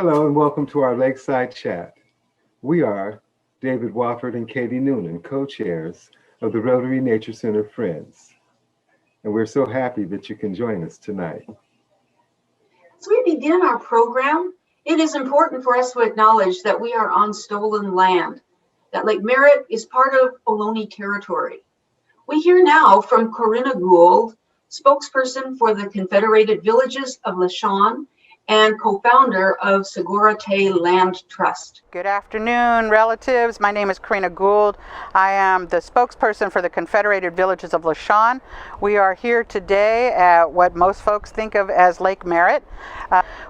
Hello and welcome to our Lakeside chat. We are David Wofford and Katie Noonan, co-chairs of the Rotary Nature Center Friends. And we're so happy that you can join us tonight. As we begin our program, it is important for us to acknowledge that we are on stolen land, that Lake Merritt is part of Ohlone territory. We hear now from Corinna Gould, spokesperson for the Confederated Villages of Lishan and co-founder of Segura Te Land Trust. Good afternoon, relatives. My name is Corinna Gould. I am the spokesperson for the Confederated Villages of Lishan. We are here today at what most folks think of as Lake Merritt.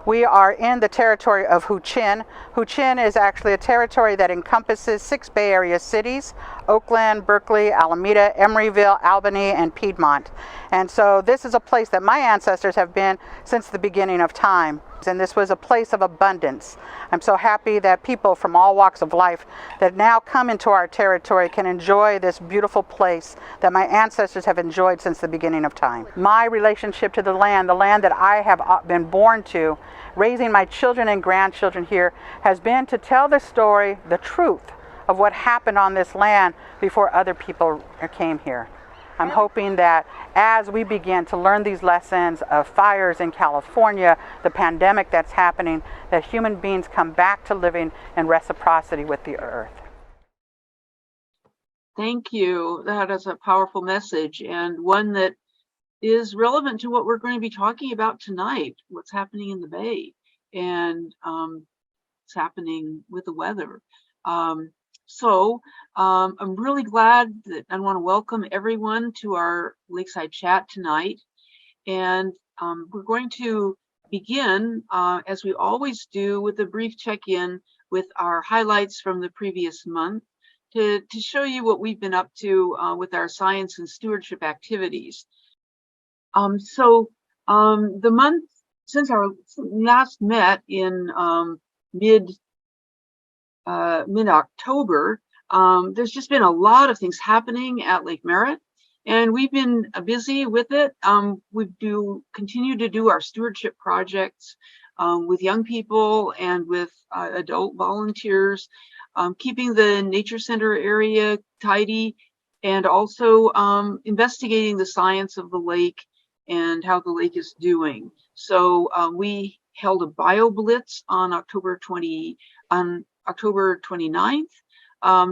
We are in the territory of Huichin. Huichin is actually a territory that encompasses 6 Bay Area cities: Oakland, Berkeley, Alameda, Emeryville, Albany, and Piedmont. And so this is a place that my ancestors have been since the beginning of time. And this was a place of abundance. I'm so happy that people from all walks of life that now come into our territory can enjoy this beautiful place that my ancestors have enjoyed since the beginning of time. My relationship to the land that I have been born to, raising my children and grandchildren here, has been to tell the story, the truth of what happened on this land before other people came here. I'm hoping that as we begin to learn these lessons of fires in California, the pandemic that's happening, that human beings come back to living in reciprocity with the earth. Thank you. That is a powerful message, and one that is relevant to what we're going to be talking about tonight, what's happening in the Bay and what's happening with the weather. I'm really glad that I want to welcome everyone to our Lakeside chat tonight. And we're going to begin, as we always do, with a brief check-in with our highlights from the previous month to show you what we've been up to with our science and stewardship activities. The month since our last met in mid-October, there's just been a lot of things happening at Lake Merritt, and we've been busy with it. We continue to do our stewardship projects with young people and with adult volunteers, keeping the nature center area tidy, and also investigating the science of the lake and how the lake is doing. So we held a bio blitz on October 29th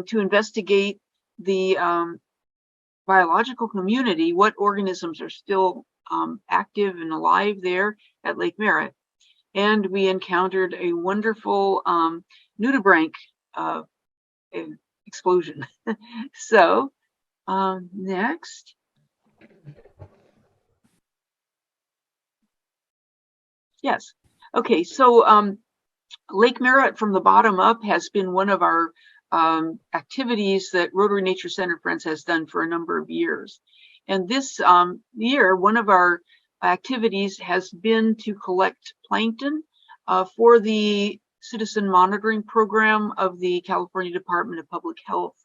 to investigate the biological community, what organisms are still active and alive there at Lake Merritt. And we encountered a wonderful nudibranch explosion. So next. Yes. Okay, so Lake Merritt from the bottom up has been one of our activities that Rotary Nature Center Friends has done for a number of years. And this year, one of our activities has been to collect plankton for the citizen monitoring program of the California Department of Public Health.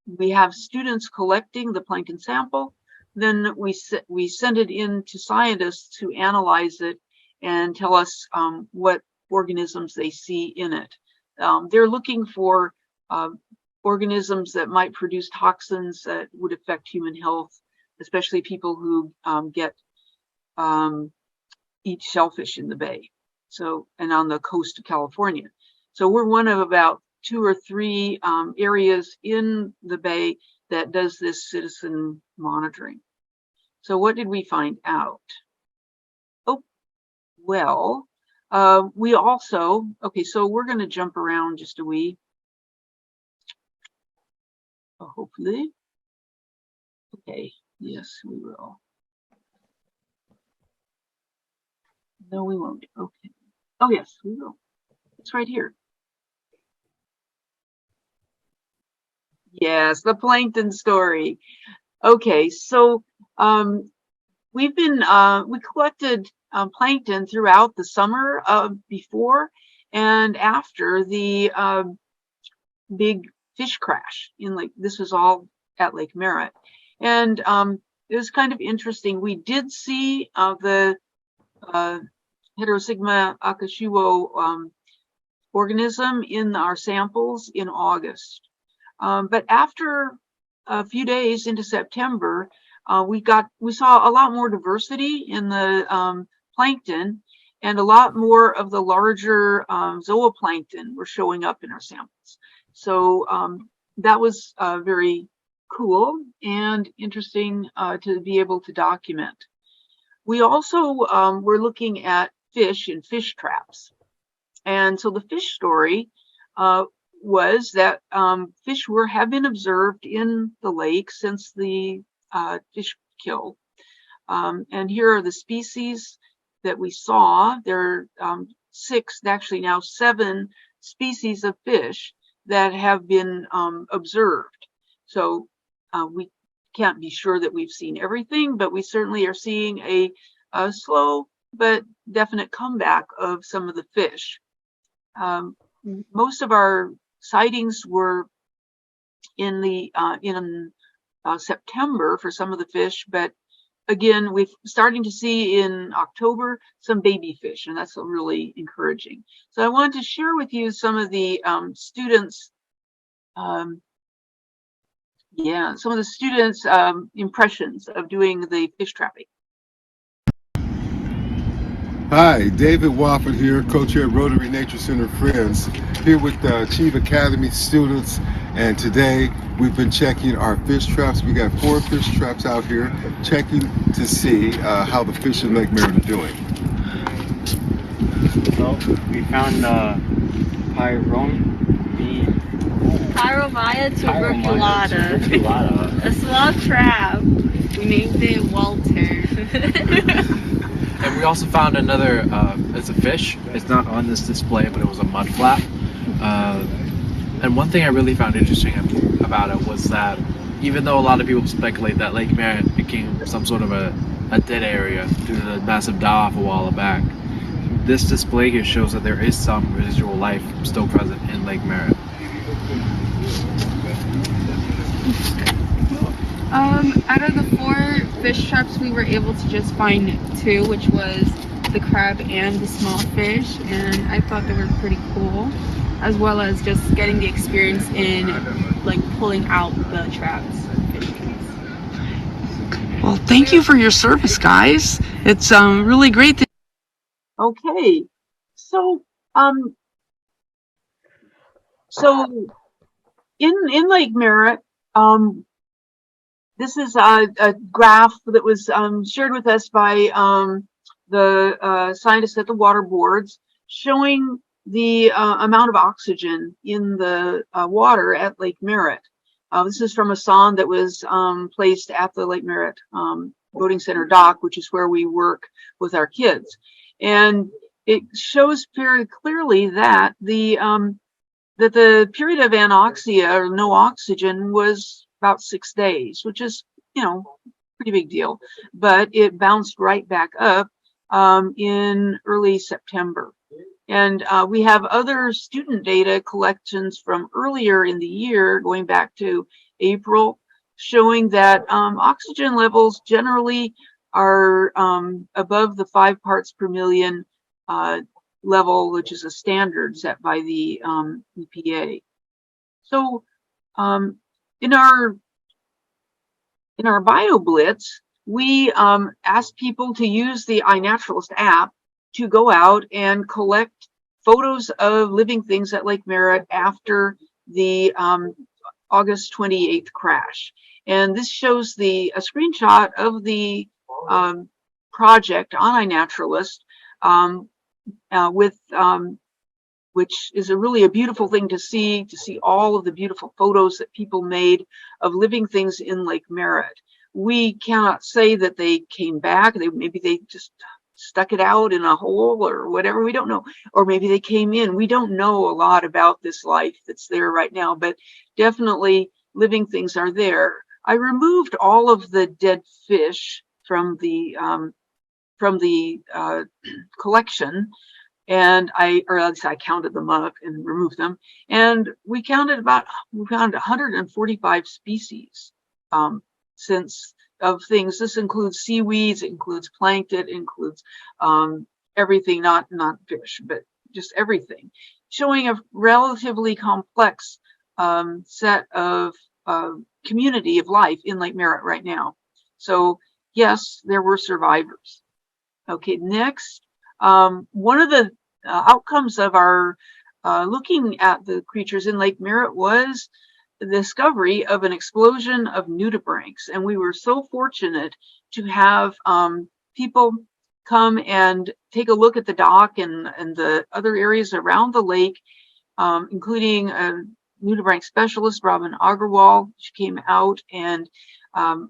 We have students collecting the plankton sample, then we send it in to scientists who analyze it and tell us what organisms they see in it. They're looking for organisms that might produce toxins that would affect human health, especially people who eat shellfish in the bay, and on the coast of California. So we're one of about 2 or 3 areas in the bay that does this citizen monitoring. So what did we find out? Oh, well, we also, okay, so we're going to jump around just a wee. Hopefully. Okay, yes, we will. No, we won't. Okay. Oh, yes, we will. It's right here. Yes, the plankton story. Okay, so we collected plankton throughout the summer before and after the big fish crash this was all at Lake Merritt. And it was kind of interesting. We did see the Heterosigma akashiwo organism in our samples in August. But after a few days into September, we saw a lot more diversity in the plankton, and a lot more of the larger zooplankton were showing up in our samples. So that was very cool and interesting to be able to document. We also were looking at fish and fish traps. And so the fish story was that fish have been observed in the lake since the fish kill. And here are the species that we saw. There are 6, actually now 7 species of fish that have been observed. So we can't be sure that we've seen everything, but we certainly are seeing a slow but definite comeback of some of the fish. Most of our sightings were in September for some of the fish, but again, we're starting to see in October some baby fish, and that's really encouraging. So I wanted to share with you some of the students' impressions of doing the fish trapping. Hi, David Wofford here, co-chair at Rotary Nature Center Friends, here with Chief Academy students, and today we've been checking our fish traps. We got 4 fish traps out here, checking to see how the fish in Lake Merritt are doing. So we found Pyromia tuberculata, a small crab. We named it Walter. And we also found another, it's a fish. It's not on this display, but it was a mudflat. And one thing I really found interesting about it was that even though a lot of people speculate that Lake Merritt became some sort of a dead area due to the massive die-off a while back, this display here shows that there is some residual life still present in Lake Merritt. Out of the 4 fish traps, we were able to just find 2, which was the crab and the small fish, and I thought they were pretty cool, as well as just getting the experience in like pulling out the traps. Well, thank you for your service, guys. It's really great to Okay, so in Lake Merritt, this is a graph that was shared with us by the scientists at the water boards, showing the amount of oxygen in the water at Lake Merritt. This is from a sonde that was placed at the Lake Merritt Boating Center dock, which is where we work with our kids. And it shows very clearly that the period of anoxia, or no oxygen, was about 6 days, which is, pretty big deal. But it bounced right back up in early September. And we have other student data collections from earlier in the year, going back to April, showing that oxygen levels generally are above the 5 parts per million level, which is a standard set by the EPA. So in our BioBlitz, we asked people to use the iNaturalist app to go out and collect photos of living things at Lake Merritt after the August 28th crash. And this shows a screenshot of the project on iNaturalist, which is really a beautiful thing to see all of the beautiful photos that people made of living things in Lake Merritt. We cannot say that they came back. Maybe they just stuck it out in a hole or whatever, we don't know. Or maybe they came in. We don't know a lot about this life that's there right now, but definitely living things are there. I removed all of the dead fish from the collection, and I counted them up and removed them, and we found 145 species of things. This includes seaweeds, it includes plankton, it includes everything, not fish, but just everything, showing a relatively complex set of community of life in Lake Merritt right now. So yes, there were survivors. Okay, next, one of the outcomes of our looking at the creatures in Lake Merritt was the discovery of an explosion of nudibranchs. And we were so fortunate to have people come and take a look at the dock and the other areas around the lake, including a nudibranch specialist, Robin Agarwal. She came out and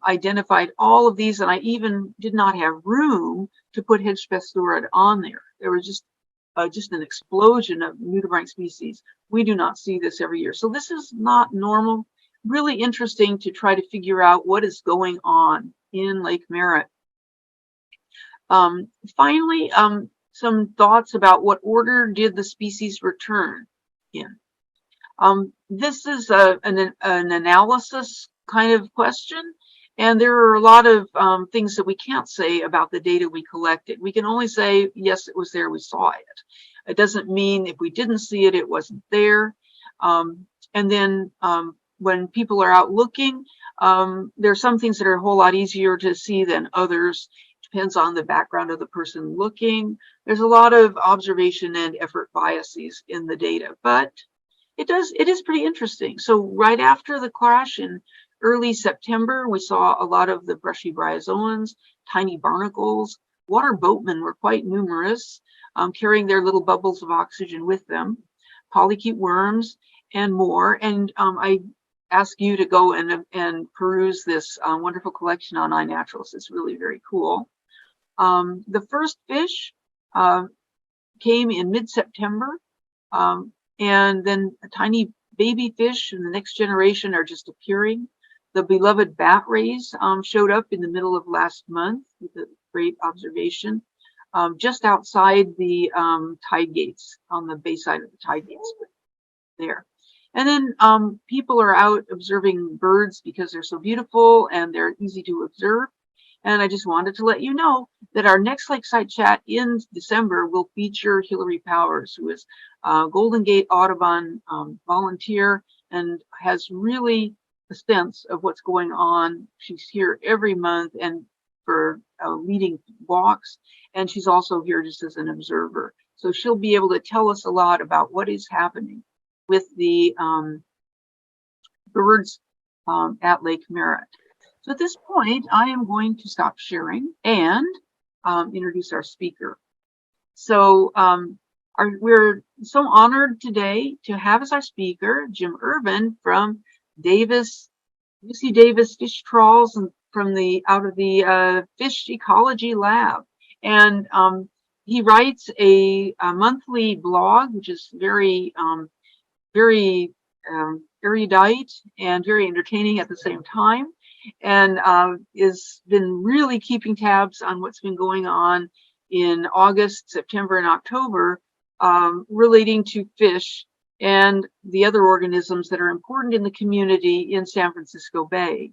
identified all of these, and I even did not have room to put Hedgepesthurid on there. There was just an explosion of nudibranch species. We do not see this every year. So this is not normal. Really interesting to try to figure out what is going on in Lake Merritt. Finally, some thoughts about what order did the species return in. This is an analysis kind of question, and there are a lot of things that we can't say about the data we collected. We can only say, yes, it was there, we saw it. It doesn't mean if we didn't see it, it wasn't there. And then when people are out looking, there are some things that are a whole lot easier to see than others. Depends on the background of the person looking. There's a lot of observation and effort biases in the data, but it is pretty interesting. So right after the crash in early September, we saw a lot of the brushy bryozoans, tiny barnacles. Water boatmen were quite numerous, carrying their little bubbles of oxygen with them, polychaete worms, and more. And I ask you to go and peruse this wonderful collection on iNaturalist. It's really very cool. The first fish came in mid-September, and then a tiny baby fish in the next generation are just appearing. The beloved bat rays showed up in the middle of last month with a great observation just outside the tide gates, on the bay side of the tide gates there. And then people are out observing birds because they're so beautiful and they're easy to observe. And I just wanted to let you know that our next Lakeside Chat in December will feature Hillary Powers, who is a Golden Gate Audubon volunteer and has really a sense of what's going on. She's here every month and for leading walks, and she's also here just as an observer. So she'll be able to tell us a lot about what is happening with the birds at Lake Merritt. So at this point, I am going to stop sharing and introduce our speaker. So we're so honored today to have as our speaker Jim Ervin from UC Davis Fish Trawls, and from out of the Fish Ecology Lab. And he writes a monthly blog, which is very erudite and very entertaining at the same time, and has been really keeping tabs on what's been going on in August, September, and October relating to fish and the other organisms that are important in the community in San Francisco Bay.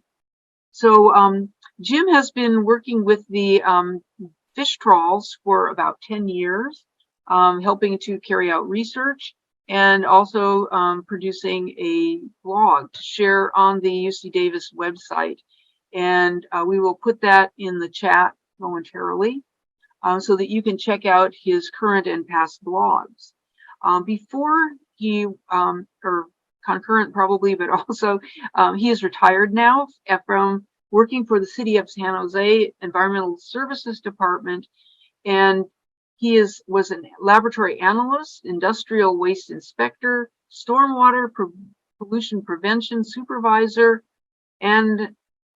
So Jim has been working with the fish trawls for about 10 years, helping to carry out research and also producing a blog to share on the UC Davis website. And we will put that in the chat momentarily so that you can check out his current and past blogs. Before he, or concurrent probably, but also he is retired now from working for the City of San Jose Environmental Services Department, and he was a laboratory analyst, industrial waste inspector, stormwater pollution prevention supervisor, and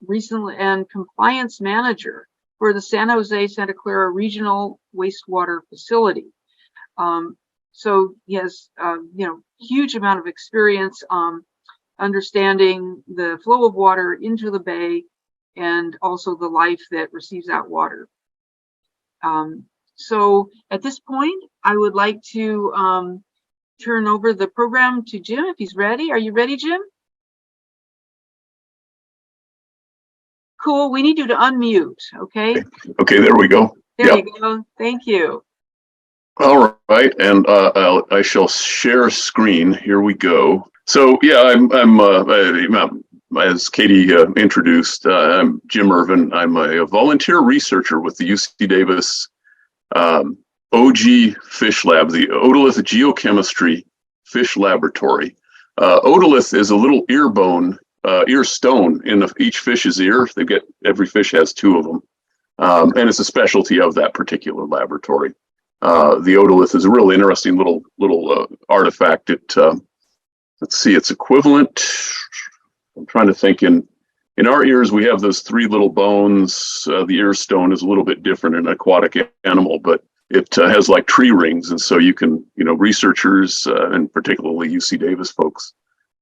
recently compliance manager for the San Jose Santa Clara Regional Wastewater Facility. So he has huge amount of experience understanding the flow of water into the bay and also the life that receives that water. So at this point, I would like to turn over the program to Jim if he's ready. Are you ready, Jim? Cool. We need you to unmute, okay? Okay, there we go. There you go. Thank you. All right, and I shall share screen. Here we go. So yeah, as Katie introduced, I'm Jim Ervin. I'm a volunteer researcher with the UC Davis OG Fish Lab, the otolith geochemistry fish laboratory. Otolith is a little ear bone, ear stone in each fish's ear. Every fish has two of them, and it's a specialty of that particular laboratory. The otolith is a really interesting little artifact. Let's see, its equivalent. I'm trying to think. In our ears, we have those three little bones. The ear stone is a little bit different in an aquatic animal, but it has like tree rings, and so you can, researchers and particularly UC Davis folks,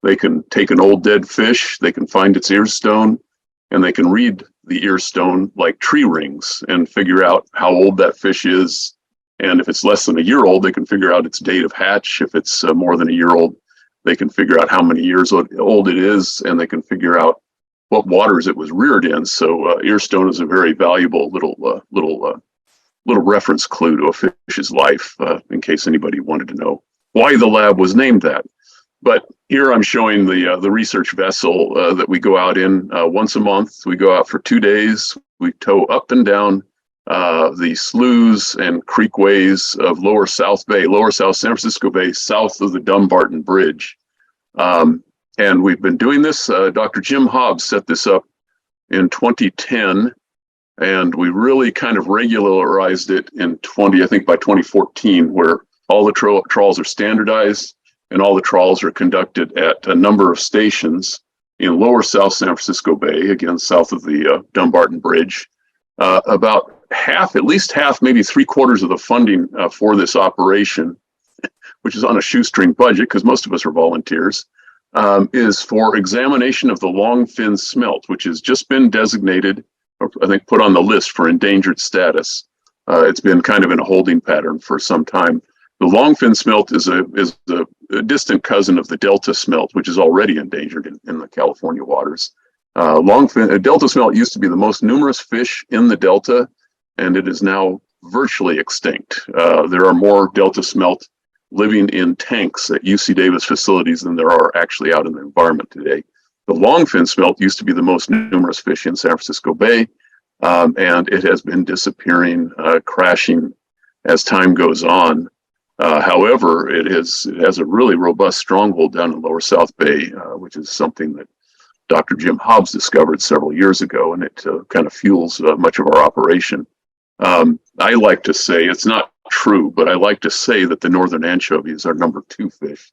they can take an old dead fish, they can find its ear stone, and they can read the ear stone like tree rings and figure out how old that fish is. And if it's less than a year old, they can figure out its date of hatch. If it's more than a year old, they can figure out how many years old it is, and they can figure out what waters it was reared in. So earstone is a very valuable little reference clue to a fish's life, in case anybody wanted to know why the lab was named that. But here I'm showing the research vessel that we go out in once a month. We go out for 2 days. We tow up and down the sloughs and creekways of Lower South San Francisco Bay, south of the Dumbarton Bridge. And we've been doing this. Dr. Jim Hobbs set this up in 2010, and we really kind of regularized it by 2014, where all the trawls are standardized and all the trawls are conducted at a number of stations in Lower South San Francisco Bay, again, south of the Dumbarton Bridge. About at least half, maybe 3/4 of the funding for this operation, which is on a shoestring budget because most of us are volunteers, is for examination of the longfin smelt, which has just been designated, or I think put on the list for endangered status. It's been kind of in a holding pattern for some time. The longfin smelt is a distant cousin of the delta smelt, which is already endangered in the California waters. Delta smelt used to be the most numerous fish in the delta, and it is now virtually extinct. There are more delta smelt living in tanks at UC Davis facilities than there are actually out in the environment today. The longfin smelt used to be the most numerous fish in San Francisco Bay, and it has been disappearing, crashing as time goes on. However, it has a really robust stronghold down in Lower South Bay, which is something that Dr. Jim Hobbs discovered several years ago, and it kind of fuels much of our operation. I like to say, it's not true, but I like to say that the northern anchovy is our number 2 fish.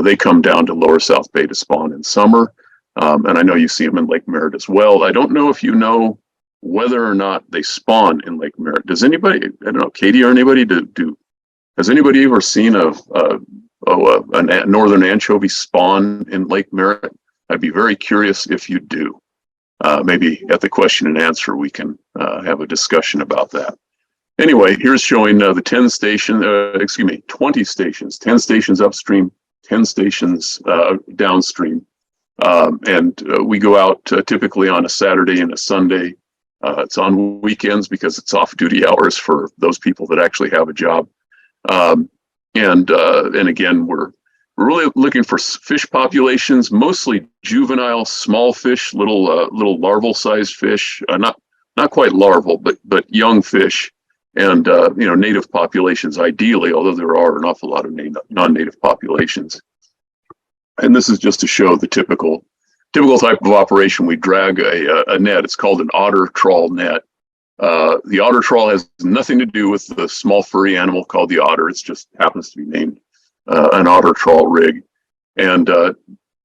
They come down to Lower South Bay to spawn in summer, and I know you see them in Lake Merritt as well. I don't know if you know whether or not they spawn in Lake Merritt. Does anybody, I don't know, Katie or anybody, has anybody ever seen a northern anchovy spawn in Lake Merritt? I'd be very curious if you do. Maybe at the question and answer, we can have a discussion about that. Anyway, here's showing the 20 stations, 10 stations upstream, 10 stations downstream. And we go out typically on a Saturday and a Sunday. It's on weekends because it's off-duty hours for those people that actually have a job. And again, we're really looking for fish populations, mostly juvenile, small fish, little larval-sized fish, not quite larval, but young fish, and native populations ideally, although there are an awful lot of non-native populations. And this is just to show the typical type of operation. We drag a net. It's called an otter trawl net. The otter trawl has nothing to do with the small furry animal called the otter. It just happens to be named an otter trawl rig, and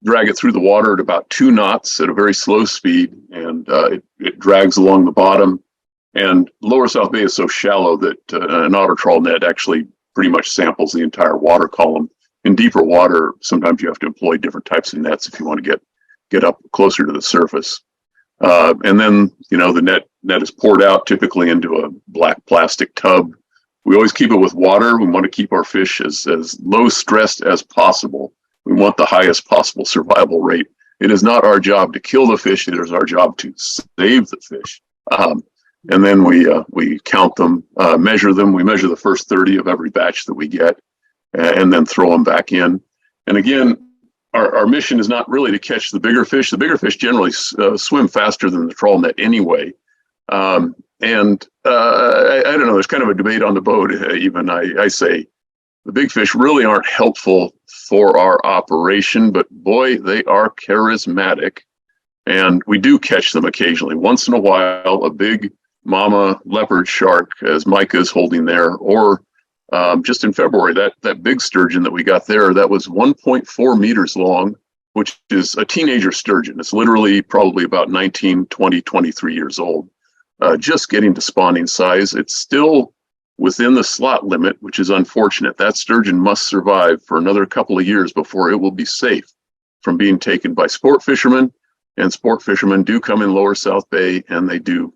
drag it through the water at about 2 knots at a very slow speed, and it drags along the bottom. And Lower South Bay is so shallow that an otter trawl net actually pretty much samples the entire water column. In deeper water, sometimes you have to employ different types of nets if you want to get up closer to the surface. And then, the net is poured out typically into a black plastic tub. We always keep it with water. We want to keep our fish as low stressed as possible. We want the highest possible survival rate. It is not our job to kill the fish. It is our job to save the fish. and then we count them, measure them. We measure the first 30 of every batch that we get, and then throw them back in. And again, our mission is not really to catch the bigger fish. The bigger fish generally swim faster than the trawl net anyway. I don't know, there's kind of a debate on the boat. Even I say the big fish really aren't helpful for our operation, but boy, they are charismatic. And we do catch them occasionally. Once in a while, a big mama leopard shark, as Micah is holding there, or just in February, that big sturgeon that we got there, that was 1.4 meters long, which is a teenager sturgeon. It's literally probably about 19, 20, 23 years old. Just getting to spawning size. It's still within the slot limit, which is unfortunate. That sturgeon must survive for another couple of years before it will be safe from being taken by sport fishermen. And sport fishermen do come in Lower South Bay, and they do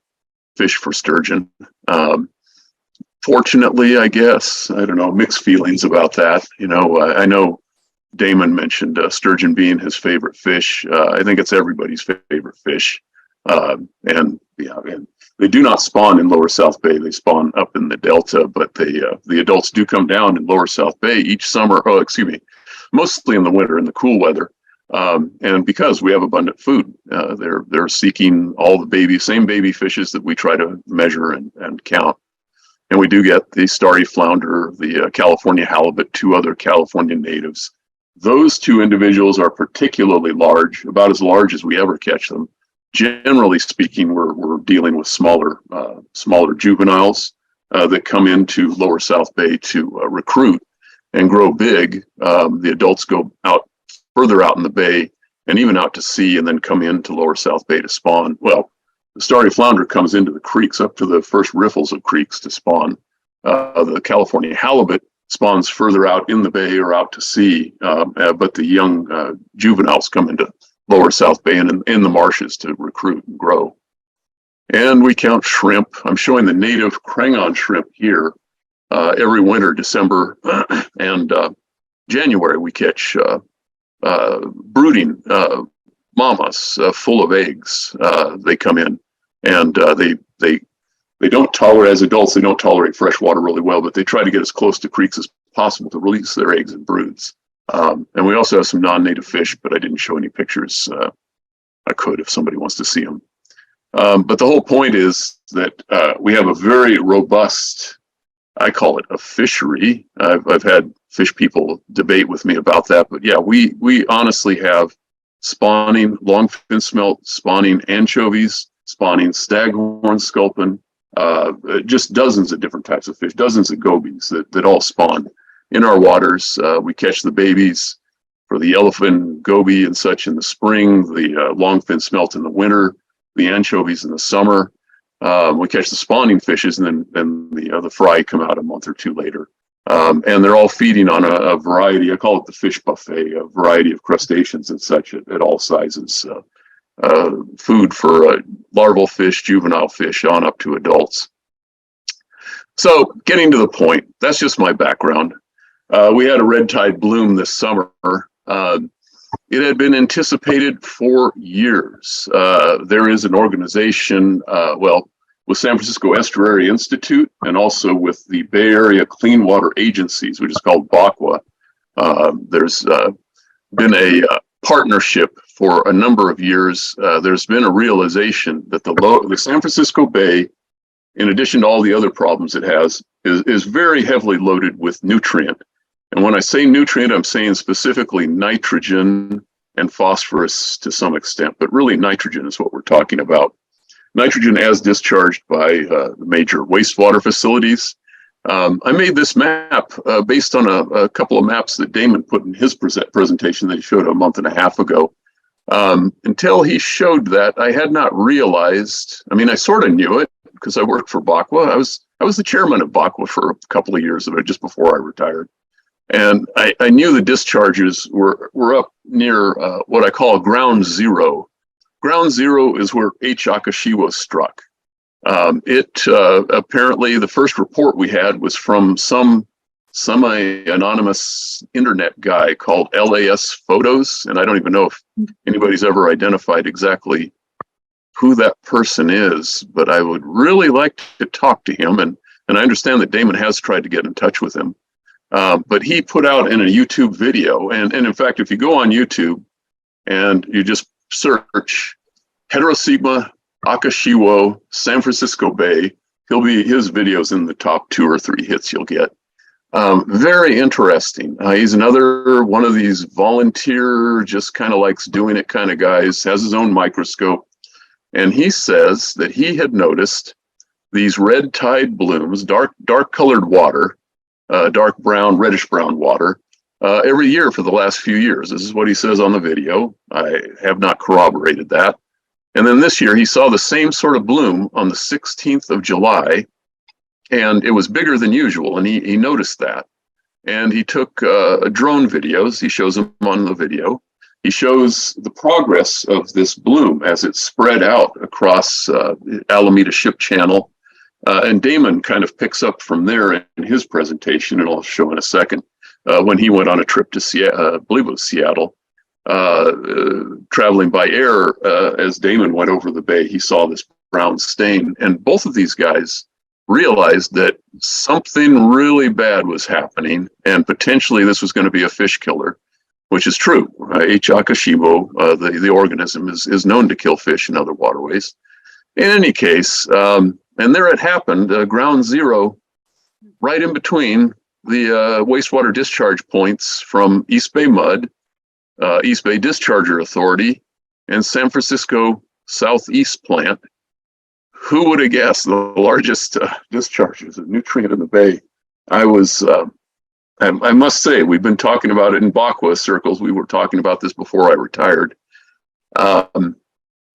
fish for sturgeon. Fortunately, I guess, I don't know, mixed feelings about that. You know, I know Damon mentioned sturgeon being his favorite fish. I think it's everybody's favorite fish. And they do not spawn in Lower South Bay. They spawn up in the Delta, but the adults do come down in Lower South Bay each summer. Oh, excuse me, mostly in the winter, in the cool weather. And because we have abundant food, they're seeking all the same baby fishes that we try to measure and count. And we do get the starry flounder, the California halibut, 2 other California natives. Those 2 individuals are particularly large, about as large as we ever catch them. Generally speaking, we're dealing with smaller juveniles that come into Lower South Bay to recruit and grow big. The adults go out further out in the bay and even out to sea, and then come into Lower South Bay to spawn. Well, the starry flounder comes into the creeks, up to the first riffles of creeks to spawn. The California halibut spawns further out in the bay or out to sea, but the young juveniles come into Lower South Bay and in the marshes to recruit and grow. And we count shrimp. I'm showing the native Krangon shrimp here. Every winter, December and January, we catch brooding mamas full of eggs. They come in, and they don't tolerate, as adults, they don't tolerate fresh water really well, but they try to get as close to creeks as possible to release their eggs and broods. And we also have some non-native fish, but I didn't show any pictures. I could if somebody wants to see them. But the whole point is that we have a very robust, I call it a fishery. I've had fish people debate with me about that, but yeah, we honestly have spawning longfin smelt, spawning anchovies, spawning staghorn sculpin, just dozens of different types of fish, dozens of gobies that all spawn in our waters. We catch the babies for the yellowfin goby and such in the spring, the longfin smelt in the winter, the anchovies in the summer. We catch the spawning fishes, and then the fry come out a month or 2 later. And they're all feeding on a variety, I call it the fish buffet, a variety of crustaceans and such at all sizes. Food for larval fish, juvenile fish, on up to adults. So getting to the point, that's just my background. We had a red tide bloom this summer. It had been anticipated for years. There is an organization, with San Francisco Estuary Institute and also with the Bay Area Clean Water Agencies, which is called BACWA. There's been a partnership for a number of years. There's been a realization that the San Francisco Bay, in addition to all the other problems it has, is very heavily loaded with nutrient. And when I say nutrient, I'm saying specifically nitrogen and phosphorus to some extent, but really nitrogen is what we're talking about. Nitrogen as discharged by the major wastewater facilities. I made this map based on a couple of maps that Damon put in his presentation that he showed a month and a half ago. Until he showed that, I had not realized, I mean, I sort of knew it because I worked for BACWA. I was the chairman of BACWA for a couple of years of it, just before I retired. And I knew the discharges were up near what I call ground zero. Ground zero is where H. akashiwo struck. Apparently the first report we had was from some semi-anonymous internet guy called LAS Photos, and I don't even know if anybody's ever identified exactly who that person is, but I would really like to talk to him. And I understand that Damon has tried to get in touch with him. But he put out in a YouTube video, and in fact, if you go on YouTube and you just search Heterosigma, Akashiwo, San Francisco Bay, his video's in the top 2 or 3 hits you'll get. Very interesting. He's another one of these volunteer, just kind of likes doing it kind of guys, has his own microscope. And he says that he had noticed these red tide blooms, dark colored water, dark brown, reddish brown water, every year for the last few years. This is what he says on the video. I have not corroborated that. And then this year he saw the same sort of bloom on the 16th of July, and it was bigger than usual, and he noticed that. And he took drone videos. He shows them on the video. He shows the progress of this bloom as it spread out across Alameda Ship Channel. And Damon kind of picks up from there in his presentation, and I'll show in a second, when he went on a trip to Seattle, I believe it was Seattle, traveling by air. As Damon went over the bay, he saw this brown stain, and both of these guys realized that something really bad was happening, and potentially this was going to be a fish killer, which is true. H. akashiwo, the organism, is known to kill fish in other waterways. In any case, and there it happened, ground zero, right in between the wastewater discharge points from East Bay Mud, East Bay Discharger Authority, and San Francisco Southeast Plant. Who would have guessed the largest discharges of nutrient in the bay? I must say, we've been talking about it in Bakwa circles. We were talking about this before I retired.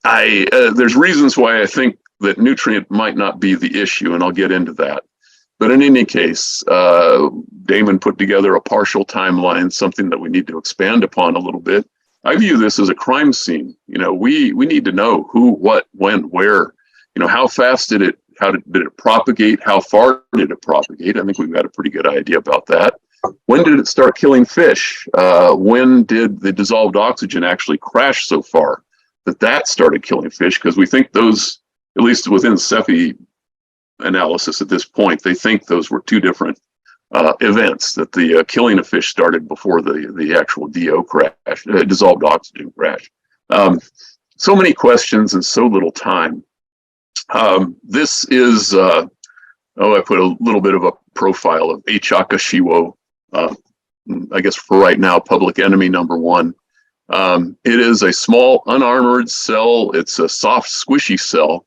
There's reasons why I think that nutrient might not be the issue, and I'll get into that. But in any case, Damon put together a partial timeline, something that we need to expand upon a little bit. I view this as a crime scene. We need to know who, what, when, where. How fast did it propagate? How far did it propagate? I think we've got a pretty good idea about that. When did it start killing fish? When did the dissolved oxygen actually crash so far that started killing fish? Because we think those, at least within CEPI analysis at this point, they think those were 2 different events, that the killing of fish started before the actual DO crash, dissolved oxygen crash. So many questions and so little time. This is, I put a little bit of a profile of H. akashiwo, I guess for right now, public enemy number 1. It is a small unarmored cell. It's a soft, squishy cell.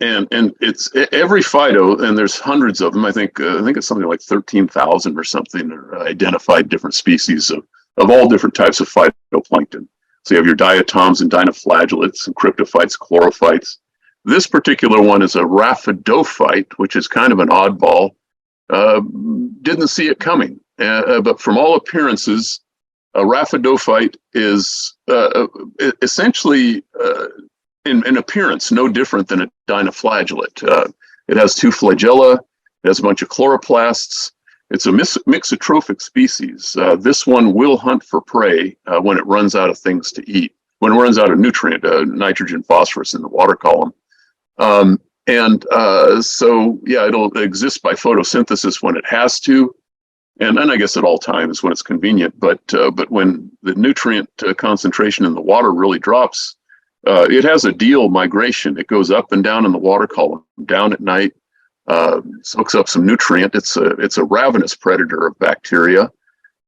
And it's every phyto, and there's hundreds of them. I think it's something like 13,000 or something, or identified different species of all different types of phytoplankton. So you have your diatoms and dinoflagellates and cryptophytes, chlorophytes. This particular one is a rhapidophyte, which is kind of an oddball. Didn't see it coming, but from all appearances, a rhapidophyte is essentially, in appearance, no different than a dinoflagellate. It has 2 flagella, it has a bunch of chloroplasts. It's a mixotrophic species. This one will hunt for prey when it runs out of things to eat, when it runs out of nutrient, nitrogen, phosphorus in the water column. So it'll exist by photosynthesis when it has to, and then I guess at all times when it's convenient. But when the nutrient concentration in the water really drops, it has a deal migration. It goes up and down in the water column, down at night, soaks up some nutrient. It's a ravenous predator of bacteria.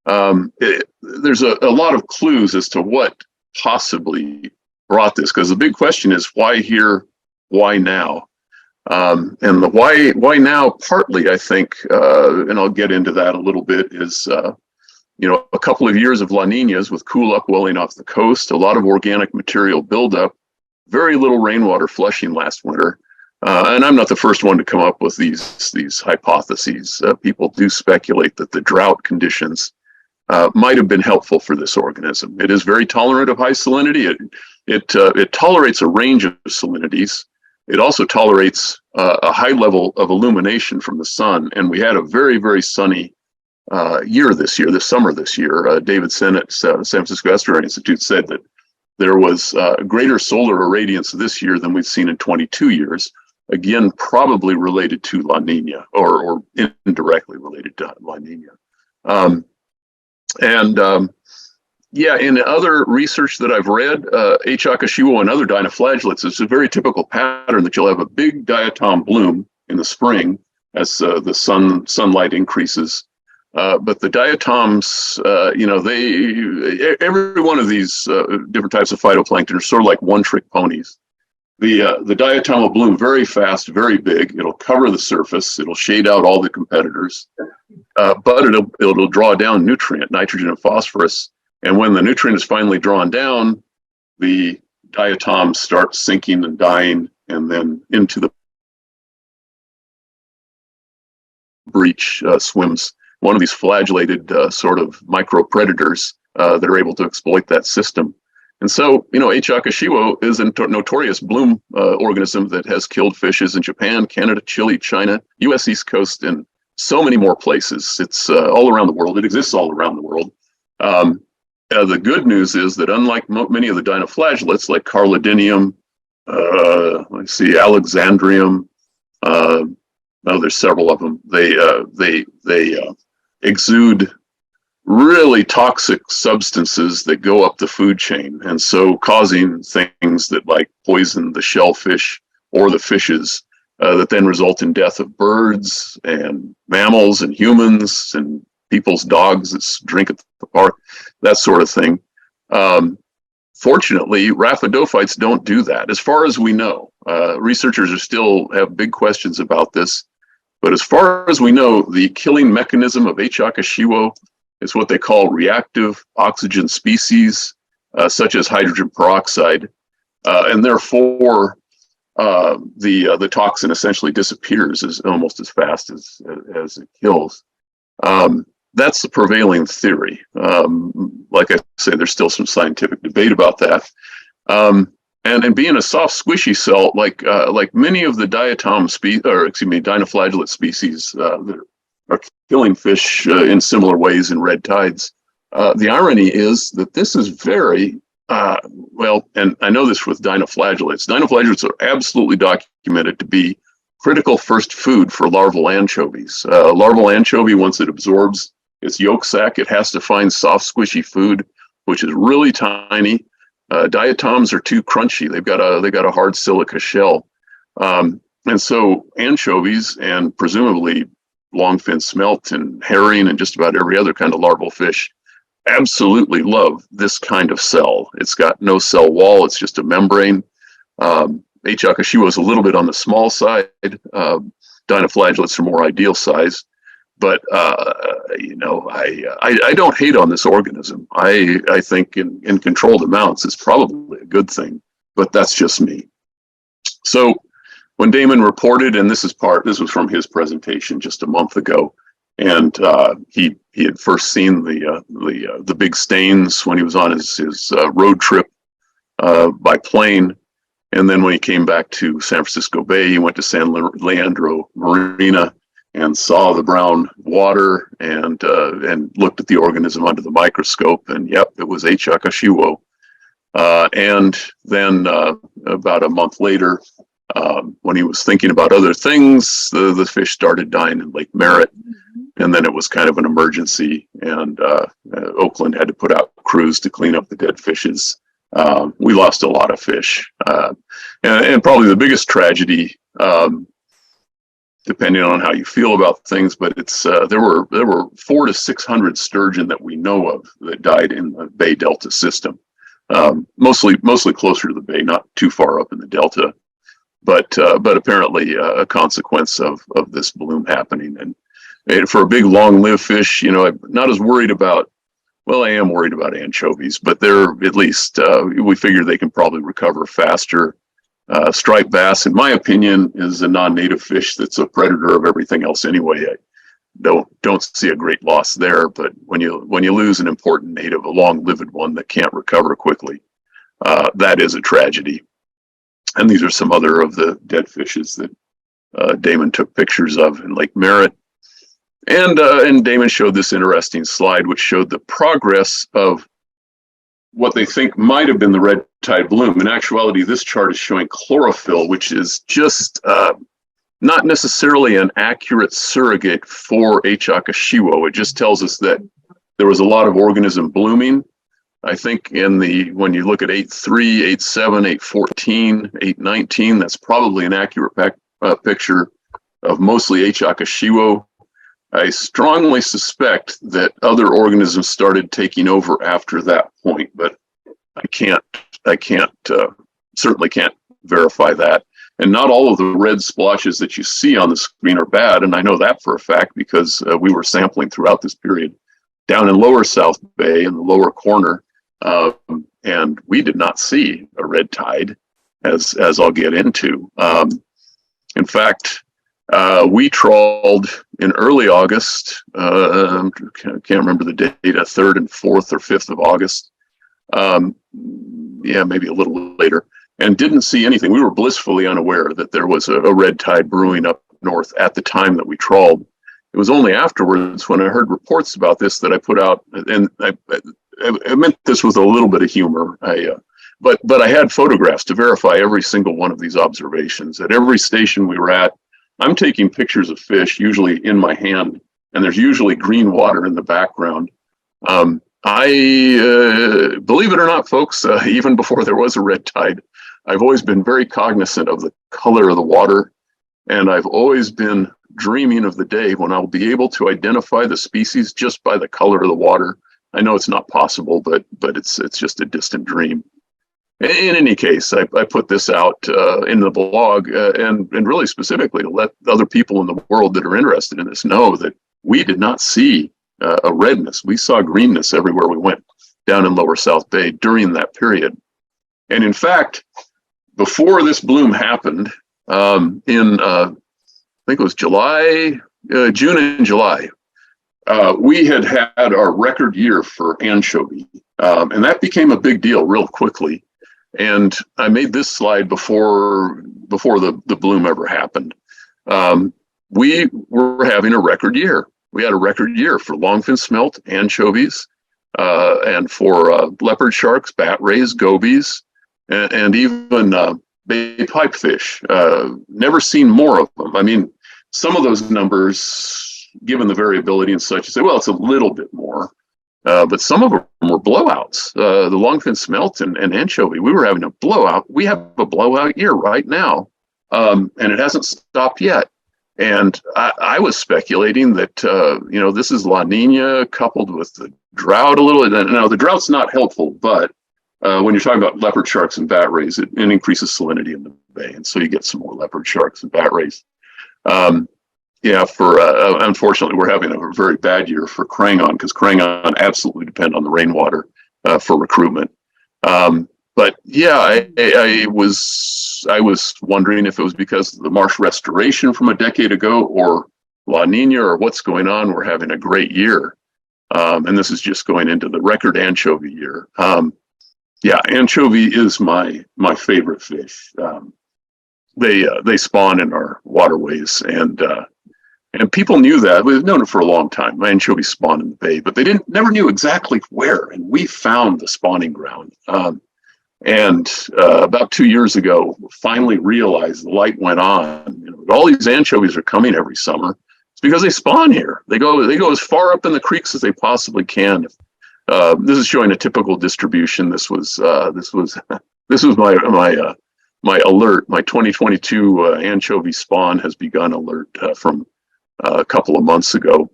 There's a lot of clues as to what possibly brought this, because the big question is why here, why now? And the why now, partly, I think, and I'll get into that a little bit, is a couple of years of La Niñas with cool upwelling off the coast, a lot of organic material buildup, very little rainwater flushing last winter. And I'm not the first one to come up with these hypotheses. People do speculate that the drought conditions might have been helpful for this organism. It is very tolerant of high salinity. It tolerates a range of salinities. It also tolerates a high level of illumination from the sun. And we had a very, very sunny this summer this year. David Sennett, San Francisco Estuary Institute, said that there was greater solar irradiance this year than we've seen in 22 years. Again, probably related to La Nina, or indirectly related to La Nina. Yeah, in other research that I've read, H. akashiwo and other dinoflagellates, it's a very typical pattern that you'll have a big diatom bloom in the spring as the sunlight increases. But the diatoms, every one of these different types of phytoplankton are sort of like one-trick ponies. The diatom will bloom very fast, very big. It'll cover the surface. It'll shade out all the competitors, but it'll draw down nutrient, nitrogen and phosphorus. And when the nutrient is finally drawn down, the diatoms start sinking and dying, and then into the breach swims one of these flagellated sort of micro predators that are able to exploit that system. And so, H. akashiwo is a notorious bloom organism that has killed fishes in Japan, Canada, Chile, China, U.S. East Coast, and so many more places. It's all around the world. It exists all around the world. The good news is that unlike many of the dinoflagellates, like Carlidinium, Alexandrium, there's several of them. They exude really toxic substances that go up the food chain, and so causing things that like poison the shellfish or the fishes that then result in death of birds and mammals and humans and people's dogs that drink at the park, that sort of thing. Fortunately, rhaphodophytes don't do that, as far as we know. Researchers still have big questions about this, but as far as we know, the killing mechanism of H. akashiwo is what they call reactive oxygen species, such as hydrogen peroxide, and therefore the toxin essentially disappears almost as fast as it kills. That's the prevailing theory. Like I say, there's still some scientific debate about that. And being a soft, squishy cell, like many of the dinoflagellate species that are killing fish in similar ways in red tides. The irony is that this is very and I know this with dinoflagellates. Dinoflagellates are absolutely documented to be critical first food for larval anchovies. Larval anchovy, once it absorbs its yolk sac, it has to find soft, squishy food, which is really tiny. Diatoms are too crunchy. They got a hard silica shell, and so anchovies and presumably longfin smelt and herring and just about every other kind of larval fish absolutely love this kind of cell. It's got no cell wall. It's just a membrane. H. akashiwo is a little bit on the small side. Dinoflagellates are more ideal size. But, I don't hate on this organism. I think in controlled amounts it's probably a good thing, but that's just me. So when Damon reported, and this was from his presentation just a month ago, and he had first seen the big stains when he was on his road trip by plane. And then when he came back to San Francisco Bay, he went to San Leandro Marina and saw the brown water and looked at the organism under the microscope, and yep, it was H. akashiwo. And then about a month later, when he was thinking about other things, the fish started dying in Lake Merritt, and then it was kind of an emergency, and Oakland had to put out crews to clean up the dead fishes. We lost a lot of fish, and probably the biggest tragedy, depending on how you feel about things, but it's there were 400 to 600 sturgeon that we know of that died in the Bay Delta system, mostly closer to the bay, not too far up in the Delta, but apparently a consequence of this bloom happening. And for a big long-lived fish, I'm not as worried about. Well, I am worried about anchovies, but they're at least we figure they can probably recover faster. Striped bass, in my opinion, is a non-native fish that's a predator of everything else anyway. I don't see a great loss there, but when you lose an important native, a long-lived one that can't recover quickly, that is a tragedy. And these are some other of the dead fishes that Damon took pictures of in Lake Merritt. And Damon showed this interesting slide, which showed the progress of what they think might have been the red tide bloom. In actuality, this chart is showing chlorophyll, which is just not necessarily an accurate surrogate for H. akashiwo. It just tells us that there was a lot of organism blooming. I think when you look at 8.3, 8.7, 8.14, 8.19, that's probably an accurate picture of mostly H. akashiwo. I strongly suspect that other organisms started taking over after that point, but certainly can't verify that. And not all of the red splotches that you see on the screen are bad, and I know that for a fact because we were sampling throughout this period down in lower South Bay in the lower corner, and we did not see a red tide, as I'll get into. In fact, we trawled in early August. Can't remember the date, 3rd and 4th or 5th of August. Yeah, maybe a little later, and didn't see anything. We were blissfully unaware that there was a red tide brewing up north at the time that we trawled. It was only afterwards when I heard reports about this that I put out, and I meant this with a little bit of humor. But I had photographs to verify every single one of these observations. At every station we were at, I'm taking pictures of fish, usually in my hand, and there's usually green water in the background. I believe it or not, folks, even before there was a red tide, I've always been very cognizant of the color of the water, and I've always been dreaming of the day when I'll be able to identify the species just by the color of the water. I know it's not possible, but it's just a distant dream. In any case, I put this out in the blog and really specifically to let other people in the world that are interested in this know that we did not see a redness. We saw greenness everywhere we went down in lower South Bay during that period. And in fact, before this bloom happened, I think it was June and July, we had our record year for anchovy. And that became a big deal real quickly. And I made this slide before the bloom ever happened. We were having a record year. We had a record year for longfin smelt, anchovies, and for leopard sharks, bat rays, gobies, and even bay pipefish. Never seen more of them. I mean, some of those numbers, given the variability and such, you say, well, it's a little bit more. But some of them were blowouts. The longfin smelt and anchovy, we were having a blowout. We have a blowout year right now, and it hasn't stopped yet. And I was speculating that, this is La Nina coupled with the drought a little. Now, the drought's not helpful, but when you're talking about leopard sharks and bat rays, it increases salinity in the bay. And so you get some more leopard sharks and bat rays. Unfortunately, we're having a very bad year for crangon because crangon absolutely depend on the rainwater for recruitment. But yeah, I was wondering if it was because of the marsh restoration from a decade ago or La Nina or what's going on. We're having a great year. And this is just going into the record anchovy year. Anchovy is my favorite fish. They spawn in our waterways and people knew that. We've known it for a long time. Anchovies spawn in the bay, but they never knew exactly where. And we found the spawning ground. About 2 years ago, finally realized the light went on. All these anchovies are coming every summer. It's because they spawn here. They go as far up in the creeks as they possibly can. This is showing a typical distribution. This was my alert. My 2022 anchovy spawn has begun alert from a couple of months ago,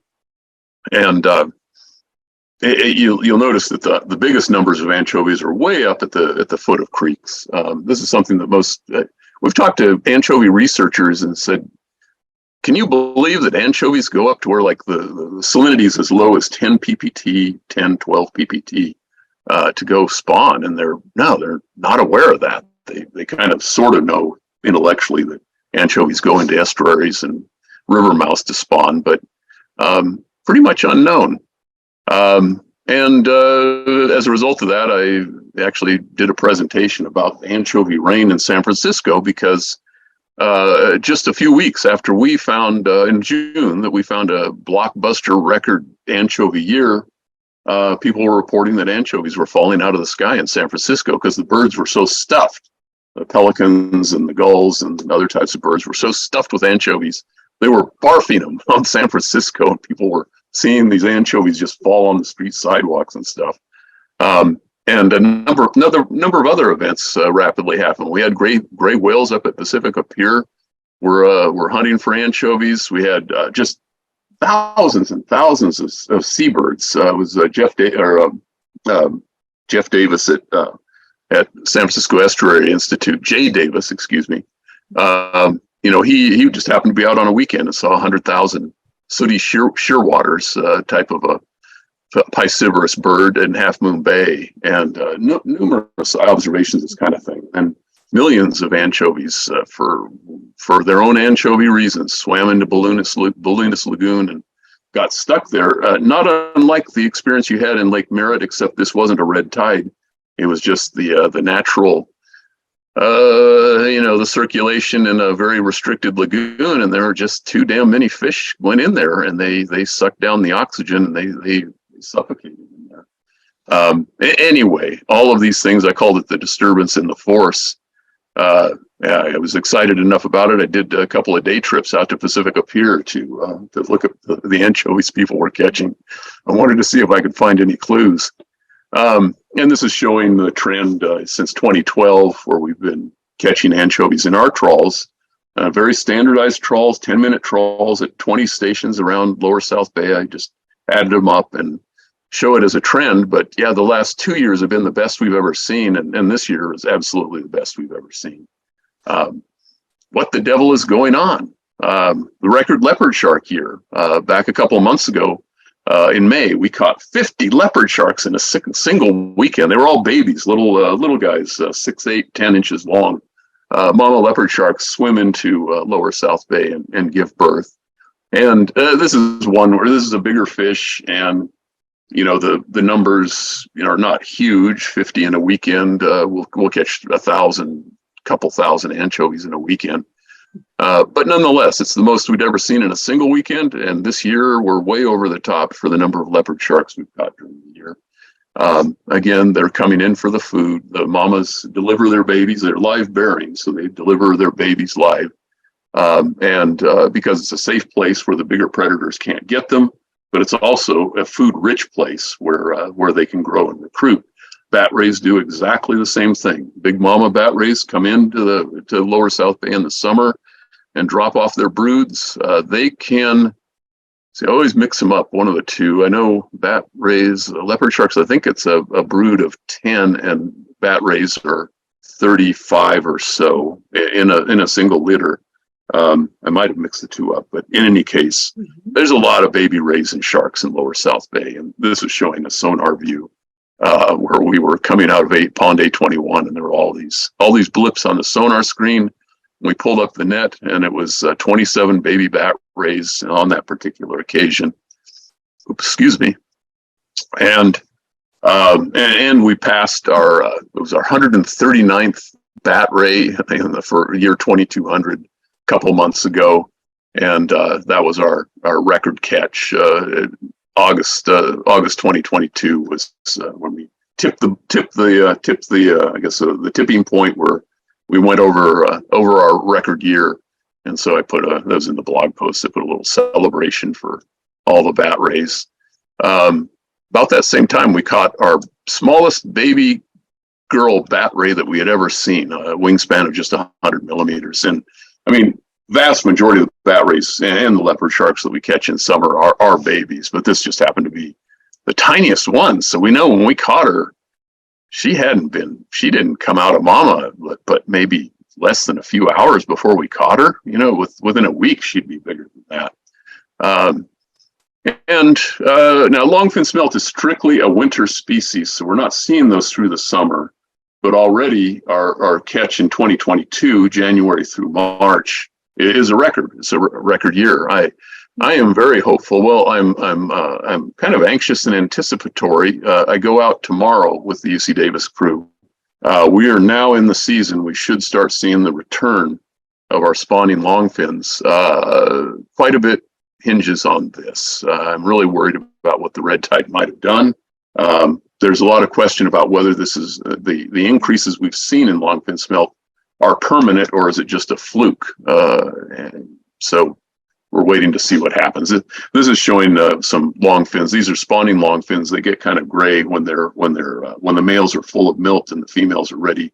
and you'll notice that the biggest numbers of anchovies are way up at the foot of creeks. This is something that we've talked to anchovy researchers and said, can you believe that anchovies go up to where like the salinity is as low as 10 ppt, 10, 12 ppt to go spawn? And they're not aware of that. They kind of sort of know intellectually that anchovies go into estuaries and river mouths to spawn, but pretty much unknown. And as a result of that, I actually did a presentation about anchovy rain in San Francisco because just a few weeks after we found in June that we found a blockbuster record anchovy year, people were reporting that anchovies were falling out of the sky in San Francisco because the birds were so stuffed. The pelicans and the gulls and other types of birds were so stuffed with anchovies, they were barfing them on San Francisco, and people were seeing these anchovies just fall on the street sidewalks and stuff. And a number of other events rapidly happened. We had gray whales up at Pacifica Pier. We're hunting for anchovies. We had just thousands and thousands of seabirds. It was Jeff Davis at San Francisco Estuary Institute, Jay Davis, excuse me. He just happened to be out on a weekend and saw 100,000 sooty shearwaters, type of a piscivorous bird in Half Moon Bay, and numerous observations of this kind of thing, and millions of anchovies for their own anchovy reasons swam into Balloonist Lagoon and got stuck there. Not unlike the experience you had in Lake Merritt, except this wasn't a red tide. It was just the natural, the circulation in a very restricted lagoon, and there were just too damn many fish went in there, and they sucked down the oxygen, and they suffocated in there. Anyway, all of these things, I called it the disturbance in the force. I was excited enough about it. I did a couple of day trips out to Pacifica Pier to look at the anchovies people were catching. I wanted to see if I could find any clues. And this is showing the trend since 2012, where we've been catching anchovies in our trawls, very standardized trawls, 10-minute trawls at 20 stations around Lower South Bay. I just added them up and show it as a trend. But yeah, the last 2 years have been the best we've ever seen. And this year is absolutely the best we've ever seen. What the devil is going on? The record leopard shark year, back a couple of months ago, in May, we caught 50 leopard sharks in a single weekend. They were all babies, little guys, 6, 8, 10 inches long. Mama leopard sharks swim into Lower South Bay and give birth. And this is one where this is a bigger fish, and the numbers are not huge. 50 in a weekend. We'll catch 1,000, couple thousand anchovies in a weekend. But nonetheless, it's the most we'd ever seen in a single weekend. And this year, we're way over the top for the number of leopard sharks we've caught during the year. Again, they're coming in for the food. The mamas deliver their babies. They're live bearing, so they deliver their babies live. And because it's a safe place where the bigger predators can't get them, but it's also a food-rich place where they can grow and recruit. Bat rays do exactly the same thing. Big mama bat rays come into Lower South Bay in the summer and drop off their broods. They can, I always mix them up, one of the two. I know bat rays, leopard sharks, I think it's a brood of 10, and bat rays are 35 or so in a single litter. I might have mixed the two up, but in any case, there's a lot of baby rays and sharks in Lower South Bay, and this is showing a sonar view where we were coming out of Pond A21, and there were all these blips on the sonar screen. We pulled up the net, and it was 27 baby bat rays on that particular occasion. Oops, excuse me. And we passed it was our 139th bat ray in the year 2200. Couple months ago, and that was our record catch. August 2022 was when we tipped the tipping point where we went over our record year. And so I put that was in the blog post. I put a little celebration for all the bat rays. About that same time, we caught our smallest baby girl bat ray that we had ever seen, a wingspan of just 100 millimeters. And I mean, vast majority of the bat rays and the leopard sharks that we catch in summer are babies, but this just happened to be the tiniest one. So we know when we caught her, she didn't come out of mama, but maybe less than a few hours before we caught her. Within a week, she'd be bigger than that. Now longfin smelt is strictly a winter species, so we're not seeing those through the summer. But already our catch in 2022, January through March, is a record. It's a record year. I am very hopeful. Well, I'm kind of anxious and anticipatory. I go out tomorrow with the UC Davis crew. We are now in the season. We should start seeing the return of our spawning longfins. Quite a bit hinges on this. I'm really worried about what the red tide might have done. There's a lot of question about whether this is the increases we've seen in longfin smelt are permanent or is it just a fluke. And so we're waiting to see what happens. This is showing some longfins. These are spawning longfins. They get kind of gray when the males are full of milt and the females are ready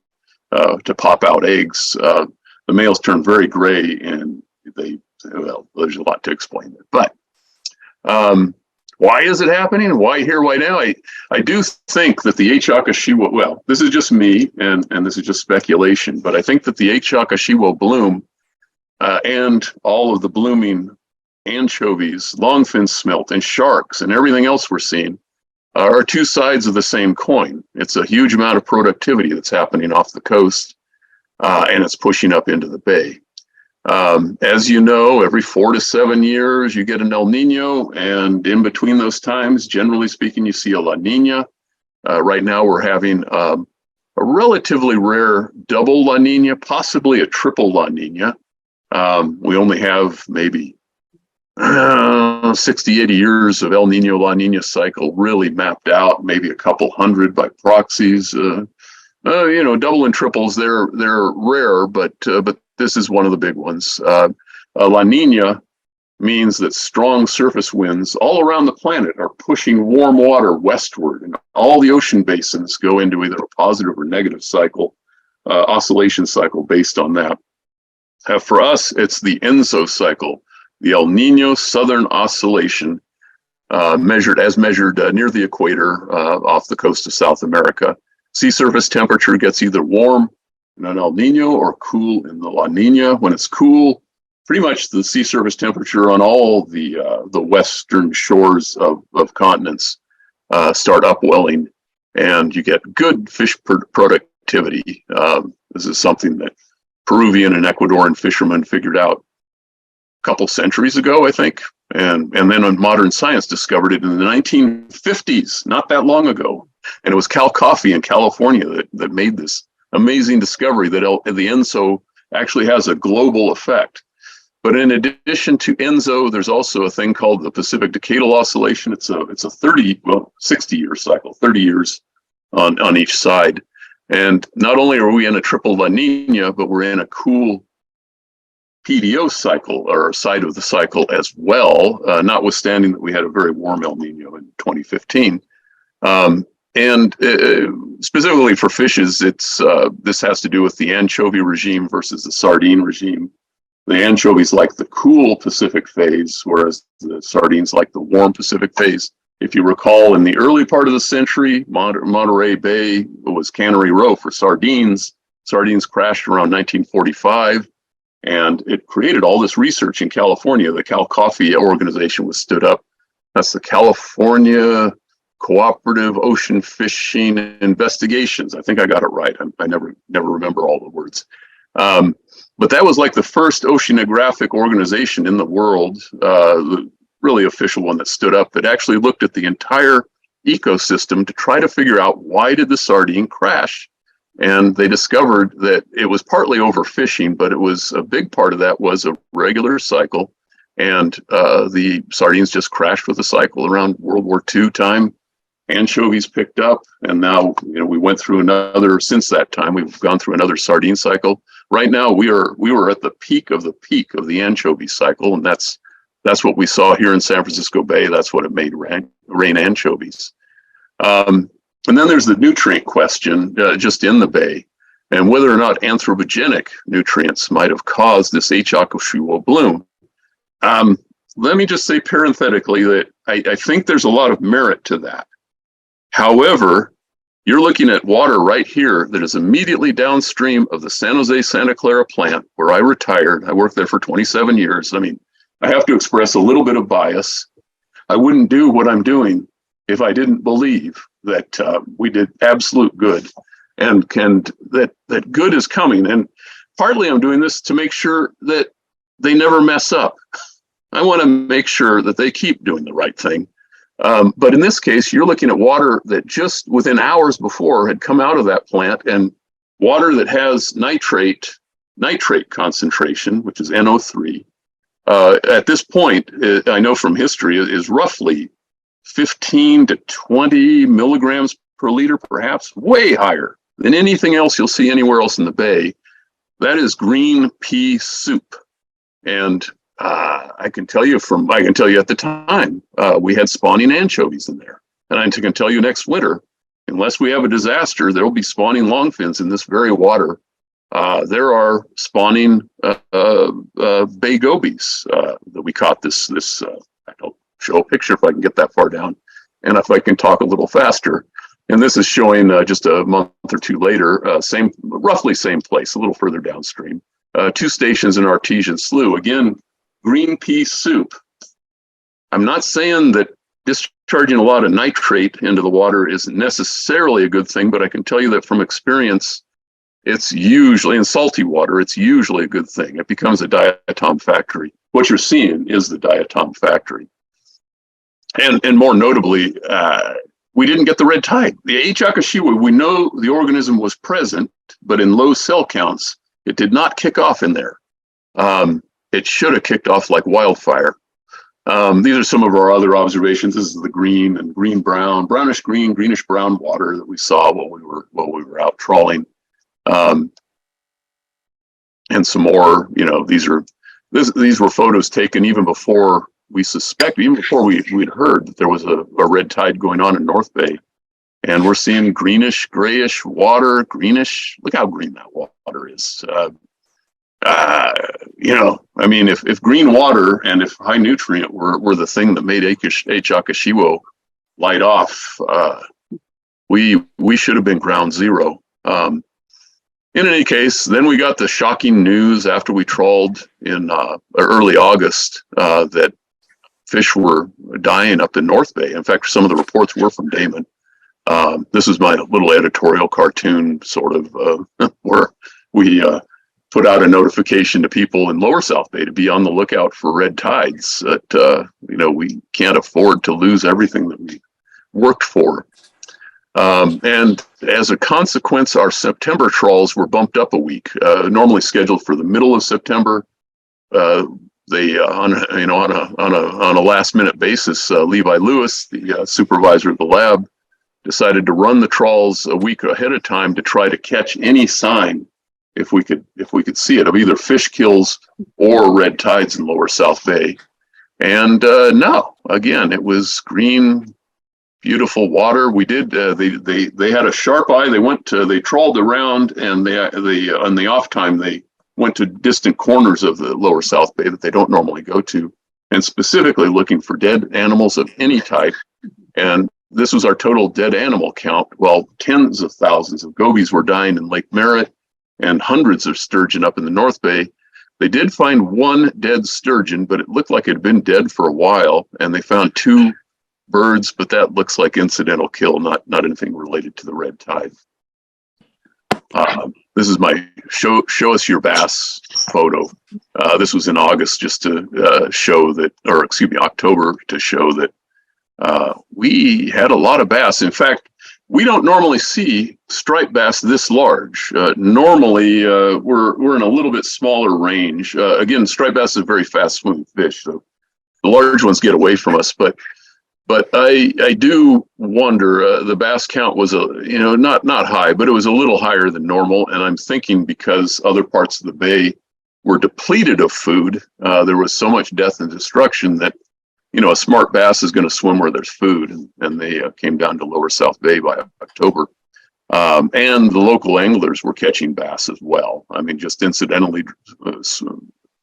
to pop out eggs. The males turn very gray, and there's a lot to explain there. But why is it happening? Why here? Why now? I do think that the H. akashiwo, well, this is just me, and this is just speculation, but I think that the H. akashiwo bloom and all of the blooming anchovies, longfin smelt, and sharks, and everything else we're seeing are two sides of the same coin. It's a huge amount of productivity that's happening off the coast, and it's pushing up into the bay. As you know, every 4 to 7 years, you get an El Nino, and in between those times, generally speaking, you see a La Nina. Right now, we're having a relatively rare double La Nina, possibly a triple La Nina. We only have maybe 60, 80 years of El Nino, La Nina cycle really mapped out, maybe a couple hundred by proxies. Double and triples, they're rare, but this is one of the big ones. La Nina means that strong surface winds all around the planet are pushing warm water westward, and all the ocean basins go into either a positive or negative cycle, oscillation cycle based on that. For us, it's the ENSO cycle, the El Nino Southern Oscillation, measured near the equator off the coast of South America. Sea surface temperature gets either warm in an El Nino or cool in the La Nina. When it's cool, pretty much the sea surface temperature on all the western shores of continents start upwelling, and you get good fish productivity. This is something that Peruvian and Ecuadorian fishermen figured out a couple centuries ago, I think, and then modern science discovered it in the 1950s, not that long ago. And it was Cal Coffey in California that made this amazing discovery that the ENSO actually has a global effect. But in addition to ENSO, there's also a thing called the Pacific Decadal Oscillation. It's a 60-year cycle, 30 years on each side. And not only are we in a triple La Nina, but we're in a cool PDO cycle, or side of the cycle as well, notwithstanding that we had a very warm El Nino in 2015. And specifically for fishes, this has to do with the anchovy regime versus the sardine regime. The anchovies like the cool Pacific phase, whereas the sardines like the warm Pacific phase. If you recall, in the early part of the century, Monterey Bay was Cannery Row for sardines. Sardines crashed around 1945, and it created all this research in California. The Cal Coffey organization was stood up. That's the California Cooperative Ocean Fishing Investigations. I think I got it right. I never remember all the words. But that was like the first oceanographic organization in the world, the really official one that stood up, that actually looked at the entire ecosystem to try to figure out why did the sardine crash. And they discovered that it was partly overfishing, but it was a big part of that was a regular cycle. And the sardines just crashed with the cycle around World War II time. Anchovies picked up, and now we went through another. Since that time, we've gone through another sardine cycle. Right now, we were at the peak of the anchovy cycle, and that's what we saw here in San Francisco Bay. That's what it made rain anchovies. And then there's the nutrient question, just in the bay, and whether or not anthropogenic nutrients might have caused this H. akashiwo bloom. Let me just say parenthetically that I think there's a lot of merit to that. However, you're looking at water right here that is immediately downstream of the San Jose Santa Clara plant where I retired. I worked there for 27 years. I mean, I have to express a little bit of bias. I wouldn't do what I'm doing if I didn't believe that we did absolute good, and that good is coming. And partly I'm doing this to make sure that they never mess up. I want to make sure that they keep doing the right thing. But in this case, you're looking at water that just within hours before had come out of that plant, and water that has nitrate concentration, which is NO3. At this point, I know from history, is roughly 15 to 20 milligrams per liter, perhaps way higher than anything else you'll see anywhere else in the bay. That is green pea soup. And I can tell you at the time, we had spawning anchovies in there. And I can tell you next winter, unless we have a disaster, there will be spawning longfins in this very water. There are spawning bay gobies that we caught this I'll show a picture if I can get that far down, and if I can talk a little faster. And this is showing just a month or two later, roughly same place, a little further downstream. 2 stations in Artesian Slough. Again, green pea soup. I'm not saying that discharging a lot of nitrate into the water isn't necessarily a good thing, but I can tell you that from experience, it's usually, in salty water, it's usually a good thing. It becomes a diatom factory. What you're seeing is the diatom factory. And more notably, we didn't get the red tide. The H. akashiwo, we know the organism was present, but in low cell counts, it did not kick off in there. It should have kicked off like wildfire. These are some of our other observations. This is the green and green-brown, brownish-green, greenish-brown water that we saw while we were out trawling. And some more, these were photos taken even before we even before we'd heard that there was a red tide going on in North Bay. And we're seeing greenish, grayish water, greenish. Look how green that water is. If green water and if high nutrient were the thing that made H. akashiwo light off, we should have been ground zero. In any case, then we got the shocking news after we trawled in early August that fish were dying up in North Bay. In fact, some of the reports were from Damon. This is my little editorial cartoon, sort of, where we put out a notification to people in Lower South Bay to be on the lookout for red tides. That we can't afford to lose everything that we worked for. And as a consequence, our September trawls were bumped up a week. Normally scheduled for the middle of September. They on a last-minute basis, Levi Lewis, the supervisor of the lab, decided to run the trawls a week ahead of time to try to catch any sign, if we could see it, of either fish kills or red tides in Lower South Bay. And no, again, it was green, beautiful water. We did. They had a sharp eye. They trawled around, and they on the off time they went to distant corners of the Lower South Bay that they don't normally go to, and specifically looking for dead animals of any type. And this was our total dead animal count. Well, tens of thousands of gobies were dying in Lake Merritt and hundreds of sturgeon up in the North Bay. They did find one dead sturgeon, but it looked like it had been dead for a while. And they found 2 birds, but that looks like incidental kill, not anything related to the red tide. This is my show us your bass photo. This was in August, just to show that, or excuse me, October, to show that we had a lot of bass. In fact, we don't normally see striped bass this large. Normally, we're in a little bit smaller range. Again, striped bass is a very fast-swimming fish, so the large ones get away from us. But I do wonder. The bass count was not high, but it was a little higher than normal. And I'm thinking because other parts of the bay were depleted of food, there was so much death and destruction that a smart bass is going to swim where there's food, and they came down to Lower South Bay by October. And the local anglers were catching bass as well. I mean, just incidentally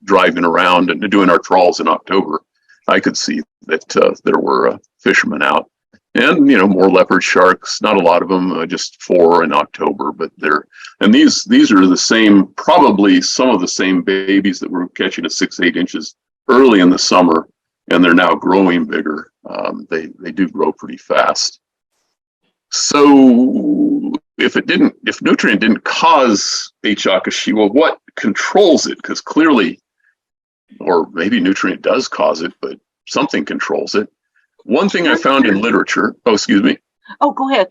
driving around and doing our trawls in October, I could see that there were fishermen out, and more leopard sharks. Not a lot of them, just 4 in October, but these are the same, probably some of the same babies that we're catching at 6-8 inches early in the summer. And they're now growing bigger. They do grow pretty fast. So if nutrient didn't cause H. akashiwo, what controls it? Because clearly, or maybe nutrient does cause it, but something controls it. One thing I found in literature. Oh, excuse me. Oh, go ahead.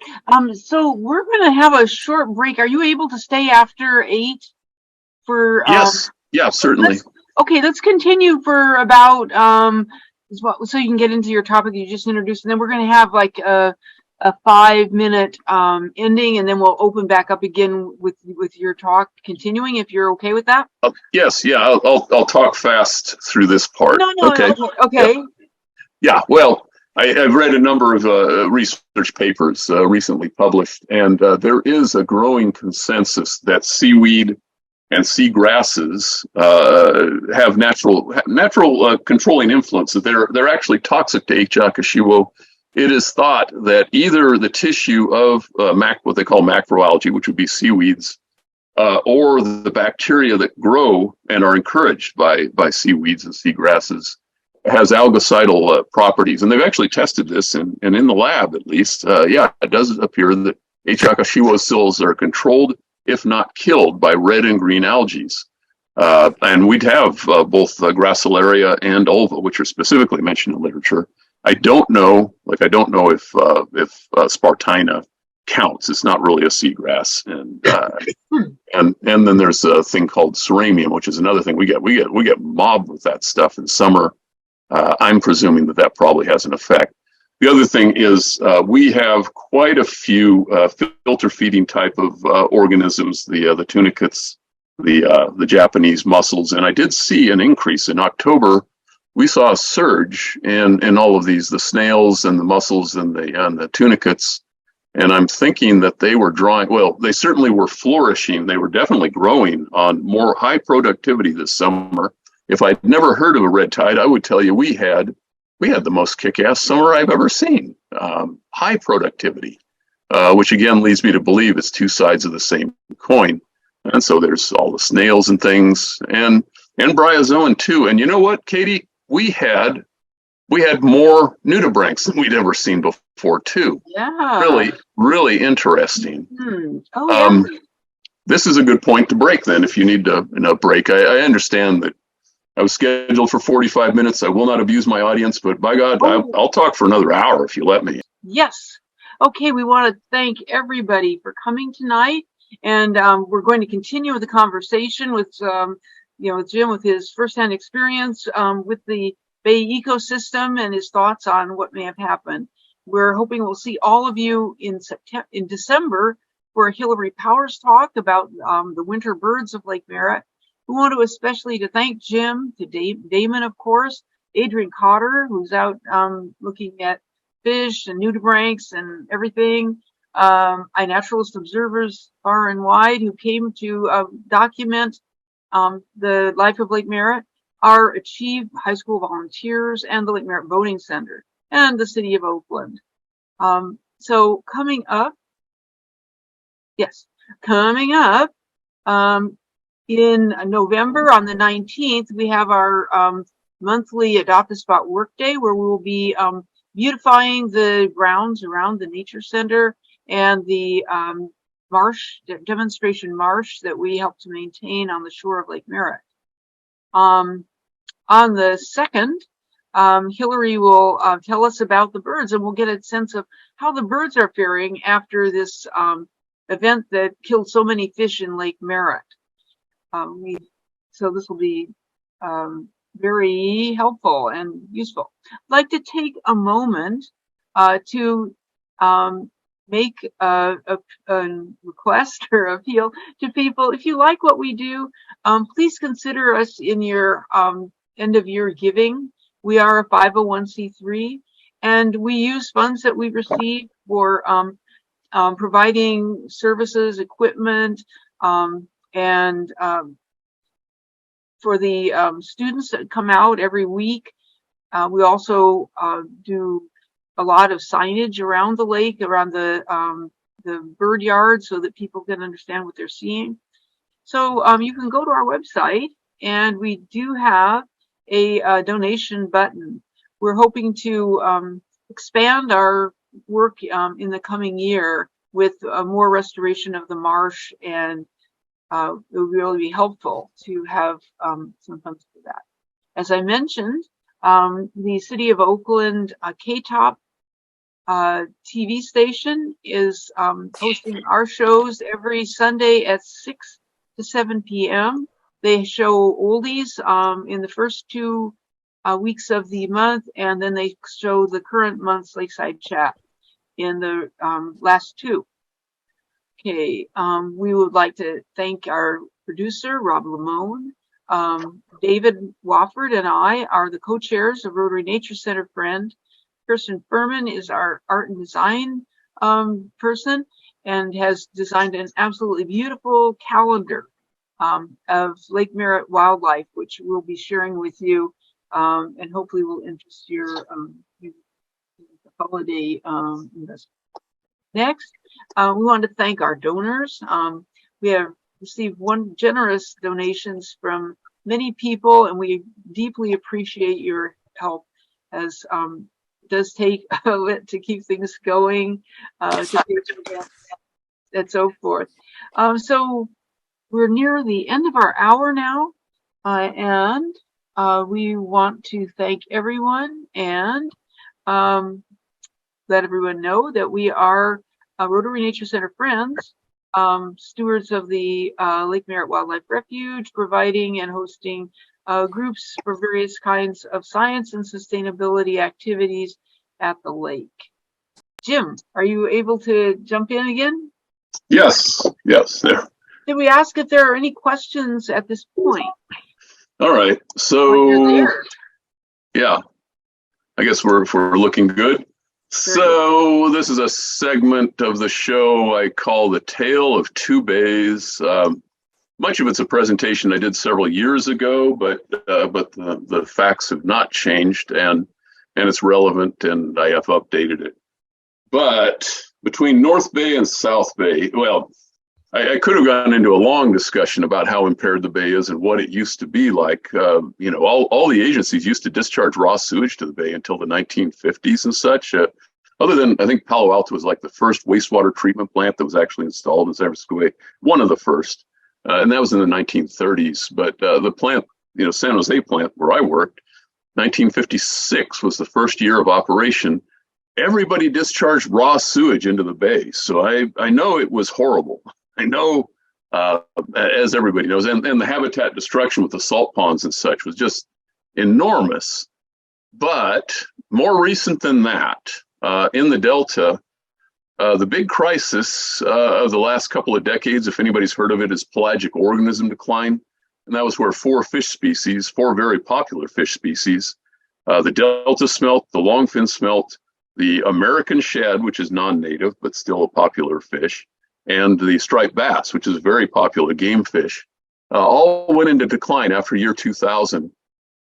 So we're going to have a short break. Are you able to stay after 8 for? Yes. Yeah, certainly. Let's continue for about as well, so you can get into your topic you just introduced, and then we're going to have like a 5-minute ending, and then we'll open back up again with your talk continuing, if you're okay with that. Yes, yeah, I'll talk fast through this part. No, Okay. okay. Yeah, well, I've read a number of research papers recently published, and there is a growing consensus that seaweed and seagrasses have natural controlling influences. They're actually toxic to H. akashiwo. It is thought that either the tissue of what they call macroalgae, which would be seaweeds, or the bacteria that grow and are encouraged by seaweeds and seagrasses, has algacidal properties. And they've actually tested this, and in the lab at least, it does appear that H. akashiwo cells are controlled, if not killed, by red and green algae. And we'd have both Gracilaria and ulva, which are specifically mentioned in literature. I don't know if Spartina counts. It's not really a seagrass, and then there's a thing called ceramium, which is another thing we get mobbed with that stuff in summer. I'm presuming that probably has an effect. The other thing is we have quite a few filter feeding type of organisms, the tunicates, the Japanese mussels, and I did see an increase in October. We saw a surge in all of these, the snails and the mussels and the tunicates, and I'm thinking that they were they certainly were flourishing. They were definitely growing on more high productivity this summer. If I'd never heard of a red tide, I would tell you we had the most kick-ass summer I've ever seen. High productivity, which again leads me to believe it's two sides of the same coin. And so there's all the snails and things, and bryozoan too. And you know what, Katie? We had more nudibranchs than we'd ever seen before too. Yeah. Really, really interesting. Oh, yeah. This is a good point to break then, if you need to break. I understand that I was scheduled for 45 minutes. I will not abuse my audience, but by God, I'll talk for another hour if you let me. Yes. Okay, we want to thank everybody for coming tonight, and we're going to continue with the conversation with with Jim, with his firsthand experience with the Bay ecosystem and his thoughts on what may have happened. We're hoping we'll see all of you in December for a Hillary Powers talk about the winter birds of Lake Merritt. We want to especially to thank Jim, to Damon, of course, Adrian Cotter, who's out looking at fish and nudibranchs and everything, iNaturalist observers far and wide who came to document the life of Lake Merritt, our Achieve High School volunteers, and the Lake Merritt Voting Center, and the City of Oakland. So coming up in November on the 19th, we have our monthly Adopt a Spot Workday, where we will be beautifying the grounds around the Nature Center and the demonstration marsh that we help to maintain on the shore of Lake Merritt. On the 2nd, Hillary will tell us about the birds, and we'll get a sense of how the birds are faring after this event that killed so many fish in Lake Merritt. So this will be very helpful and useful. I'd like to take a moment to make a request or appeal to people. If you like what we do, please consider us in your end of year giving. We are a 501c3, and we use funds that we receive for providing services, equipment, and for the students that come out every week. We also do a lot of signage around the lake, around the bird yard, so that people can understand what they're seeing. So you can go to our website, and we do have a donation button. We're hoping to expand our work in the coming year with more restoration of the marsh, and it would really be helpful to have some funds for that. As I mentioned, the City of Oakland K-Top TV station is hosting our shows every Sunday at 6 to 7 p.m. They show oldies in the first two weeks of the month, and then they show the current month's Lakeside chat in the last two. Okay, we would like to thank our producer, Rob Lamone. David Wofford and I are the co-chairs of Rotary Nature Center Friend. Kirsten Furman is our art and design person and has designed an absolutely beautiful calendar of Lake Merritt wildlife, which we'll be sharing with you and hopefully will interest your holiday investment. Next, we want to thank our donors. We have received generous donations from many people, and we deeply appreciate your help, as it does take a bit to keep things going, and so forth. So we're near the end of our hour now, and we want to thank everyone and let everyone know that we are Rotary Nature Center Friends, stewards of the Lake Merritt Wildlife Refuge, providing and hosting groups for various kinds of science and sustainability activities at the lake. Jim, are you able to jump in again? Yes, there. Did we ask if there are any questions at this point? All right, so yeah, I guess we're looking good. So this is a segment of the show I call The Tale of Two Bays. Much of it's a presentation I did several years ago, but the facts have not changed, and it's relevant, and I have updated it. But between North Bay and South Bay, well, I could have gone into a long discussion about how impaired the bay is and what it used to be like. All the agencies used to discharge raw sewage to the bay until the 1950s and such. Other than, I think Palo Alto was like the first wastewater treatment plant that was actually installed in San Francisco Bay, one of the first, and that was in the 1930s. But the plant, San Jose plant where I worked, 1956 was the first year of operation. Everybody discharged raw sewage into the bay, so I know it was horrible. I know, as everybody knows, and the habitat destruction with the salt ponds and such was just enormous. But more recent than that, in the Delta, the big crisis of the last couple of decades, if anybody's heard of it, is pelagic organism decline. And that was where four very popular fish species, the Delta smelt, the longfin smelt, the American shad, which is non-native but still a popular fish, and the striped bass, which is a very popular game fish, all went into decline after year 2000.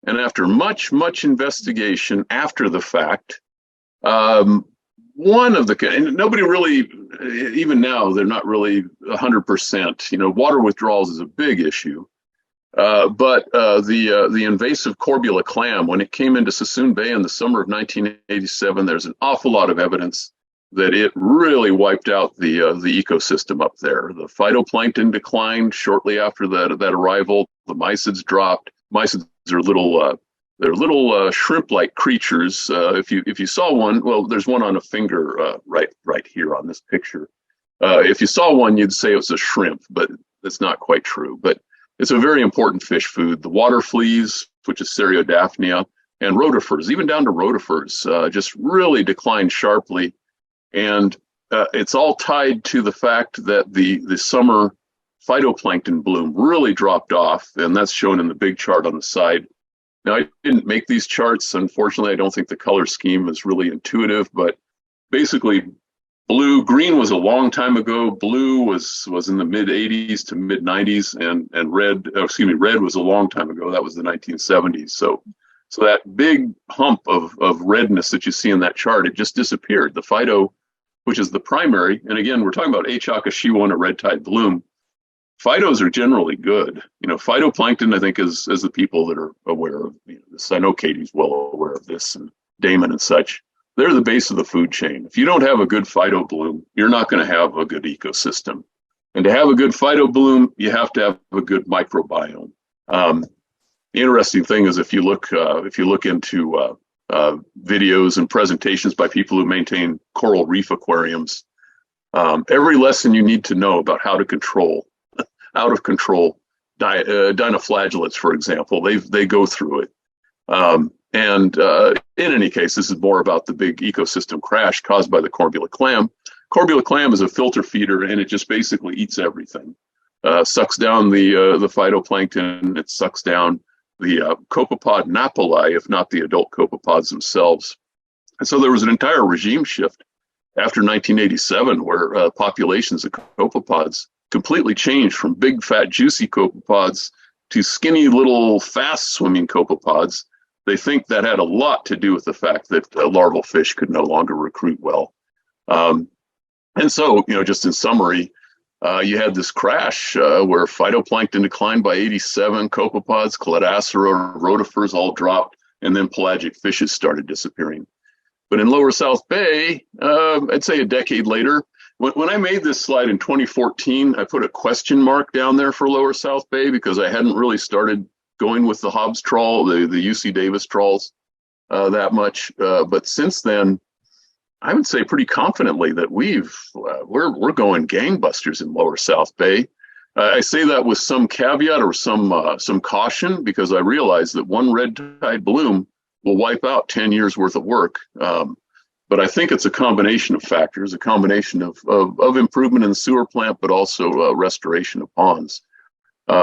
And after much investigation after the fact, and nobody really, even now, they're not really 100%. Water withdrawals is a big issue. But the invasive corbula clam, when it came into Sassoon Bay in the summer of 1987, there's an awful lot of evidence that it really wiped out the ecosystem up there. The phytoplankton declined shortly after that arrival. The mysids dropped. Mysids are little shrimp-like creatures. If you saw one, well, there's one on a finger right here on this picture. If you saw one, you'd say it was a shrimp, but that's not quite true. But it's a very important fish food. The water fleas, which is Cereodaphnia, and rotifers, even down to rotifers, just really declined sharply. And it's all tied to the fact that the summer phytoplankton bloom really dropped off, and that's shown in the big chart on the side. Now, I didn't make these charts. Unfortunately, I don't think the color scheme is really intuitive, but basically green was a long time ago. Blue was in the mid 80s to mid 90s, and red was a long time ago. That was the 1970s. So that big hump of redness that you see in that chart, it just disappeared. The phyto, which is the primary, and again, we're talking about H. akashiwo and a red tide bloom. Phytos are generally good. Phytoplankton, I think, is the people that are aware of this. I know Katie's well aware of this, and Damon and such. They're the base of the food chain. If you don't have a good phyto bloom, you're not going to have a good ecosystem. And to have a good phyto bloom, you have to have a good microbiome. The interesting thing is if you look into videos and presentations by people who maintain coral reef aquariums, every lesson you need to know about how to control out of control dinoflagellates, for example, they go through it. And in any case, this is more about the big ecosystem crash caused by the corbula clam. Corbula clam is a filter feeder, and it just basically eats everything. Sucks down the phytoplankton. It sucks down the copepod napoli, if not the adult copepods themselves. And so there was an entire regime shift after 1987, where populations of copepods completely changed from big, fat, juicy copepods to skinny, little, fast-swimming copepods. They think that had a lot to do with the fact that larval fish could no longer recruit well. And so, just in summary, you had this crash where phytoplankton declined by 87, copepods, Cladacera, rotifers all dropped, and then pelagic fishes started disappearing. But in Lower South Bay, I'd say a decade later, when I made this slide in 2014, I put a question mark down there for Lower South Bay because I hadn't really started going with the Hobbs trawl, the UC Davis trawls that much. But since then, I would say pretty confidently that we're going gangbusters in Lower South Bay. I say that with some caveat or some caution, because I realize that one red tide bloom will wipe out 10 years worth of work. But I think it's a combination of factors, a combination of improvement in the sewer plant, but also restoration of ponds.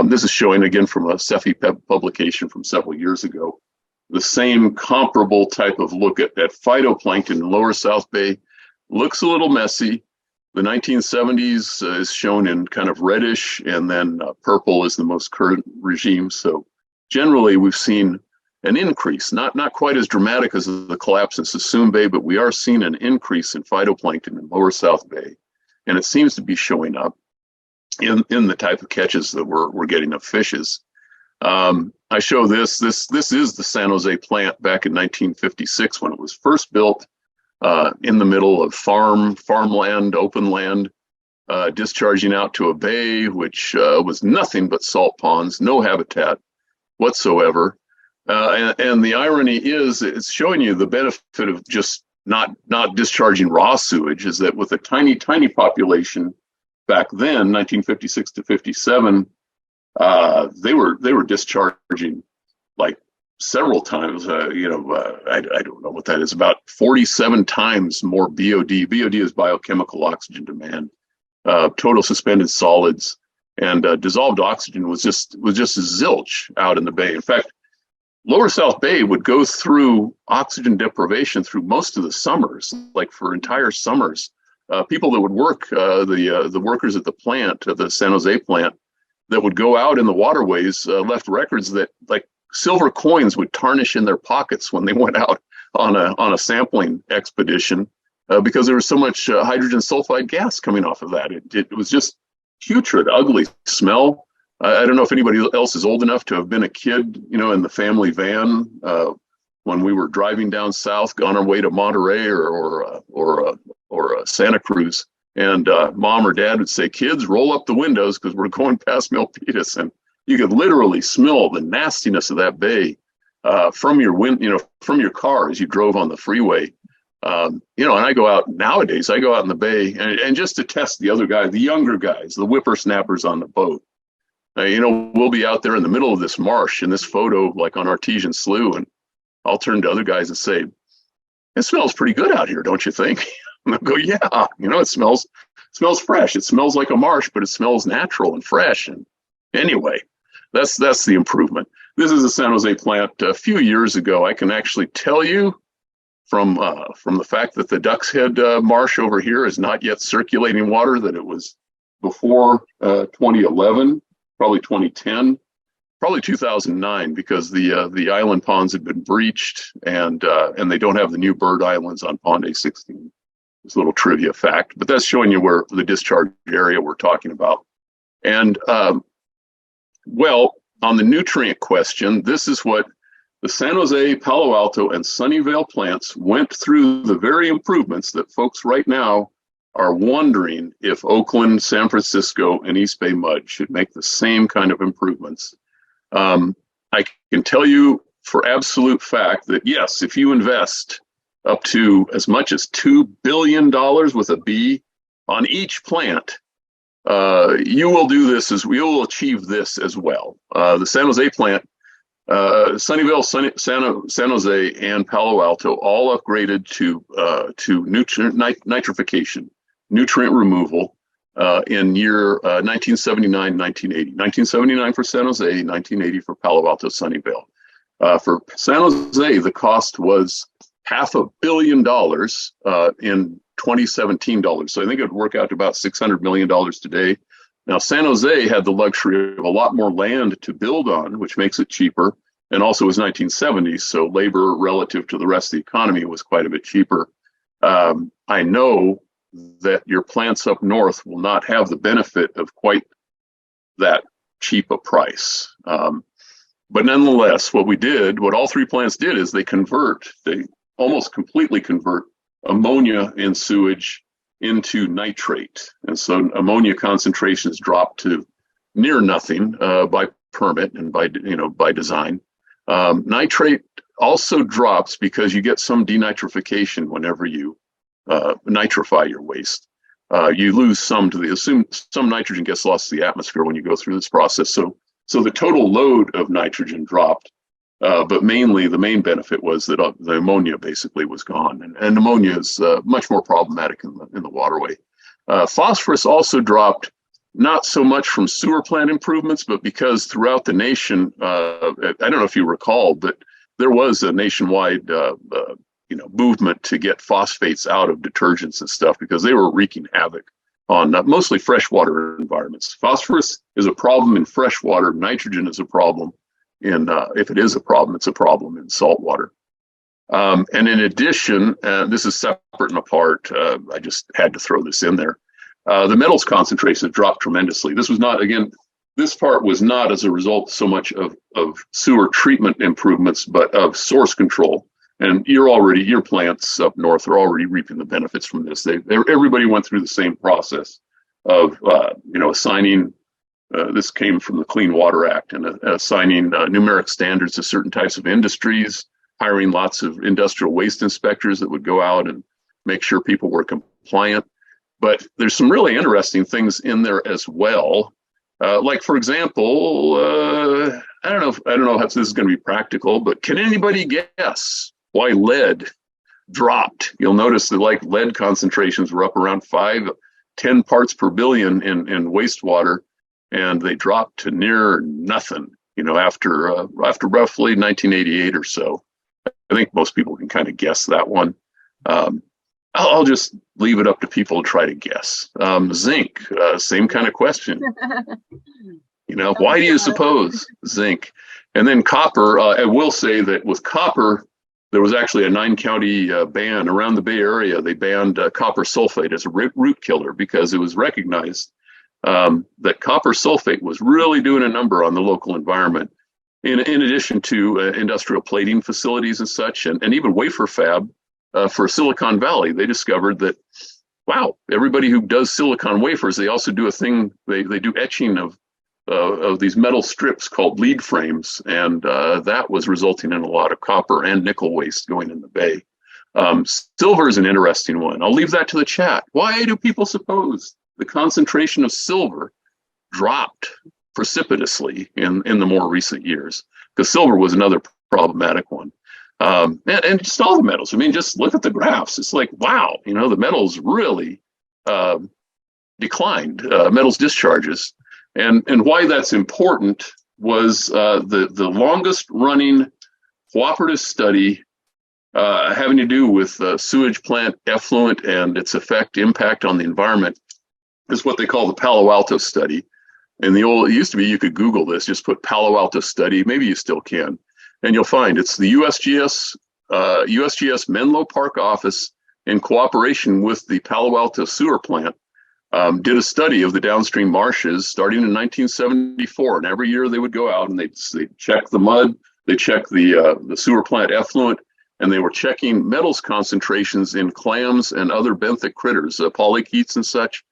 This is showing again from a Cephei publication from several years ago. The same comparable type of look at phytoplankton in Lower South Bay. Looks a little messy. The 1970s is shown in kind of reddish, and then purple is the most current regime. So generally, we've seen an increase, not quite as dramatic as the collapse in Suisun Bay, but we are seeing an increase in phytoplankton in Lower South Bay, and it seems to be showing up in the type of catches that we're getting of fishes. I show this is the San Jose plant back in 1956 when it was first built in the middle of farmland, open land, discharging out to a bay, which was nothing but salt ponds, no habitat whatsoever. And the irony is, it's showing you the benefit of just not discharging raw sewage, is that with a tiny population back then, 1956 to 57, they were discharging like several times. I don't know what that is, about 47 times more BOD. BOD is biochemical oxygen demand. Total suspended solids and dissolved oxygen was just zilch out in the bay. In fact, Lower South Bay would go through oxygen deprivation through most of the summers, like for entire summers. People that would work, the workers at the plant, the San Jose plant, that would go out in the waterways left records that like silver coins would tarnish in their pockets when they went out on a sampling expedition because there was so much hydrogen sulfide gas coming off of that. It was just putrid, ugly smell. I don't know if anybody else is old enough to have been a kid, in the family van when we were driving down south on our way to Monterey or Santa Cruz. And mom or dad would say, "Kids, roll up the windows because we're going past Milpitas," and you could literally smell the nastiness of that bay from from your car as you drove on the freeway. And I go out nowadays. I go out in the bay and just to test the other guys, the younger guys, the whippersnappers on the boat. We'll be out there in the middle of this marsh in this photo, like on Artesian Slough, and I'll turn to other guys and say, "It smells pretty good out here, don't you think?" And they'll go, "Yeah, it smells fresh. It smells like a marsh, but it smells natural and fresh." And anyway, that's the improvement. This is a San Jose plant a few years ago. I can actually tell you from the fact that the Duck's Head marsh over here is not yet circulating water, that it was before 2011, probably 2010, probably 2009, because the island ponds had been breached and they don't have the new bird islands on Pond A16. It's a little trivia fact, but that's showing you where the discharge area we're talking about. And on the nutrient question, this is what the San Jose, Palo Alto, and Sunnyvale plants went through, the very improvements that folks right now are wondering if Oakland, San Francisco, and East Bay Mud should make the same kind of improvements. I can tell you for absolute fact that yes, if you invest up to as much as $2 billion with a B on each plant, you will do this we will achieve this as well. The San Jose plant Sunnyvale, San Jose, and Palo Alto all upgraded to nitrification, nutrient removal in year 1979, 1980. 1979 for San Jose, 1980 for Palo Alto, Sunnyvale. For San Jose, the cost was $500 million in 2017 dollars. So I think it would work out to about $600 million today. Now, San Jose had the luxury of a lot more land to build on, which makes it cheaper. And also it was 1970s, so labor relative to the rest of the economy was quite a bit cheaper. I know that your plants up north will not have the benefit of quite that cheap a price. But nonetheless, what all three plants did is they almost completely convert ammonia in sewage into nitrate. And so ammonia concentrations drop to near nothing by permit and by design. Nitrate also drops because you get some denitrification whenever you nitrify your waste. You lose some some nitrogen gets lost to the atmosphere when you go through this process. So the total load of nitrogen dropped. But mainly, the main benefit was that the ammonia basically was gone, and ammonia is much more problematic in the waterway. Phosphorus also dropped, not so much from sewer plant improvements, but because throughout the nation, I don't know if you recall, but there was a nationwide movement to get phosphates out of detergents and stuff because they were wreaking havoc on mostly freshwater environments. Phosphorus is a problem in freshwater. Nitrogen is a problem. If it is a problem, it's a problem in saltwater. And in addition, this is separate and apart. I just had to throw this in there. The metals concentration dropped tremendously. This part was not as a result so much of sewer treatment improvements, but of source control. And your plants up north are already reaping the benefits from this. Everybody went through the same process of assigning. This came from the Clean Water Act and assigning numeric standards to certain types of industries, hiring lots of industrial waste inspectors that would go out and make sure people were compliant. But there's some really interesting things in there as well. Like, for example, I don't know if this is going to be practical, but can anybody guess why lead dropped? You'll notice that lead concentrations were up around 5-10 parts per billion in wastewater. And they dropped to near nothing, after roughly 1988 or so. I think most people can kind of guess that one. I'll just leave it up to people to try to guess. Zinc, same kind of question. Why do you suppose zinc? And then copper, I will say that with copper, there was actually a 9-county ban around the Bay Area. They banned copper sulfate as a root killer because it was recognized that copper sulfate was really doing a number on the local environment. In addition to industrial plating facilities and such, and even wafer fab for Silicon Valley, they discovered that, wow, everybody who does silicon wafers, they also do a thing, they do etching of these metal strips called lead frames, and that was resulting in a lot of copper and nickel waste going in the bay. Silver is an interesting one. I'll leave that to the chat. Why do people suppose the concentration of silver dropped precipitously in the more recent years? Because silver was another problematic one. And just all the metals. I mean, just look at the graphs. It's like, wow, the metals really declined, metals discharges. And why that's important was the longest running cooperative study having to do with sewage plant effluent and its impact on the environment is what they call the Palo Alto study. And it used to be you could Google this, just put Palo Alto study, maybe you still can, and you'll find it's the USGS Menlo Park office in cooperation with the Palo Alto sewer plant did a study of the downstream marshes starting in 1974. And every year they would go out and they'd check the mud, they check the sewer plant effluent, and they were checking metals concentrations in clams and other benthic critters, polychaetes and such.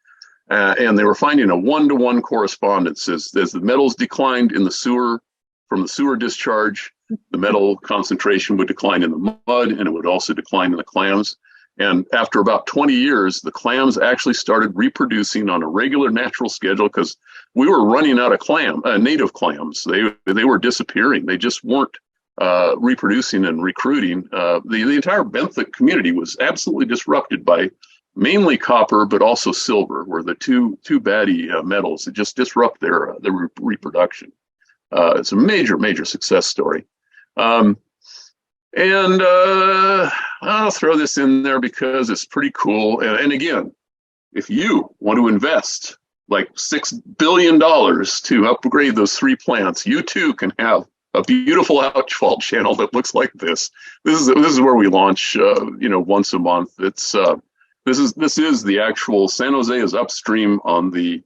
And they were finding a 1-to-1 correspondence as the metals declined in the sewer, from the sewer discharge, the metal concentration would decline in the mud, and it would also decline in the clams. And after about 20 years, the clams actually started reproducing on a regular natural schedule because we were running out of native clams. They were disappearing. They just weren't reproducing and recruiting. The entire benthic community was absolutely disrupted by mainly copper, but also silver, were the two baddie metals that just disrupt their reproduction. It's a major success story. And I'll throw this in there because it's pretty cool. And again, if you want to invest like $6 billion to upgrade those 3 plants, you too can have a beautiful outfall channel that looks like this. This is where we launch, once a month. It's this is the actual San Jose is upstream on the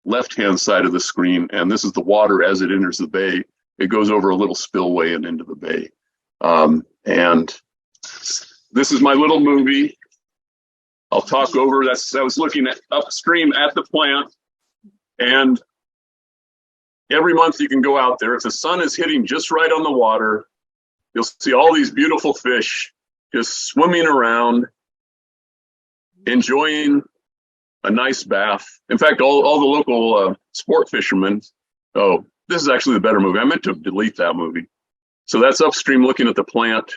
left-hand side of the screen, and this is the water as it enters the bay. It goes over a little spillway and into the bay. And this is my little movie. I'll talk over. I was looking at upstream at the plant, and every month you can go out there. If the sun is hitting just right on the water, you'll see all these beautiful fish just swimming around, enjoying a nice bath. In fact, all the local sport fishermen. Oh, this is actually the better movie. I meant to delete that movie. So that's upstream looking at the plant,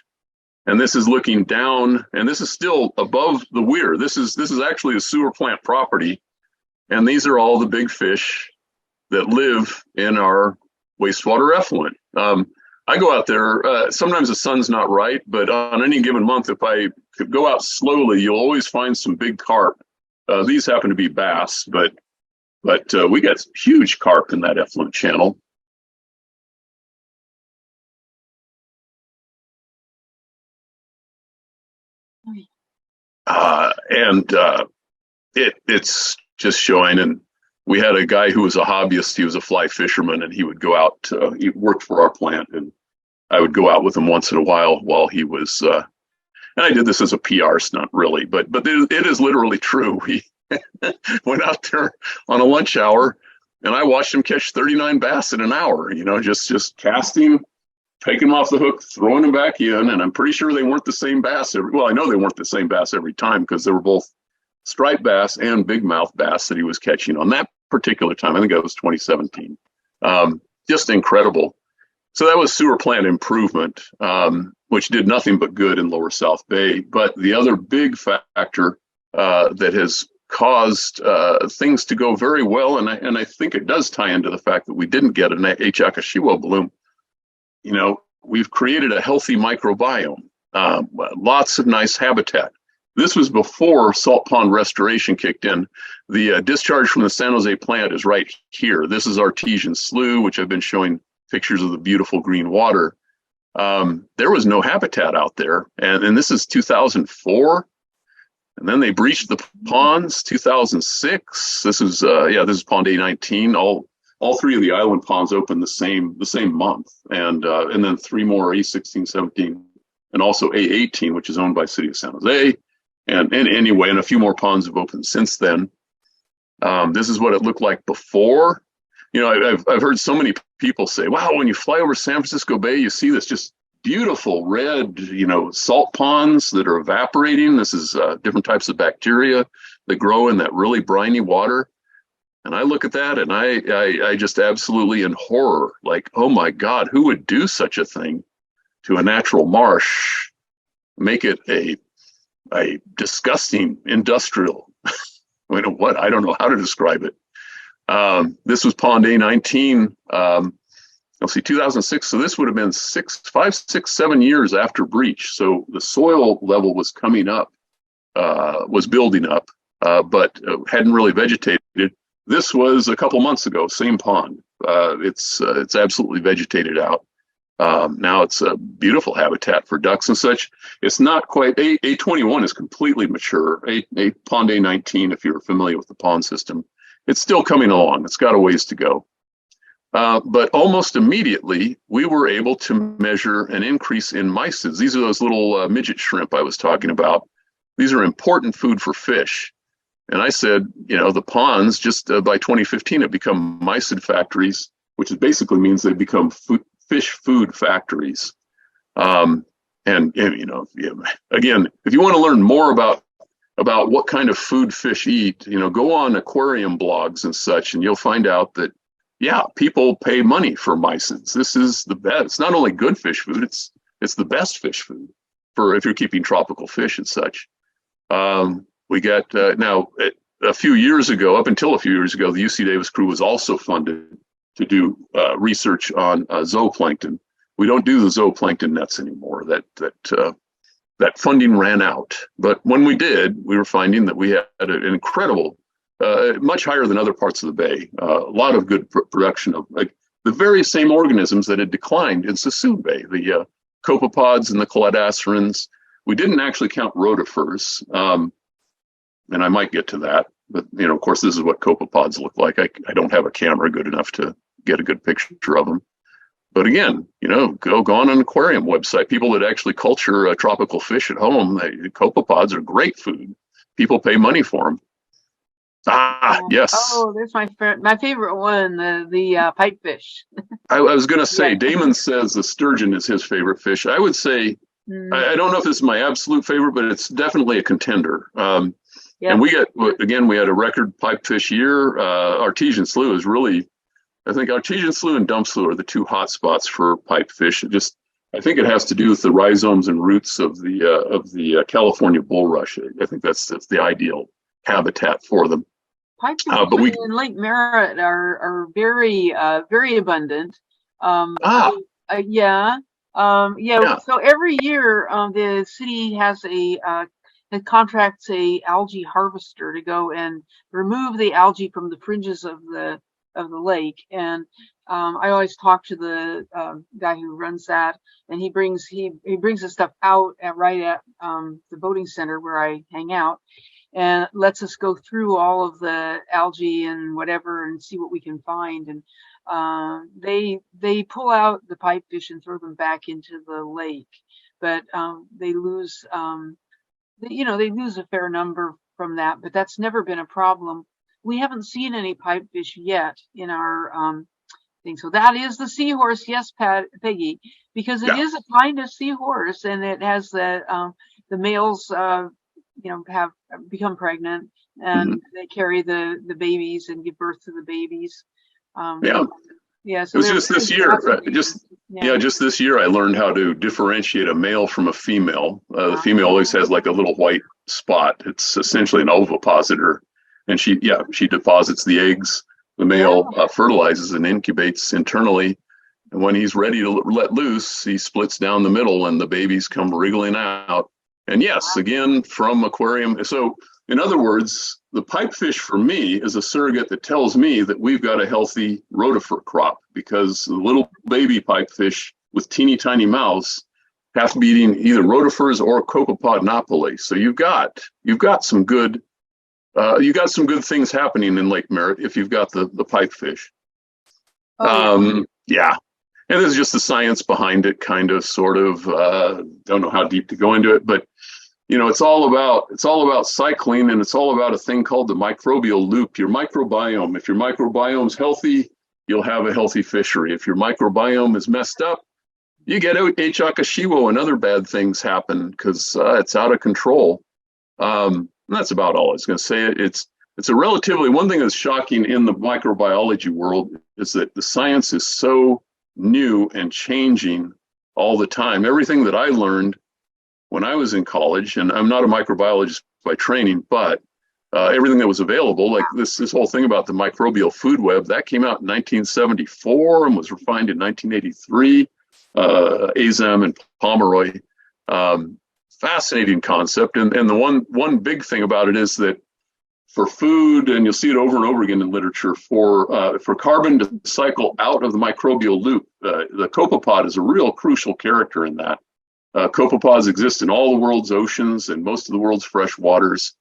and this is looking down, and this is still above the weir. This is actually a sewer plant property, and these are all the big fish that live in our wastewater effluent. I go out there, sometimes the sun's not right, but on any given month, if I could go out slowly, you'll always find some big carp. These happen to be bass, but we got huge carp in that effluent channel. It's just showing. And we had a guy who was a hobbyist. He was a fly fisherman, and he would go out. He worked for our plant, and I would go out with him once in a while he was. And I did this as a PR stunt, really, but it is literally true. We went out there on a lunch hour, and I watched him catch 39 bass in an hour. Just casting, taking them off the hook, throwing them back in, and I'm pretty sure they weren't the same bass. I know they weren't the same bass every time because they were both striped bass and big mouth bass that he was catching on that particular time. I think that was 2017. Just incredible. So that was sewer plant improvement, which did nothing but good in Lower South Bay. But the other big factor that has caused things to go very well, and I think it does tie into the fact that we didn't get an H. akashiwo bloom. We've created a healthy microbiome, lots of nice habitat. This was before salt pond restoration kicked in. The discharge from the San Jose plant is right here. This is Artesian Slough, which I've been showing pictures of the beautiful green water. There was no habitat out there. And this is 2004. And then they breached the ponds, 2006. This is pond A19. All 3 of the island ponds opened the same month. And then 3 more, A16, 17, and also A18, which is owned by City of San Jose. And anyway, and a few more ponds have opened since then. This is what it looked like before. I've heard so many people say, wow, when you fly over San Francisco Bay, you see this just beautiful red, salt ponds that are evaporating. This is different types of bacteria that grow in that really briny water. And I look at that and I just absolutely in horror, like, oh my God, who would do such a thing to a natural marsh, make it a disgusting industrial, I don't know how to describe it. This was pond A19, let's see, 2006. So this would have been 5, 6, 7 years after breach. So the soil level was coming up, was building up, but hadn't really vegetated. This was a couple months ago, same pond. It's absolutely vegetated out. Now it's a beautiful habitat for ducks and such. It's not quite, A21 is completely mature. Pond A19, if you're familiar with the pond system, it's still coming along. It's got a ways to go. But almost immediately, we were able to measure an increase in mysids. These are those little midget shrimp I was talking about. These are important food for fish. And I said, the ponds, just by 2015, have become mysid factories, which basically means they become fish food factories. And you know, again, if you want to learn more about what kind of food fish eat, you know, go on aquarium blogs and such, and you'll find out that, yeah, people pay money for mysids. This is the best. It's not only good fish food, it's the best fish food for if you're keeping tropical fish and such. We got now a few years ago, up until a few years ago, the UC Davis crew was also funded to do research on zooplankton. We don't do the zooplankton nets anymore. That funding ran out. But when we did, we were finding that we had an incredible, much higher than other parts of the bay, a lot of good production of like the very same organisms that had declined in Sassoon Bay, the copepods and the cladasserins. We didn't actually count rotifers, and I might get to that. But, you know, of course, this is what copepods look like. I don't have a camera good enough to get a good picture of them. But again, you know, go on an aquarium website. People that actually culture tropical fish at home, copepods are great food. People pay money for them. Yes. Oh, there's my favorite one, the pipefish. I was going to say, Damon says the sturgeon is his favorite fish. I would say, I don't know if this is my absolute favorite, but it's definitely a contender. And we had a record pipefish year. Artesian slough is really, I think Artesian slough and dump slough are the two hot spots for pipefish. I think it has to do with the rhizomes and roots of the California bulrush. I think that's the ideal habitat for them. Pipefish in Lake Merritt are very very abundant. So every year the city has it contracts a algae harvester to go and remove the algae from the fringes of the lake. And I always talk to the guy who runs that, and he brings the stuff out right at the boating center where I hang out, and lets us go through all of the algae and whatever and see what we can find. And they pull out the pipefish and throw them back into the lake, but they lose they lose a fair number from that, but that's never been a problem. We haven't seen any pipefish yet in our thing. So that is the seahorse, yes, Peggy, because it is a kind of seahorse, and it has the males have become pregnant, and they carry the babies and give birth to the babies. So it was just this year. Just this year, I learned how to differentiate a male from a female. The female always has like a little white spot. It's essentially an ovipositor, and she deposits the eggs. The male fertilizes and incubates internally, and when he's ready to let loose, he splits down the middle, and the babies come wriggling out. And yes, again, from aquarium. So in other words, the pipefish for me is a surrogate that tells me that we've got a healthy rotifer crop, because the little baby pipefish with teeny tiny mouths have to be eating either rotifers or copepod napoli. So you've got some good things happening in Lake Merritt if you've got the pipefish. And this is just the science behind it, kind of, sort of. Don't know how deep to go into it, but you know, it's all about cycling, and it's all about a thing called the microbial loop. Your microbiome. If your microbiome's healthy, you'll have a healthy fishery. If your microbiome is messed up, you get H. akashiwo and other bad things happen because it's out of control. And that's about all I was going to say. It's a relatively, one thing that's shocking in the microbiology world is that the science is so new and changing all the time. Everything that I learned when I was in college, and I'm not a microbiologist by training, but everything that was available, like this whole thing about the microbial food web, that came out in 1974 and was refined in 1983. Azam and Pomeroy, fascinating concept. And the one big thing about it is that for food, and you'll see it over and over again in literature, for carbon to cycle out of the microbial loop, the copepod is a real crucial character in that. Copepods exist in all the world's oceans and most of the world's fresh waters.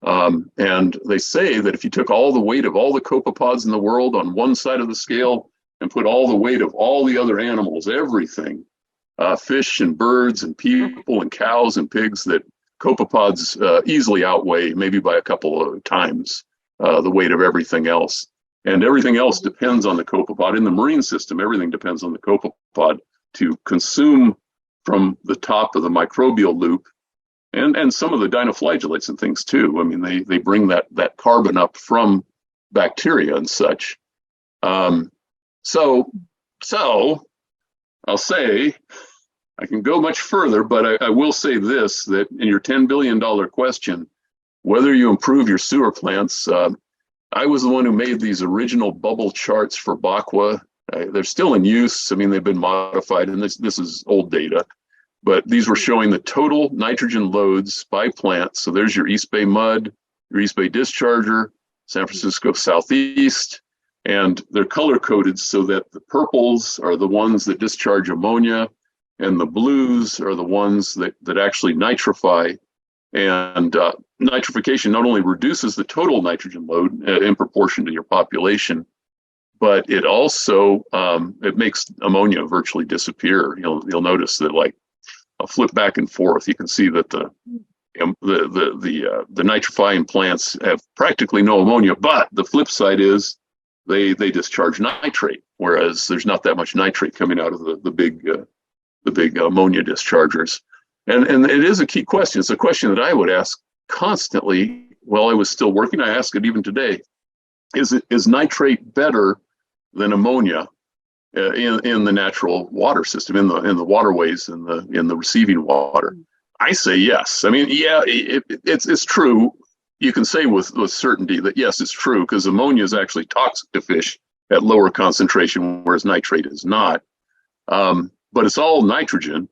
And they say that if you took all the weight of all the copepods in the world on one side of the scale and put all the weight of all the other animals, everything, fish and birds and people and cows and pigs, that copepods easily outweigh, maybe by a couple of times, the weight of everything else. And everything else depends on the copepod. In the marine system, everything depends on the copepod to consume from the top of the microbial loop, and some of the dinoflagellates and things too. I mean, they bring that carbon up from bacteria and such. So I'll say, I can go much further, but I will say this, that in your $10 billion question, whether you improve your sewer plants, I was the one who made these original bubble charts for Bakwa. They're still in use. I mean, they've been modified, and this is old data, but these were showing the total nitrogen loads by plant. So there's your East Bay mud, your East Bay discharger, San Francisco Southeast, and they're color coded so that the purples are the ones that discharge ammonia, and the blues are the ones that actually nitrify. And nitrification not only reduces the total nitrogen load in proportion to your population, but it also it makes ammonia virtually disappear. You'll notice that, like, I'll flip back and forth. You can see that the nitrifying plants have practically no ammonia, but the flip side is they discharge nitrate, whereas there's not that much nitrate coming out of the big ammonia dischargers. And it is a key question. It's a question that I would ask constantly while I was still working. I ask it even today. Is nitrate better than ammonia in the natural water system, in the waterways, in the receiving water? I say yes. I mean, yeah, it's true. You can say with certainty that yes, it's true, because ammonia is actually toxic to fish at lower concentration, whereas nitrate is not. But it's all nitrogen.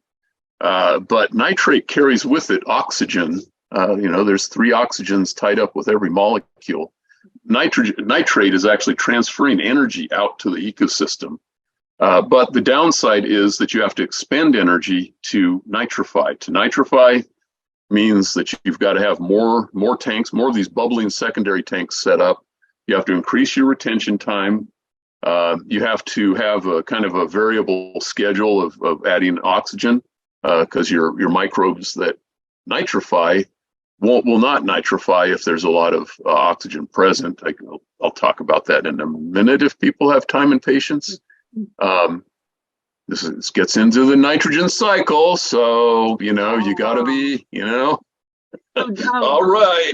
But nitrate carries with it oxygen. There's 3 oxygens tied up with every molecule. Nitrate is actually transferring energy out to the ecosystem. But the downside is that you have to expend energy to nitrify. To nitrify means that you've got to have more tanks, more of these bubbling secondary tanks set up. You have to increase your retention time. You have to have a kind of a variable schedule of adding oxygen, because your microbes that nitrify will not nitrify if there's a lot of oxygen present. I'll talk about that in a minute if people have time and patience. This gets into the nitrogen cycle, so you got to be all right.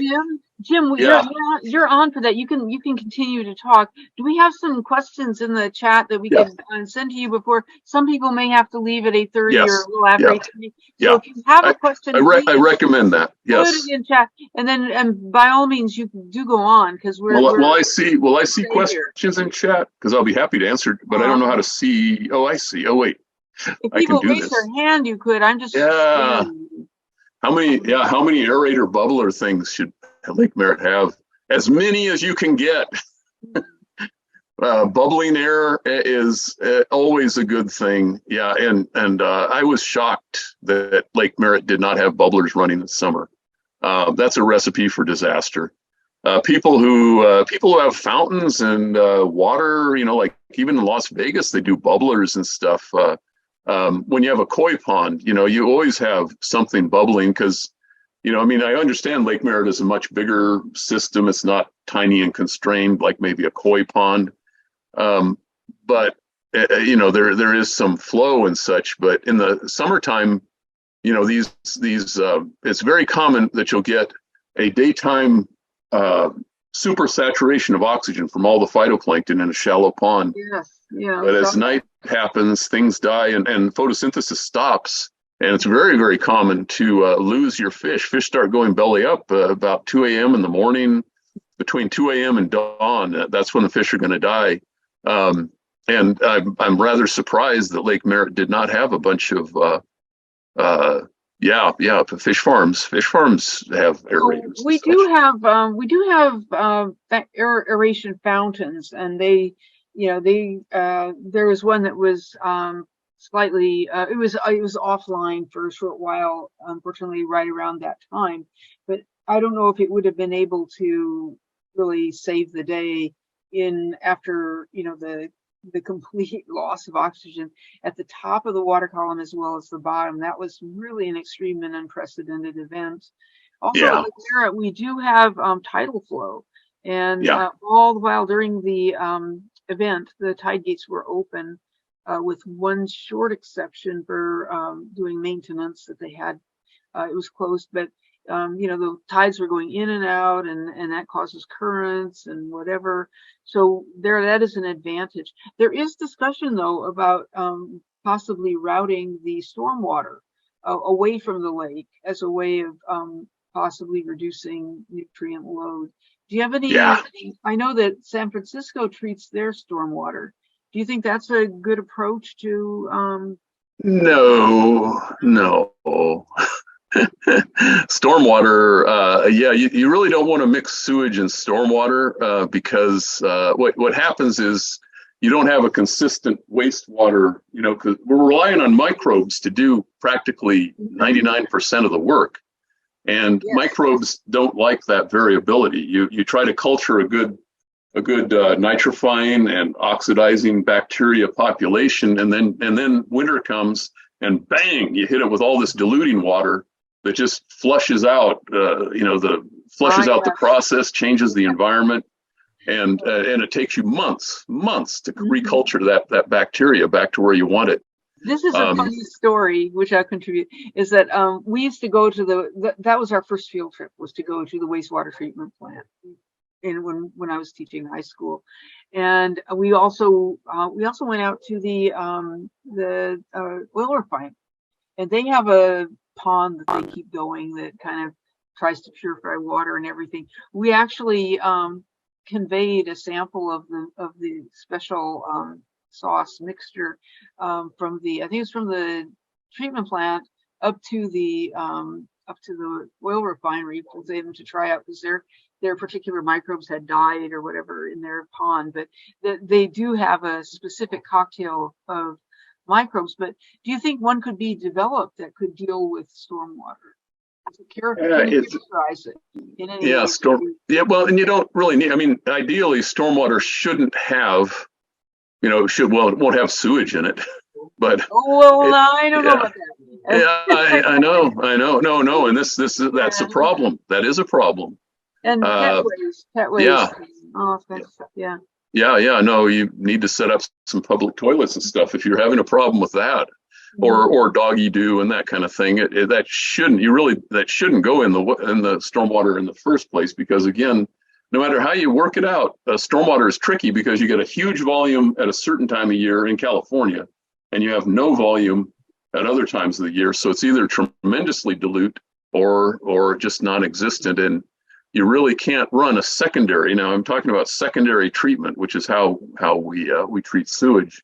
Jim, you're on for that. You can continue to talk. Do we have some questions in the chat that we can send to you before? Some people may have to leave at 8:30 or a little after 8:30. So if you have a question, I recommend that. Yes. Put it in chat, and by all means, you do go on, because will I see questions in chat? Because I'll be happy to answer, but I don't know how to see. Oh, I see. Oh, wait. If people raise their hand, you could. I'm just How many aerator bubbler things should Lake Merritt have? As many as you can get. Bubbling air is always a good thing. Yeah, and I was shocked that Lake Merritt did not have bubblers running this summer. That's a recipe for disaster. People who have fountains and water, like even in Las Vegas, they do bubblers and stuff. When you have a koi pond, you always have something bubbling, because I understand Lake Merritt is a much bigger system. It's not tiny and constrained like maybe a koi pond. But there is some flow and such. But in the summertime, these it's very common that you'll get a daytime super saturation of oxygen from all the phytoplankton in a shallow pond. Yes. Yeah. But as night happens, things die and photosynthesis stops. And it's very, very common to lose your fish. Fish start going belly up about 2 a.m. in the morning. Between 2 a.m. and dawn, that's when the fish are going to die. And I'm rather surprised that Lake Merritt did not have a bunch of fish farms. Fish farms have aerators. We do have aeration fountains, and there was one that was slightly it was offline for a short while, unfortunately, right around that time. But I don't know if it would have been able to really save the day after the complete loss of oxygen at the top of the water column as well as the bottom. That was really an extreme and unprecedented event. Also, at Lake Merritt, we do have tidal flow, and all the while during the event, the tide gates were open. with one short exception for doing maintenance that they had. It was closed, but the tides were going in and out, and that causes currents and whatever. So that is an advantage. There is discussion though about possibly routing the stormwater away from the lake as a way of possibly reducing nutrient load. Do you have any? Yeah. I know that San Francisco treats their stormwater. Do you think that's a good approach to? No. Stormwater, you really don't want to mix sewage and stormwater because what happens is you don't have a consistent wastewater, because we're relying on microbes to do practically 99% of the work. And Yes. microbes don't like that variability. You try to culture a good nitrifying and oxidizing bacteria population, and then winter comes and bang, you hit it with all this diluting water that just flushes out, the process, changes the environment, and it takes you months to reculture that bacteria back to where you want it. This is a funny story, which I contribute, is that we used to go to that was our first field trip, was to go to the wastewater treatment plant when I was teaching high school. And we also went out to the oil refinery, and they have a pond that they keep going that kind of tries to purify water and everything. We actually conveyed a sample of the special sauce mixture from the treatment plant up to the oil refinery for them to try out, because their particular microbes had died or whatever in their pond. But they do have a specific cocktail of microbes. But do you think one could be developed that could deal with stormwater? Characterize it in any way? Well, and you don't really need. I mean, ideally, stormwater shouldn't have. It won't have sewage in it, but I don't know about that. Yeah, I know. No, and that's a problem. That is a problem. And pet waste. Yeah. Oh, thanks. Yeah. Yeah. No, you need to set up some public toilets and stuff if you're having a problem with that, or doggy doo and that kind of thing. That shouldn't go in the stormwater in the first place, because again, no matter how you work it out, stormwater is tricky because you get a huge volume at a certain time of year in California, and you have no volume at other times of the year. So it's either tremendously dilute or just non-existent, and you really can't run a secondary. Now I'm talking about secondary treatment, which is how we treat sewage.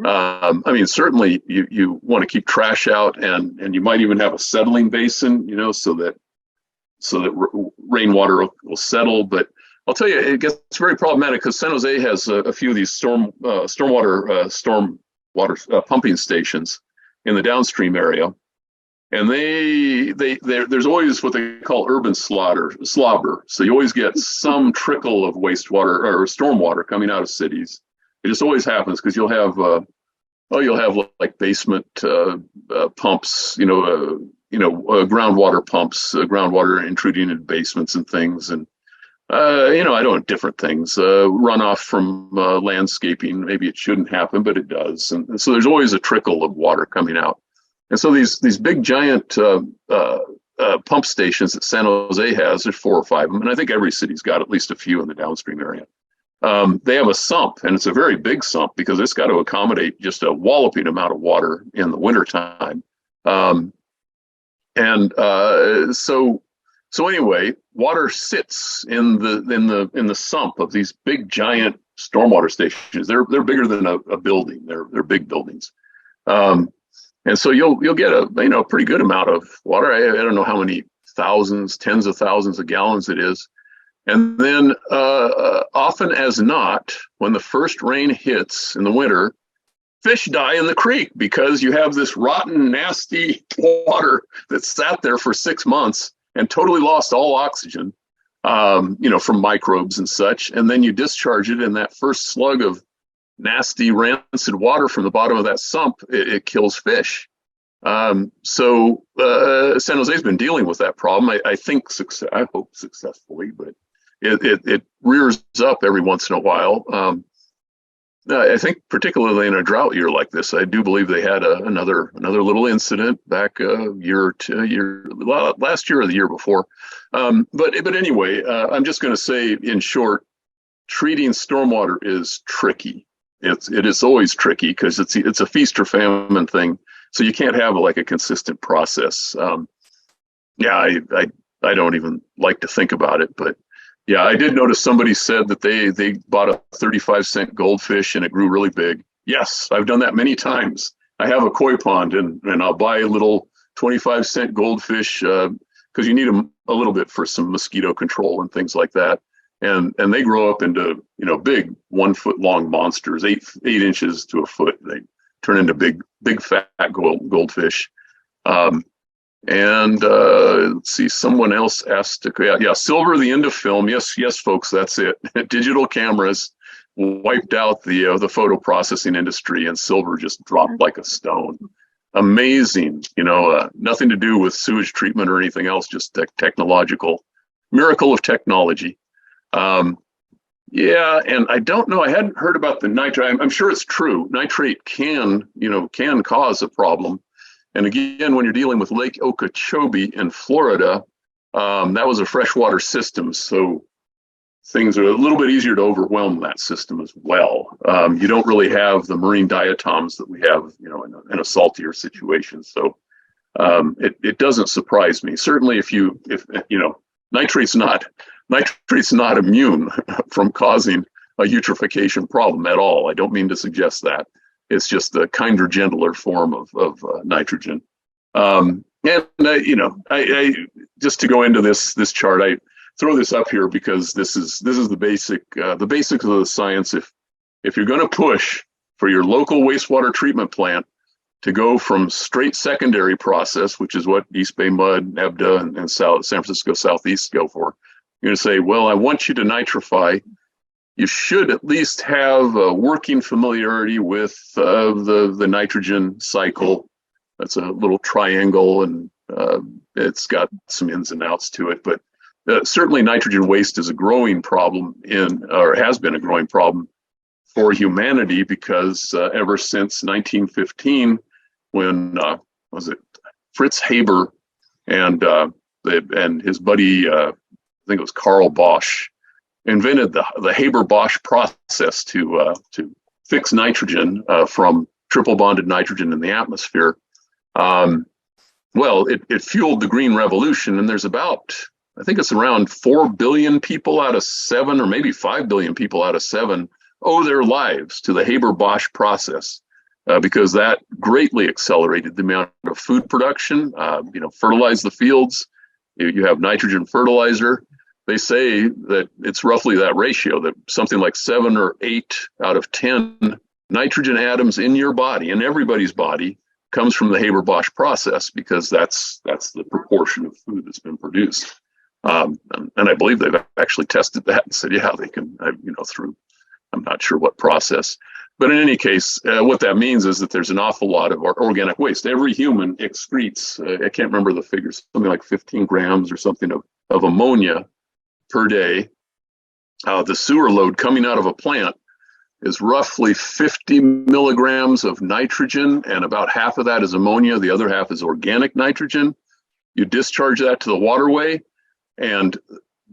I mean, certainly you want to keep trash out, and you might even have a settling basin, so that rainwater will settle. But I'll tell you, it gets very problematic because San Jose has a few of these stormwater pumping stations in the downstream area, and there's always what they call urban slobber. So you always get some trickle of wastewater or stormwater coming out of cities. It just always happens because you'll have like basement pumps, groundwater pumps, groundwater intruding in basements and things, and different things, runoff from landscaping. Maybe it shouldn't happen, but it does, and so there's always a trickle of water coming out. And so these big giant pump stations that San Jose has, there's 4 or 5 of them, and I think every city's got at least a few in the downstream area. They have a sump, and it's a very big sump because it's got to accommodate just a walloping amount of water in the wintertime. So anyway, water sits in the sump of these big giant stormwater stations. They're bigger than a building. They're big buildings. And so you'll get a pretty good amount of water. I don't know how many thousands, tens of thousands of gallons it is. And then often as not, when the first rain hits in the winter, fish die in the creek because you have this rotten, nasty water that sat there for 6 months and totally lost all oxygen, from microbes and such. And then you discharge it, and that first slug of nasty, rancid water from the bottom of that sump, it kills fish. So San Jose's been dealing with that problem. I hope successfully, but it rears up every once in a while. I think particularly in a drought year like this, I do believe they had another little incident back a last year or the year before. But anyway, I'm just going to say in short, treating stormwater is tricky. It is always tricky because it's a feast or famine thing. So you can't have a consistent process. I don't even like to think about it, but yeah, I did notice somebody said that they bought a 35-cent goldfish and it grew really big. Yes, I've done that many times. I have a koi pond and I'll buy a little 25-cent goldfish because you need them a little bit for some mosquito control and things like that. And they grow up into big 1 foot long monsters, 8 inches to a foot. They turn into big fat goldfish. Let's see, someone else asked, silver, the end of film. Yes, folks, that's it. Digital cameras wiped out the photo processing industry, and silver just dropped like a stone. Amazing, nothing to do with sewage treatment or anything else, just technological miracle of technology. And I don't know, I hadn't heard about the nitrate. I'm sure it's true. Nitrate can cause a problem. And again, when you're dealing with Lake Okeechobee in Florida, that was a freshwater system. So things are a little bit easier to overwhelm that system as well. You don't really have the marine diatoms that we have, in a saltier situation. So it doesn't surprise me. Certainly if nitrate's not immune from causing a eutrophication problem at all. I don't mean to suggest that. It's just a kinder, gentler form of nitrogen. I just to go into this chart, I throw this up here because this is the basics of the science. If you're going to push for your local wastewater treatment plant to go from straight secondary process, which is what East Bay Mud, EBDA, and San Francisco Southeast go for, you're going to say, well, I want you to nitrify. You should at least have a working familiarity with the nitrogen cycle. That's a little triangle, and it's got some ins and outs to it. But certainly nitrogen waste is a growing problem has been a growing problem for humanity because ever since 1915, when Fritz Haber and his buddy, I think it was Carl Bosch, invented the Haber-Bosch process to fix nitrogen from triple bonded nitrogen in the atmosphere. It fueled the Green Revolution, and there's I think it's around 4 billion people out of 7, or maybe 5 billion people out of 7 owe their lives to the Haber-Bosch process because that greatly accelerated the amount of food production, fertilize the fields. You have nitrogen fertilizer. They say that it's roughly that ratio, that something like 7 or 8 out of 10 nitrogen atoms in your body, in everybody's body, comes from the Haber-Bosch process because that's the proportion of food that's been produced. And I believe they've actually tested that and said, yeah, they can, through, I'm not sure what process. But in any case, what that means is that there's an awful lot of organic waste. Every human excretes, I can't remember the figures, something like 15 grams or something of ammonia per day. The sewer load coming out of a plant is roughly 50 milligrams of nitrogen, and about half of that is ammonia. The other half is organic nitrogen. You discharge that to the waterway, and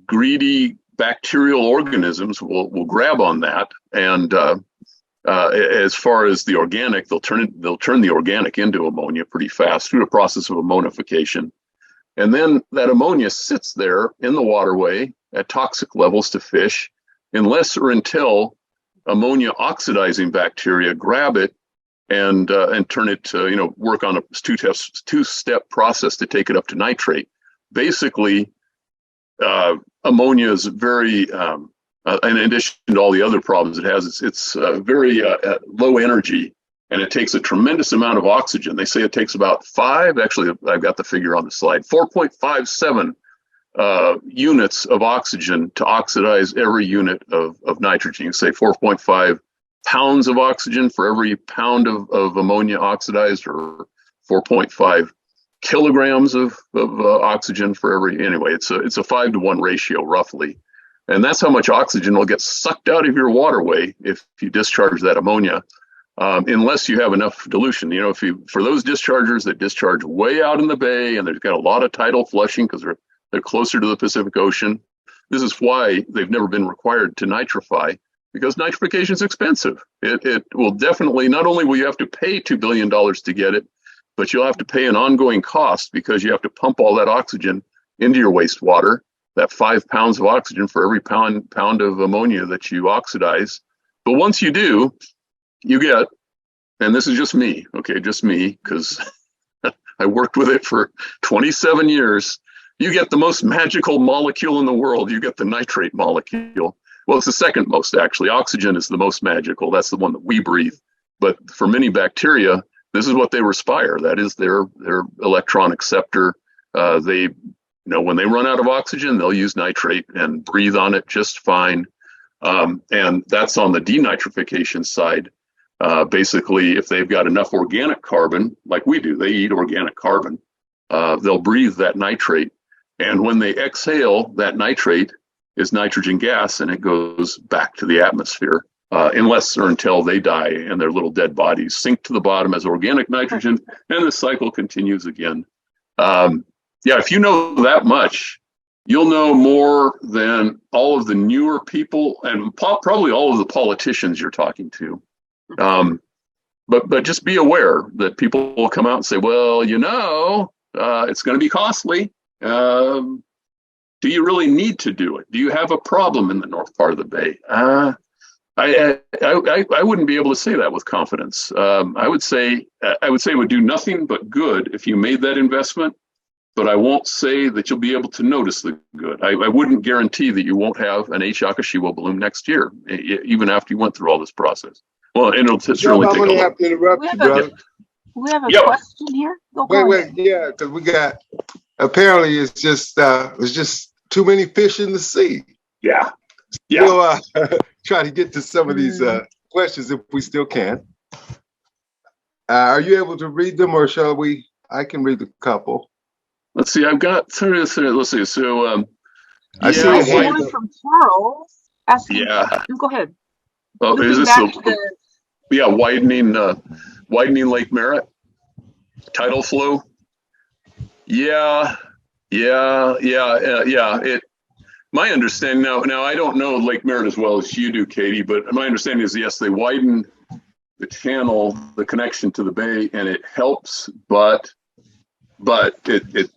greedy bacterial organisms will grab on that. And as far as the organic, they'll turn the organic into ammonia pretty fast through the process of ammonification. And then that ammonia sits there in the waterway at toxic levels to fish, unless or until ammonia oxidizing bacteria grab it and turn it to, work on a two-step process to take it up to nitrate. Basically, ammonia is very, in addition to all the other problems it has, it's very low energy, and it takes a tremendous amount of oxygen. They say it takes about actually, I've got the figure on the slide, 4.57 units of oxygen to oxidize every unit of nitrogen. You say 4.5 pounds of oxygen for every pound of ammonia oxidized, or 4.5 kilograms of oxygen for every, anyway, it's a 5-to-1 ratio roughly. And that's how much oxygen will get sucked out of your waterway if you discharge that ammonia, unless you have enough dilution. You know, for those dischargers that discharge way out in the bay and they've got a lot of tidal flushing because they're closer to the Pacific Ocean, this is why they've never been required to nitrify, because nitrification is expensive. It will definitely, not only will you have to pay $2 billion to get it, but you'll have to pay an ongoing cost because you have to pump all that oxygen into your wastewater, that 5 pounds of oxygen for every pound of ammonia that you oxidize. But once you do, you get, and this is just me, okay, just me, because I worked with it for 27 years, you get the most magical molecule in the world. You get the nitrate molecule. Well, it's the second most, actually. Oxygen is the most magical. That's the one that we breathe. But for many bacteria, this is what they respire. That is their electron acceptor. They, when they run out of oxygen, they'll use nitrate and breathe on it just fine. And that's on the denitrification side. Basically, if they've got enough organic carbon, like we do, they eat organic carbon, they'll breathe that nitrate. And when they exhale, that nitrate is nitrogen gas, and it goes back to the atmosphere, unless or until they die and their little dead bodies sink to the bottom as organic nitrogen, and the cycle continues again. If you know that much, you'll know more than all of the newer people and probably all of the politicians you're talking to. But just be aware that people will come out and say, well, it's going to be costly. Do you really need to do it? Do you have a problem in the north part of the bay? I wouldn't be able to say that with confidence. I would say it would do nothing but good if you made that investment, but I won't say that you'll be able to notice the good. I wouldn't guarantee that you won't have an akashiwo bloom next year, even after you went through all this process. Well, and it'll certainly take a while. Have to interrupt you, brother. We have a question here. Wait, yeah, because we got, apparently it's just too many fish in the sea. Yeah. We'll try to get to some of these questions if we still can. Are you able to read them, or shall we? I can read a couple. Let's see. I've got. Let's see. So I see one from Charles asking. Yeah. Go ahead. Oh, is this widening Lake Merritt tidal flow? Yeah. My understanding now I don't know Lake Merritt as well as you do, Katie, but my understanding is yes, they widen the channel, the connection to the bay, and it helps, but it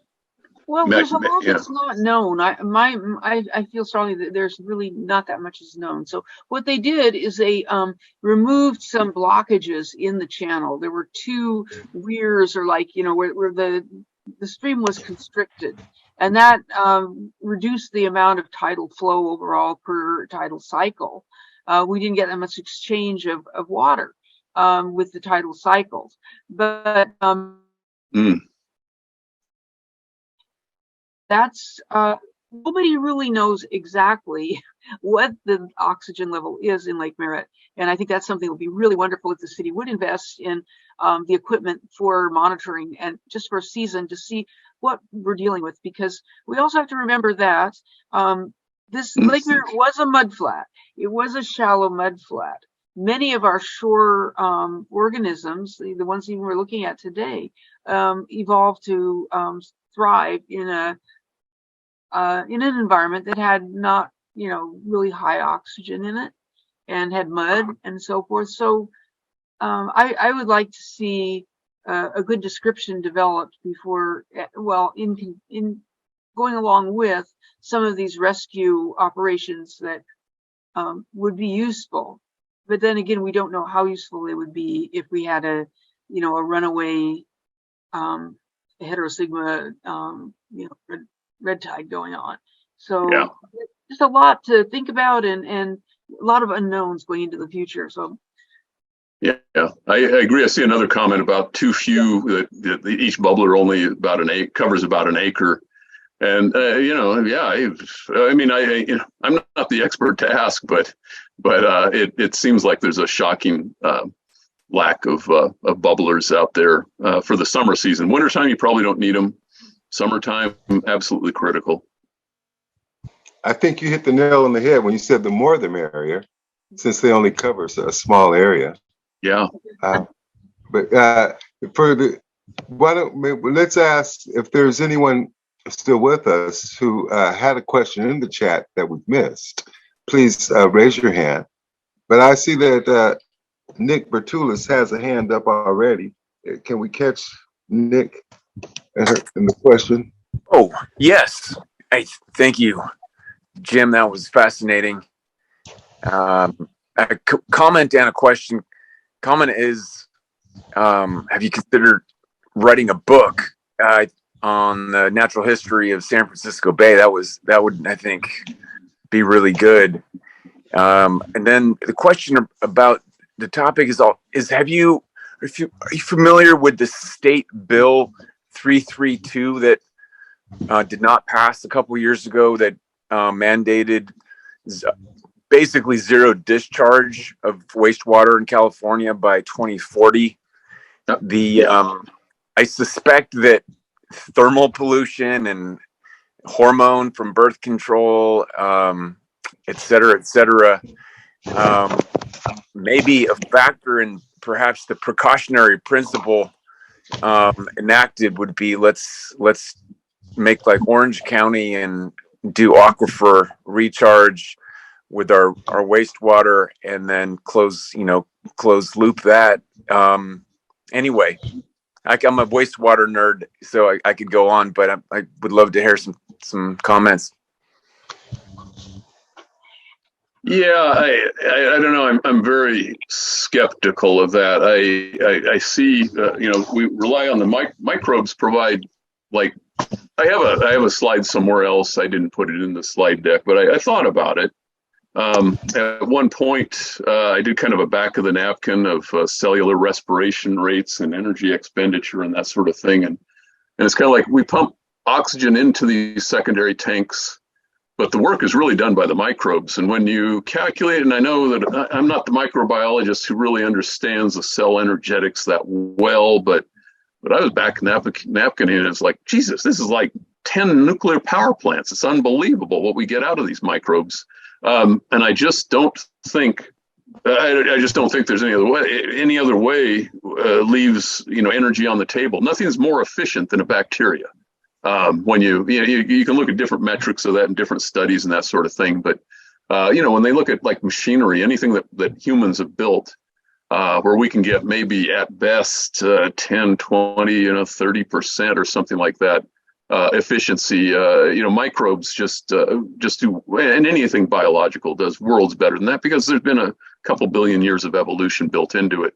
well, there's a lot that's not known. I feel strongly that there's really not that much is known. So what they did is they removed some blockages in the channel. There were 2 weirs, or where the stream was constricted, and that reduced the amount of tidal flow overall per tidal cycle. We didn't get that much exchange of water with the tidal cycles, but that's nobody really knows exactly what the oxygen level is in Lake Merritt. And I think that's something that would be really wonderful if the city would invest in the equipment for monitoring and just for a season to see what we're dealing with. Because we also have to remember that this Lake Merritt was a mudflat. It was a shallow mudflat. Many of our shore organisms, the ones even we're looking at today, evolved to thrive in an environment that had not, really high oxygen in it, and had mud and so forth. So I would like to see a good description developed before, in going along with some of these rescue operations that would be useful. But then again, we don't know how useful they would be if we had a runaway heterosigma, red tide going on. So just a lot to think about, and a lot of unknowns going into the future. So I agree. I see another comment about too few. That each bubbler only covers about an acre, and I'm not the expert to ask, but it seems like there's a shocking lack of bubblers out there for the summer season. Wintertime, you probably don't need them. Summertime, absolutely critical. I think you hit the nail on the head when you said the more the merrier, since they only cover a small area. Yeah. But for the, let's ask if there's anyone still with us who had a question in the chat that we missed. Please raise your hand. But I see that Nick Bertulis has a hand up already. Can we catch Nick in the question? Oh, yes. Hey, thank you, Jim. That was fascinating. A comment and a question. Comment is, have you considered writing a book on the natural history of San Francisco Bay? That would, I think, be really good. And then the question about the topic is, are you familiar with the state bill 332 that did not pass a couple years ago, that mandated basically zero discharge of wastewater in California by 2040? I suspect that thermal pollution and hormone from birth control, et cetera, may be a factor in perhaps the precautionary principle enacted would be, let's make like Orange County and do aquifer recharge with our wastewater, and then close loop that. Anyway, I'm a wastewater nerd, so I could go on, but I would love to hear some comments. Yeah, I don't know. I'm very skeptical of that. I see, we rely on the microbes provide, like, I have a slide somewhere else. I didn't put it in the slide deck, but I thought about it. At one point, I did kind of a back of the napkin of cellular respiration rates and energy expenditure and that sort of thing. And it's kind of like we pump oxygen into these secondary tanks, but the work is really done by the microbes. And when you calculate, and I know that I'm not the microbiologist who really understands the cell energetics that well, but I was back napkin and it's like, Jesus, this is like 10 nuclear power plants. It's unbelievable what we get out of these microbes. And I just don't think, there's any other way. Any other way leaves energy on the table. Nothing's more efficient than a bacteria. When you can look at different metrics of that in different studies and that sort of thing. But when they look at like machinery, anything that humans have built, where we can get maybe at best 10, 20, 30% or something like that efficiency, microbes just do, and anything biological does worlds better than that, because there's been a couple billion years of evolution built into it.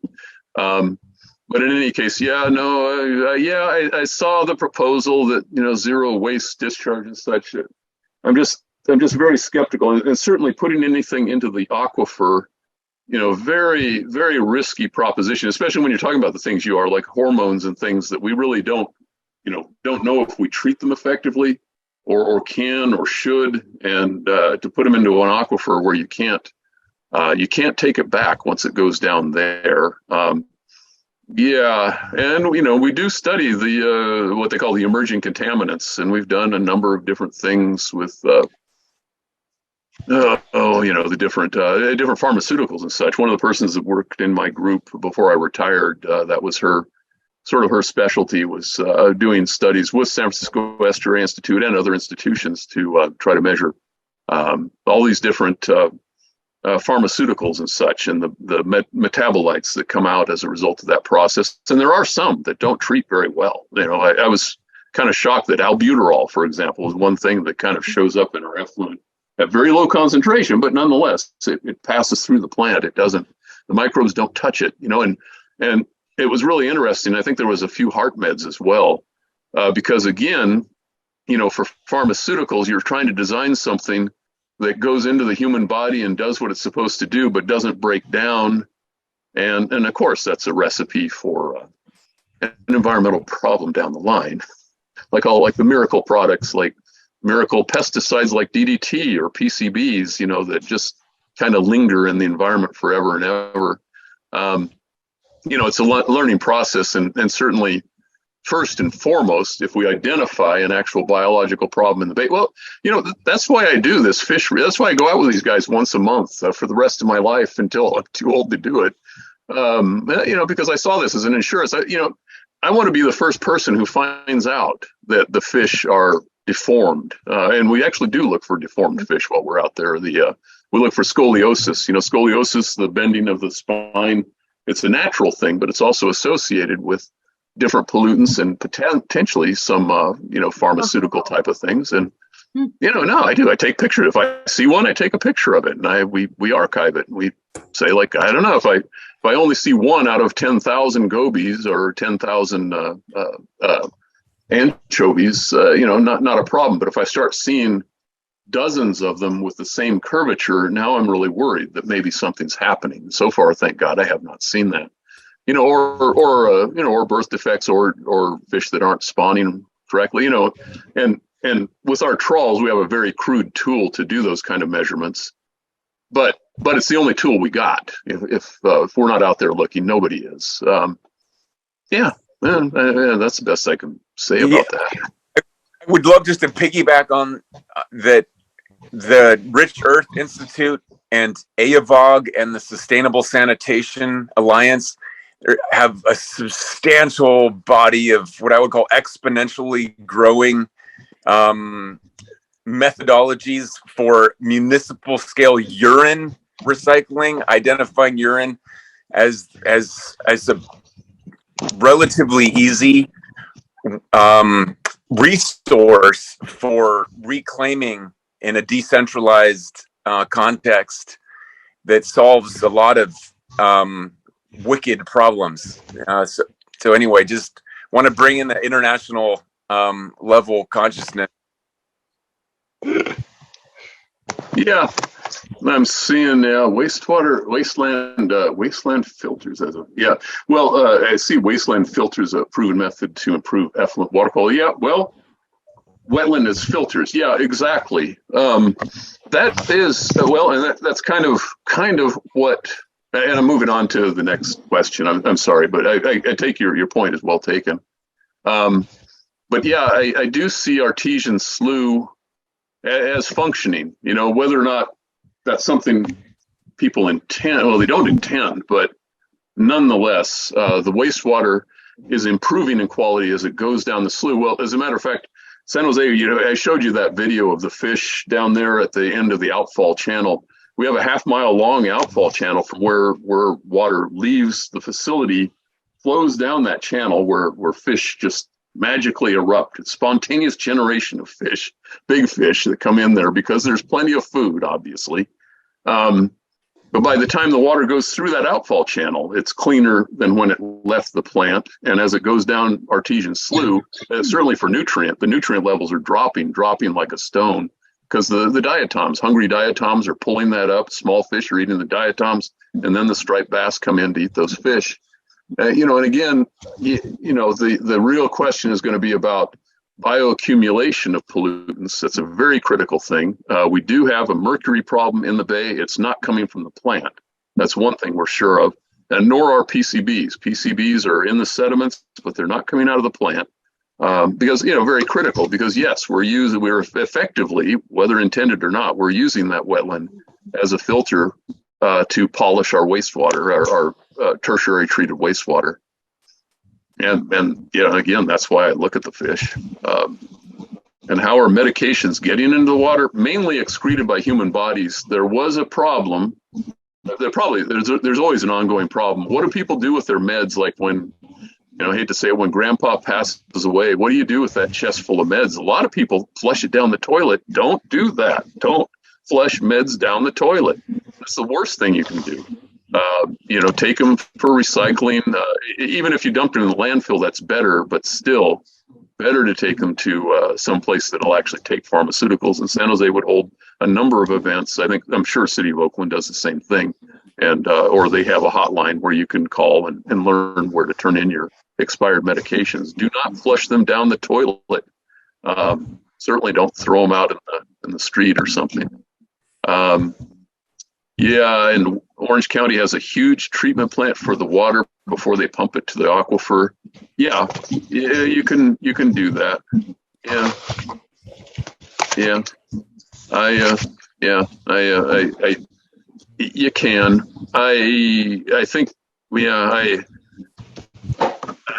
But in any case, I saw the proposal that, zero waste discharge and such. I'm just very skeptical, and certainly putting anything into the aquifer, very, very risky proposition, especially when you're talking about the things you are, like hormones and things that we really don't know if we treat them effectively or can or should, and to put them into an aquifer where you can't take it back once it goes down there. And we do study the what they call the emerging contaminants, and we've done a number of different things with the different pharmaceuticals and such. One of the persons that worked in my group before I retired, that was her specialty, was doing studies with San Francisco Estuary Institute and other institutions to try to measure all these different pharmaceuticals and such, and the metabolites that come out as a result of that process. And there are some that don't treat very well. I was kind of shocked that albuterol, for example, is one thing that kind of shows up in our effluent at very low concentration, but nonetheless, it passes through the plant. The microbes don't touch it, and it was really interesting. I think there was a few heart meds as well, because again, for pharmaceuticals, you're trying to design something that goes into the human body and does what it's supposed to do, but doesn't break down. And of course, that's a recipe for an environmental problem down the line, like the miracle products, like miracle pesticides like DDT or PCBs, that just kind of linger in the environment forever and ever. It's a learning process, and certainly first and foremost, if we identify an actual biological problem in the bay. Well, that's why I do this fish. That's why I go out with these guys once a month for the rest of my life until I'm too old to do it. Because I saw this as an insurance. I want to be the first person who finds out that the fish are deformed. And we actually do look for deformed fish while we're out there. We look for scoliosis. Scoliosis, the bending of the spine. It's a natural thing, but it's also associated with different pollutants and potentially some, pharmaceutical type of things. And, no, I do. I take pictures. If I see one, I take a picture of it, and we archive it. And we say, like, I don't know, if I only see one out of 10,000 gobies or 10,000 anchovies, not a problem. But if I start seeing dozens of them with the same curvature, now I'm really worried that maybe something's happening. So far, thank God, I have not seen that. Or birth defects or fish that aren't spawning correctly. And with our trawls, we have a very crude tool to do those kind of measurements. But it's the only tool we got. If we're not out there looking, nobody is. That's the best I can say about that. I would love just to piggyback on that. The Rich Earth Institute and AEVOG and the Sustainable Sanitation Alliance have a substantial body of what I would call exponentially growing methodologies for municipal scale urine recycling, identifying urine as a relatively easy resource for reclaiming in a decentralized context that solves a lot of wicked problems. So anyway, just want to bring in the international level consciousness. Yeah, I'm seeing wasteland filters I see wasteland filters a proven method to improve effluent water quality. Yeah, well, wetland is filters. Yeah, exactly. That is and that's kind of what. And I'm moving on to the next question. I'm sorry, but I take your point is well taken. But yeah, I do see artesian slough as functioning. Whether or not that's something people intend. Well, they don't intend, but nonetheless, the wastewater is improving in quality as it goes down the slough. Well, as a matter of fact, San Jose, I showed you that video of the fish down there at the end of the outfall channel. We have a half-mile long outfall channel from where water leaves the facility, flows down that channel where fish just magically erupt. It's spontaneous generation of fish, big fish that come in there because there's plenty of food, obviously. But by the time the water goes through that outfall channel, it's cleaner than when it left the plant. And as it goes down artesian slough, certainly for the nutrient levels are dropping like a stone, because the diatoms, hungry diatoms, are pulling that up. Small fish are eating the diatoms, and then the striped bass come in to eat those fish. And again, the real question is going to be about bioaccumulation of pollutants. That's a very critical thing. We do have a mercury problem in the bay. It's not coming from the plant. That's one thing we're sure of. And nor are PCBs. PCBs are in the sediments, but they're not coming out of the plant. Because, very critical, because yes, we're effectively, whether intended or not, we're using that wetland as a filter to polish our wastewater, our tertiary treated wastewater. And again, that's why I look at the fish. And how are medications getting into the water? Mainly excreted by human bodies. There was a problem. There's always an ongoing problem. What do people do with their meds? Like when, I hate to say it, when grandpa passes away, what do you do with that chest full of meds? A lot of people flush it down the toilet. Don't do that. Don't flush meds down the toilet. That's the worst thing you can do. Take them for recycling. Even if you dump them in the landfill, that's better, but still better to take them to some place that'll actually take pharmaceuticals. And San Jose would hold a number of events. I'm sure City of Oakland does the same thing. And or they have a hotline where you can call and learn where to turn in your expired medications. Do not flush them down the toilet. Certainly don't throw them out in the street or something. And Orange County has a huge treatment plant for the water before they pump it to the aquifer. Yeah, yeah, you can do that. Yeah, yeah. I you can. I think. Yeah, I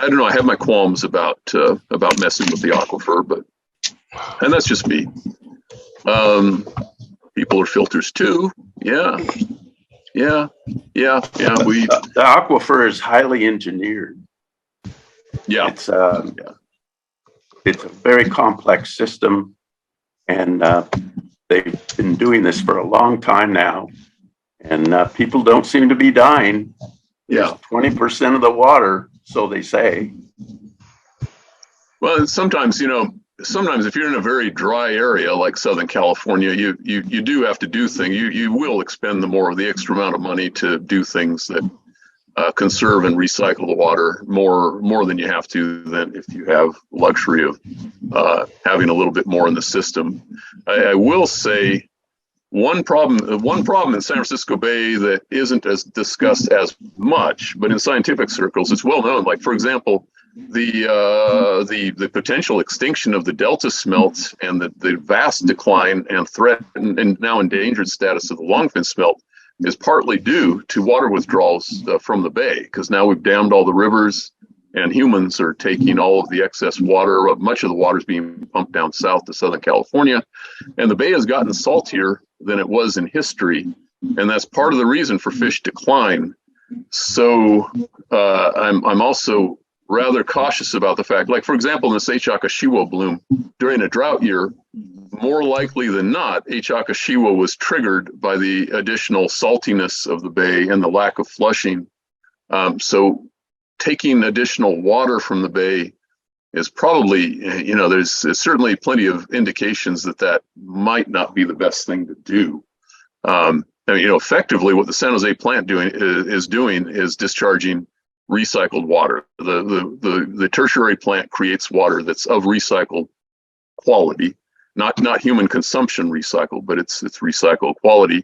don't know. I have my qualms about messing with the aquifer, but and that's just me. People are filters too. Yeah. We The aquifer is highly engineered. Yeah. It's a very complex system, and they've been doing this for a long time now, and people don't seem to be dying. Yeah. 20% of the water, so they say. Well, sometimes if you're in a very dry area like Southern California, you do have to do things. You will expend the extra amount of money to do things that conserve and recycle the water more than you have to than if you have luxury of having a little bit more in the system. I will say one problem in San Francisco Bay that isn't as discussed as much, but in scientific circles it's well known. Like, for example, the potential extinction of the delta smelt and the vast decline and threat and now endangered status of the longfin smelt is partly due to water withdrawals from the bay, because now we've dammed all the rivers and humans are taking all of the excess water. Much of the water is being pumped down south to Southern California, and the bay has gotten saltier than it was in history, and that's part of the reason for fish decline. So I'm also rather cautious about the fact, like, for example, in this H. akashiwo bloom during a drought year, more likely than not, H. akashiwo was triggered by the additional saltiness of the bay and the lack of flushing. So taking additional water from the bay is probably, there's certainly plenty of indications that might not be the best thing to do. Effectively what the San Jose plant is doing is discharging recycled water. The tertiary plant creates water that's of recycled quality, not human consumption recycled, but it's recycled quality.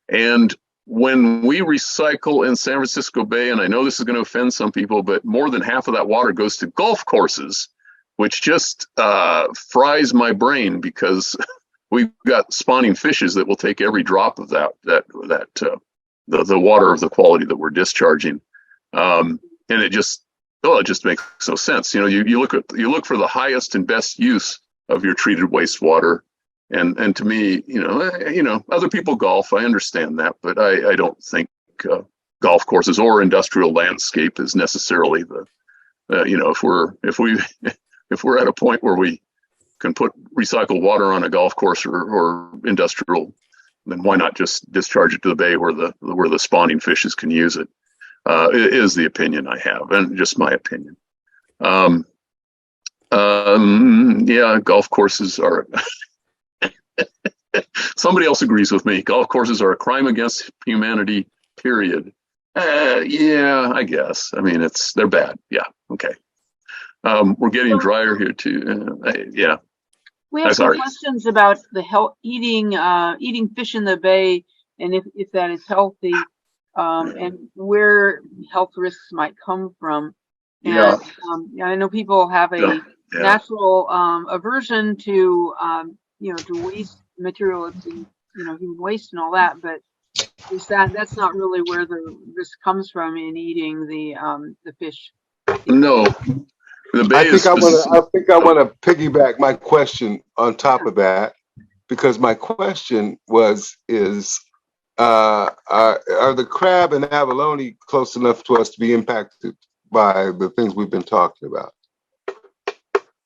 And when we recycle in San Francisco Bay, and I know this is going to offend some people, but more than half of that water goes to golf courses, which just fries my brain, because we've got spawning fishes that will take every drop of the water of the quality that we're discharging. And it just makes no sense. You look for the highest and best use of your treated wastewater. And to me, other people golf, I understand that, but I don't think golf courses or industrial landscape is necessarily if we're at a point where we can put recycled water on a golf course or industrial, then why not just discharge it to the bay where the spawning fishes can use it? It is the opinion I have, and just my opinion. Golf courses are. Somebody else agrees with me. Golf courses are a crime against humanity, period. I guess. I mean, they're bad. Yeah. Okay. We're getting drier here too. We have some questions about the eating fish in the bay, and if that is healthy, and where health risks might come from. And I know people have a natural aversion to to waste material, human waste and all that, but that's not really where the risk comes from in eating the fish. No, the bay I think I want to piggyback my question on top of that, because my question is are the crab and abalone close enough to us to be impacted by the things we've been talking about?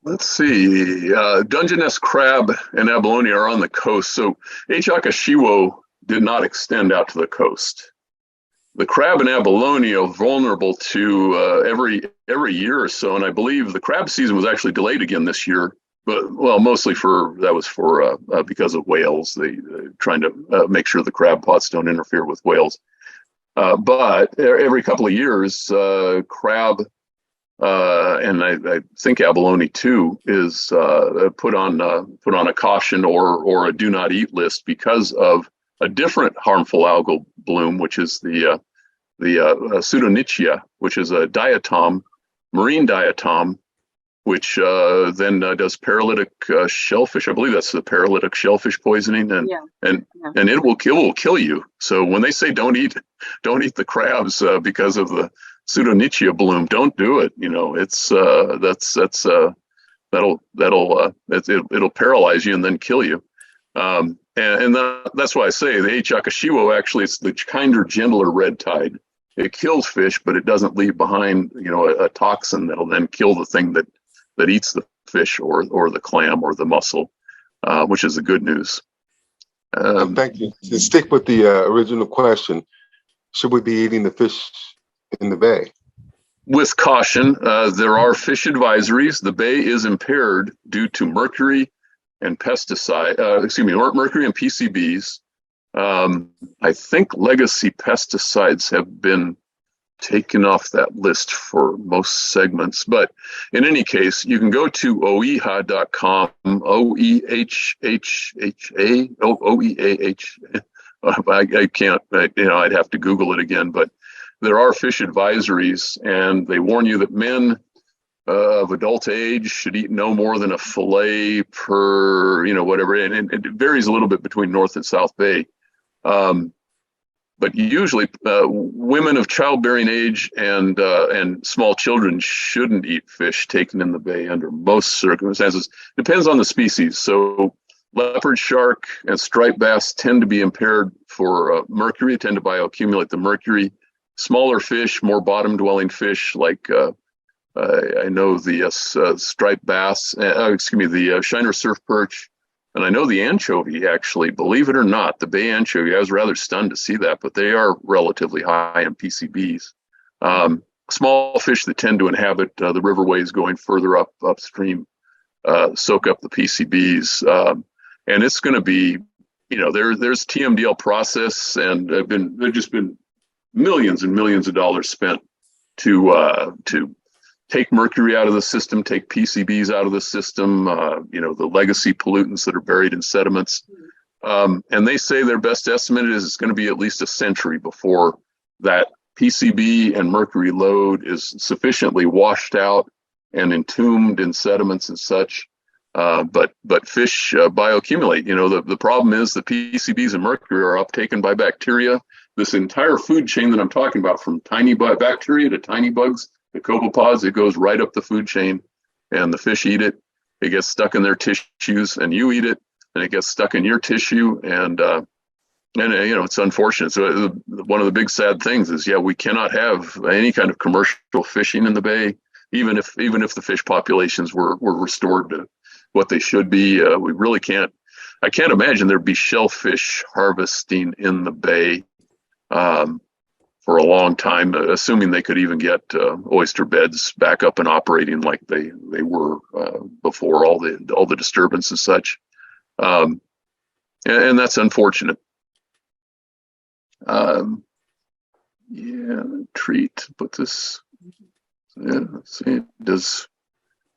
Let's see. Dungeness crab and abalone are on the coast, so H. akashiwo did not extend out to the coast. The crab and abalone are vulnerable to every year or so, and I believe the crab season was actually delayed again this year. But mostly because of whales. They trying to make sure the crab pots don't interfere with whales. But every couple of years, crab and I think abalone too is put on a caution or a do not eat list because of a different harmful algal bloom, which is the pseudonychia, which is a diatom marine diatom, which then does paralytic shellfish. I believe that's the paralytic shellfish poisoning, and it will kill you. So when they say don't eat the crabs because of the pseudonychia bloom, don't do it. It's it'll paralyze you and then kill you. And that's why I say the H. akashiwo, actually, it's the kinder, gentler red tide. It kills fish, but it doesn't leave behind, a toxin that'll then kill the thing that eats the fish or the clam or the mussel, which is the good news. Thank you. To stick with the original question, should we be eating the fish in the bay? With caution, there are fish advisories. The bay is impaired due to mercury and mercury and PCBs. I think legacy pesticides have been taken off that list for most segments, but in any case, you can go to oeha.com, OEAH. I can't, I'd have to Google it again, but there are fish advisories, and they warn you that men of adult age should eat no more than a fillet per, whatever, and it varies a little bit between North and South Bay. But usually, women of childbearing age and small children shouldn't eat fish taken in the bay under most circumstances. Depends on the species. So leopard shark and striped bass tend to be impaired for mercury, tend to bioaccumulate the mercury. Smaller fish, more bottom-dwelling fish like I know the striped bass, the shiner surf perch. And I know the anchovy, actually, believe it or not, the bay anchovy, I was rather stunned to see that, but they are relatively high in PCBs. Small fish that tend to inhabit the riverways going further upstream soak up the PCBs. And it's going to be, there's TMDL process, and there've just been millions and millions of dollars spent to take mercury out of the system, take PCBs out of the system, the legacy pollutants that are buried in sediments. And they say their best estimate is it's going to be at least a century before that PCB and mercury load is sufficiently washed out and entombed in sediments and such. But fish bioaccumulate. The problem is the PCBs and mercury are uptaken by bacteria. This entire food chain that I'm talking about, from tiny bacteria to tiny bugs, the copepods, it goes right up the food chain, and the fish eat it. It gets stuck in their tissues, and you eat it, and it gets stuck in your tissue, and it's unfortunate. So one of the big sad things is, we cannot have any kind of commercial fishing in the bay, even if the fish populations were restored to what they should be. We really can't. I can't imagine there'd be shellfish harvesting in the bay for a long time, assuming they could even get oyster beds back up and operating like they were before all the disturbance and such. And that's unfortunate. Treat. Put this. Let's see.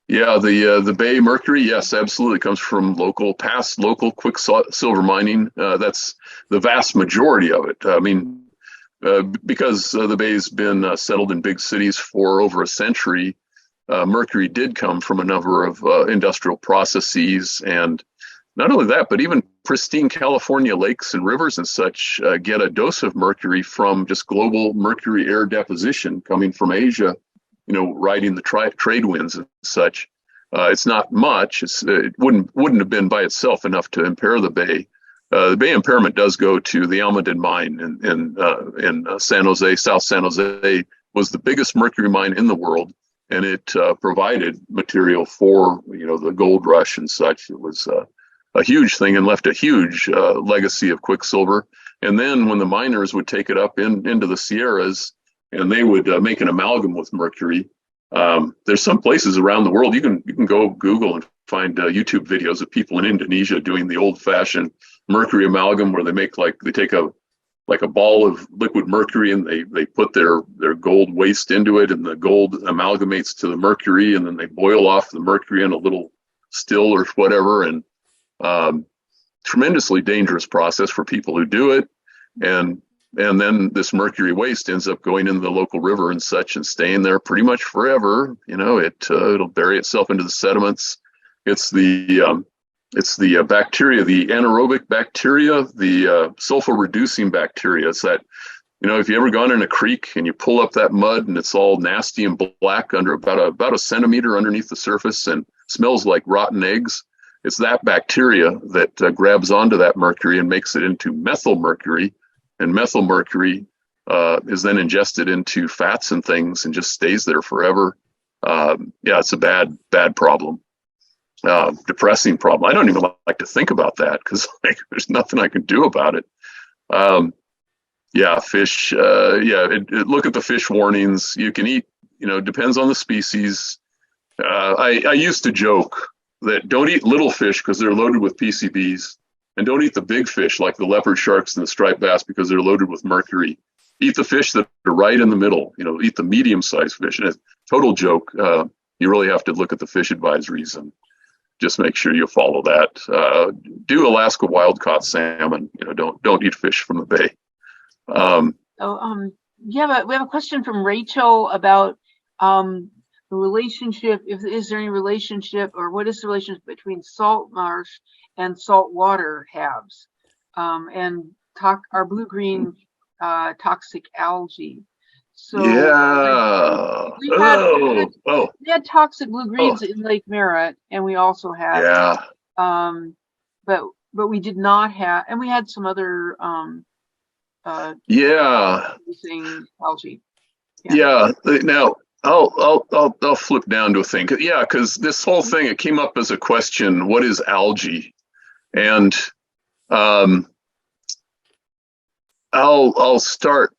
The bay mercury, yes, absolutely comes from local quicksilver mining. That's the vast majority of it. Because the bay's been settled in big cities for over a century, mercury did come from a number of industrial processes. And not only that, but even pristine California lakes and rivers and such get a dose of mercury from just global mercury air deposition coming from Asia, riding the trade winds and such. It's not much. It wouldn't have been by itself enough to impair the bay. The bay impairment does go to the Almaden mine in San Jose. South San Jose was the biggest mercury mine in the world, and it provided material for the gold rush and such. It was a huge thing and left a huge legacy of quicksilver. And then when the miners would take it up into the Sierras, and they would make an amalgam with mercury. There's some places around the world you can go Google and find YouTube videos of people in Indonesia doing the old-fashioned mercury amalgam, where they take a ball of liquid mercury, and they put their gold waste into it, and the gold amalgamates to the mercury, and then they boil off the mercury in a little still or whatever. And tremendously dangerous process for people who do it. And And then this mercury waste ends up going into the local river and such and staying there pretty much forever. You know, it'll bury itself into the sediments. It's the bacteria, the anaerobic bacteria, the sulfur reducing bacteria. It's that, you know, if you ever gone in a creek and you pull up that mud and it's all nasty and black under about a centimeter underneath the surface and smells like rotten eggs, it's that bacteria that grabs onto that mercury and makes it into methyl mercury, and methyl mercury is then ingested into fats and things and just stays there forever. Yeah, it's a bad problem. Depressing problem. I don't even like to think about that because there's nothing I can do about it. Yeah, fish. Look at the fish warnings. You can eat. You know, depends on the species. I used to joke that don't eat little fish because they're loaded with PCBs, and don't eat the big fish like the leopard sharks and the striped bass because they're loaded with mercury. Eat the fish that are right in the middle. You know, eat the medium-sized fish. And it's a total joke. You really have to look at the fish advisories and just make sure you follow that. Do Alaska wild-caught salmon. You know, don't eat fish from the bay. We have a question from Rachel about the relationship. Is there any relationship, or what is the relationship between salt marsh and salt water halves, and our blue-green toxic algae? So yeah. We had toxic blue greens in Lake Merritt, and we also had but we did not have, and we had some other using algae. Now I'll flip down to a thing. Yeah, because this whole thing, it came up as a question: what is algae? And I'll start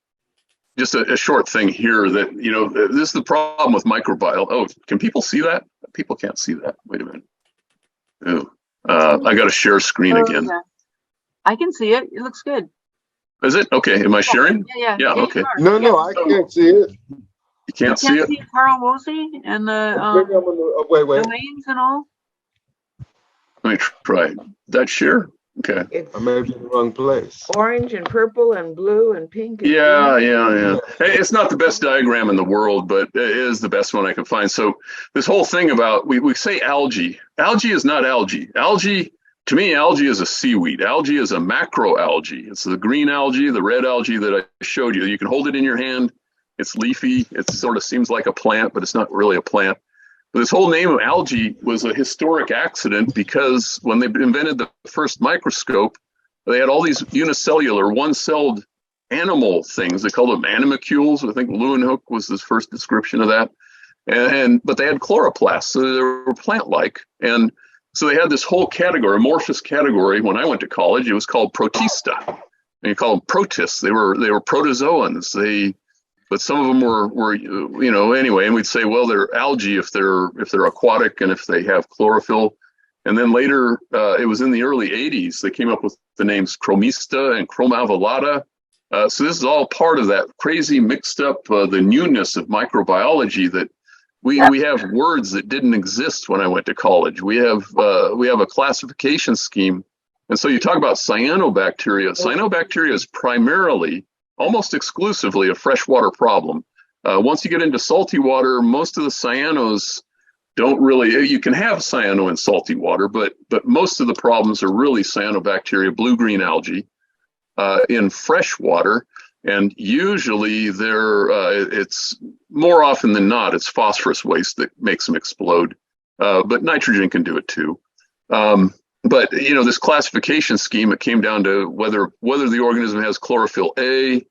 just a short thing here that, you know, this is the problem with microbiome. Oh, can people see that? People can't see that. Wait a minute. Oh, I got to share screen again. Yeah. I can see it. It looks good. Is it? Okay. Am I sharing? Yeah, okay. No, I can't see it. You can't see it? Carl Woolsey and the wait. the lanes and all? Let me try. That share? Okay. I may be in the wrong place. Orange and purple and blue and pink. And yeah. Hey, it's not the best diagram in the world, but it is the best one I can find. So this whole thing about, we say algae. Algae is not algae. Algae, to me, algae is a seaweed. Algae is a macroalgae. It's the green algae, the red algae that I showed you. You can hold it in your hand. It's leafy. It sort of seems like a plant, but it's not really a plant. But this whole name of algae was a historic accident because when they invented the first microscope, they had all these unicellular, one-celled animal things. They called them animalcules. I think Leeuwenhoek was his first description of that. But they had chloroplasts, so they were plant-like. And so they had this whole category, amorphous category. When I went to college, it was called protista. And you call them protists. They were protozoans. But some of them were, you know, anyway, and we'd say, well, they're algae if they're aquatic and if they have chlorophyll. And then later, it was in the early 80s, they came up with the names chromista and chromavolata. So this is all part of that crazy mixed up, the newness of microbiology that we have words that didn't exist when I went to college. We have a classification scheme. And so you talk about cyanobacteria. Cyanobacteria is primarily, almost exclusively, a freshwater problem. Once you get into salty water, most of the cyanos don't really, you can have cyano in salty water, but most of the problems are really cyanobacteria, blue-green algae in fresh water. And usually it's more often than not, it's phosphorus waste that makes them explode. But nitrogen can do it too. But, you know, this classification scheme, it came down to whether the organism has chlorophyll A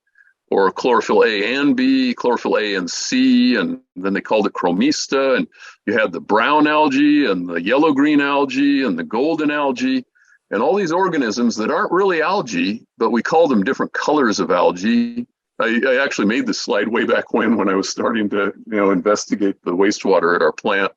or chlorophyll A and B, chlorophyll A and C, and then they called it chromista. And you had the brown algae and the yellow-green algae and the golden algae and all these organisms that aren't really algae, but we call them different colors of algae. I actually made this slide way back when I was starting to, you know, investigate the wastewater at our plant.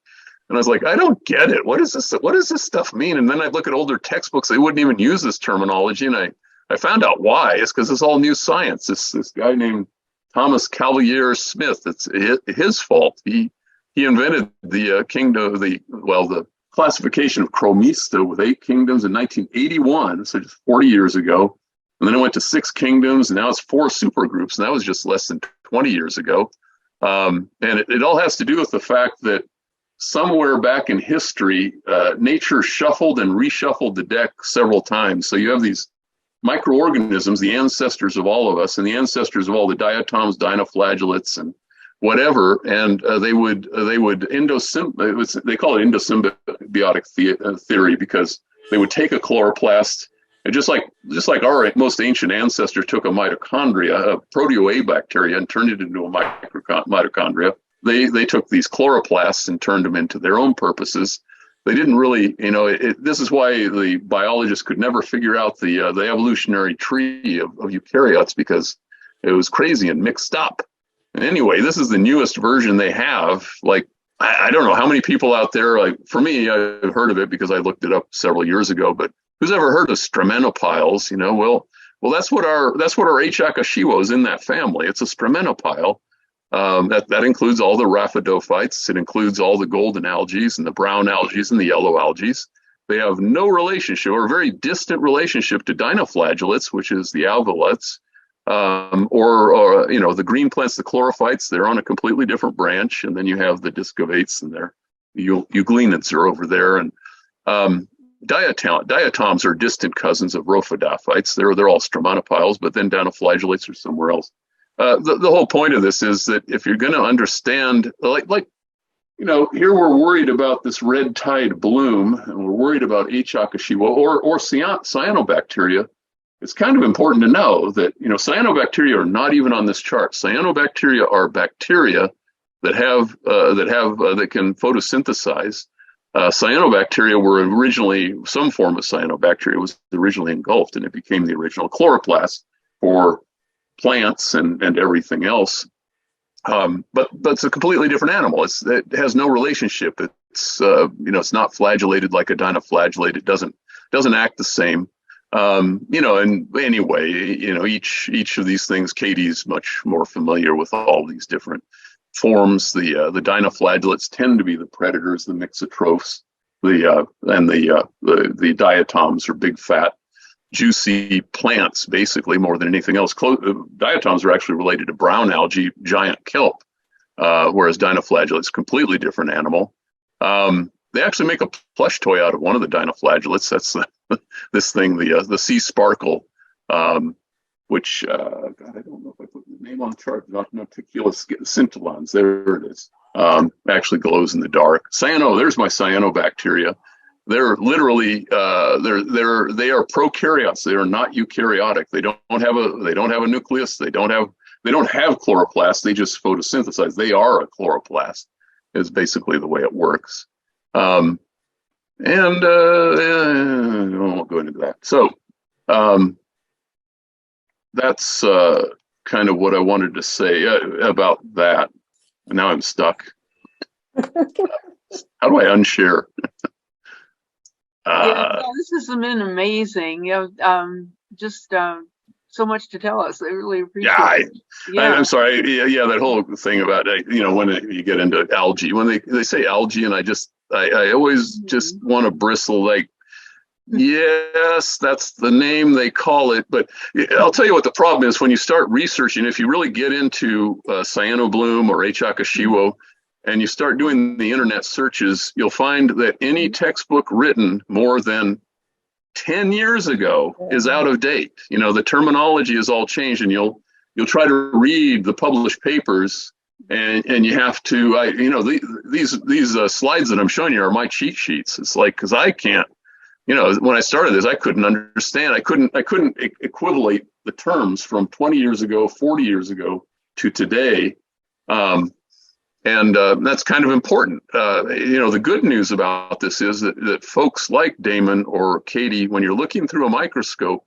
And I was like, I don't get it. What does this stuff mean? And then I'd look at older textbooks. They wouldn't even use this terminology. And I found out why. It's because it's all new science. This guy named Thomas Cavalier Smith, it's his fault. He invented the the classification of chromista with 8 kingdoms in 1981, so just 40 years ago. And and then it went to 6 kingdoms, and now it's 4 supergroups, and that was just less than 20 years ago. And it all has to do with the fact that somewhere back in history, nature shuffled and reshuffled the deck several times. So you have these microorganisms, the ancestors of all of us, and the ancestors of all the diatoms, dinoflagellates, and whatever, and they call it endosymbiotic theory, because they would take a chloroplast, and just like our most ancient ancestor took a mitochondria, a proteoa bacteria, and turned it into a mitochondria. They took these chloroplasts and turned them into their own purposes. They didn't really, this is why the biologists could never figure out the evolutionary tree of eukaryotes, because it was crazy and mixed up. And anyway, this is the newest version they have. Like, I don't know how many people out there, like for me, I've heard of it because I looked it up several years ago, but who's ever heard of stramenophiles? Well, that's what our H. akashiwo is in that family. It's a stramenopile. That includes all the rhaphodophytes. It includes all the golden algae and the brown algae and the yellow algae. They have no relationship or a very distant relationship to dinoflagellates, which is the algalates, or the green plants, the chlorophytes. They're on a completely different branch, and then you have the discovates, and their euglenids are over there, and diatoms are distant cousins of rhaphodophytes. They're all stromatophiles, but then dinoflagellates are somewhere else. The whole point of this is that if you're going to understand, here we're worried about this red tide bloom, and we're worried about H. akashiwo or cyanobacteria. It's kind of important to know that, cyanobacteria are not even on this chart. Cyanobacteria are bacteria that can photosynthesize. Cyanobacteria were originally, some form of cyanobacteria was originally engulfed, and it became the original chloroplast for plants and everything else. But it's a completely different animal. It has no relationship. It's it's not flagellated like a dinoflagellate. It doesn't act the same. And anyway, each of these things, Katie's much more familiar with all these different forms. The dinoflagellates tend to be the predators, the mixotrophs, the diatoms are big fat, juicy plants, basically, more than anything else. Diatoms are actually related to brown algae, giant kelp, whereas dinoflagellates, completely different animal. They actually make a plush toy out of one of the dinoflagellates. That's this thing, the sea sparkle, which God, I don't know if I put the name on the chart. Noticulus scintillans. There it is. Actually glows in the dark. There's my cyanobacteria. They're literally they are prokaryotes. They are not eukaryotic. They don't have a nucleus. They don't have chloroplasts. They just photosynthesize. They are a chloroplast, is basically the way it works. I won't go into that. So that's kind of what I wanted to say about that. Now I'm stuck. How do I unshare? This has been amazing. Just so much to tell us. I really appreciate it. I'm sorry. That whole thing about when you get into algae, when they say algae, and I always just want to bristle. Like, yes, that's the name they call it. But I'll tell you what the problem is when you start researching. If you really get into cyanobloom or H. akashiwo, and you start doing the internet searches, you'll find that any textbook written more than 10 years ago is out of date. The terminology is all changed, and you'll try to read the published papers, and you have to, these slides that I'm showing you are my cheat sheets. It's like, because I can't, when I started this, I couldn't understand. I couldn't equivalate the terms from 20 years ago, 40 years ago to today. And that's kind of important. The good news about this is that folks like Damon or Katie, when you're looking through a microscope,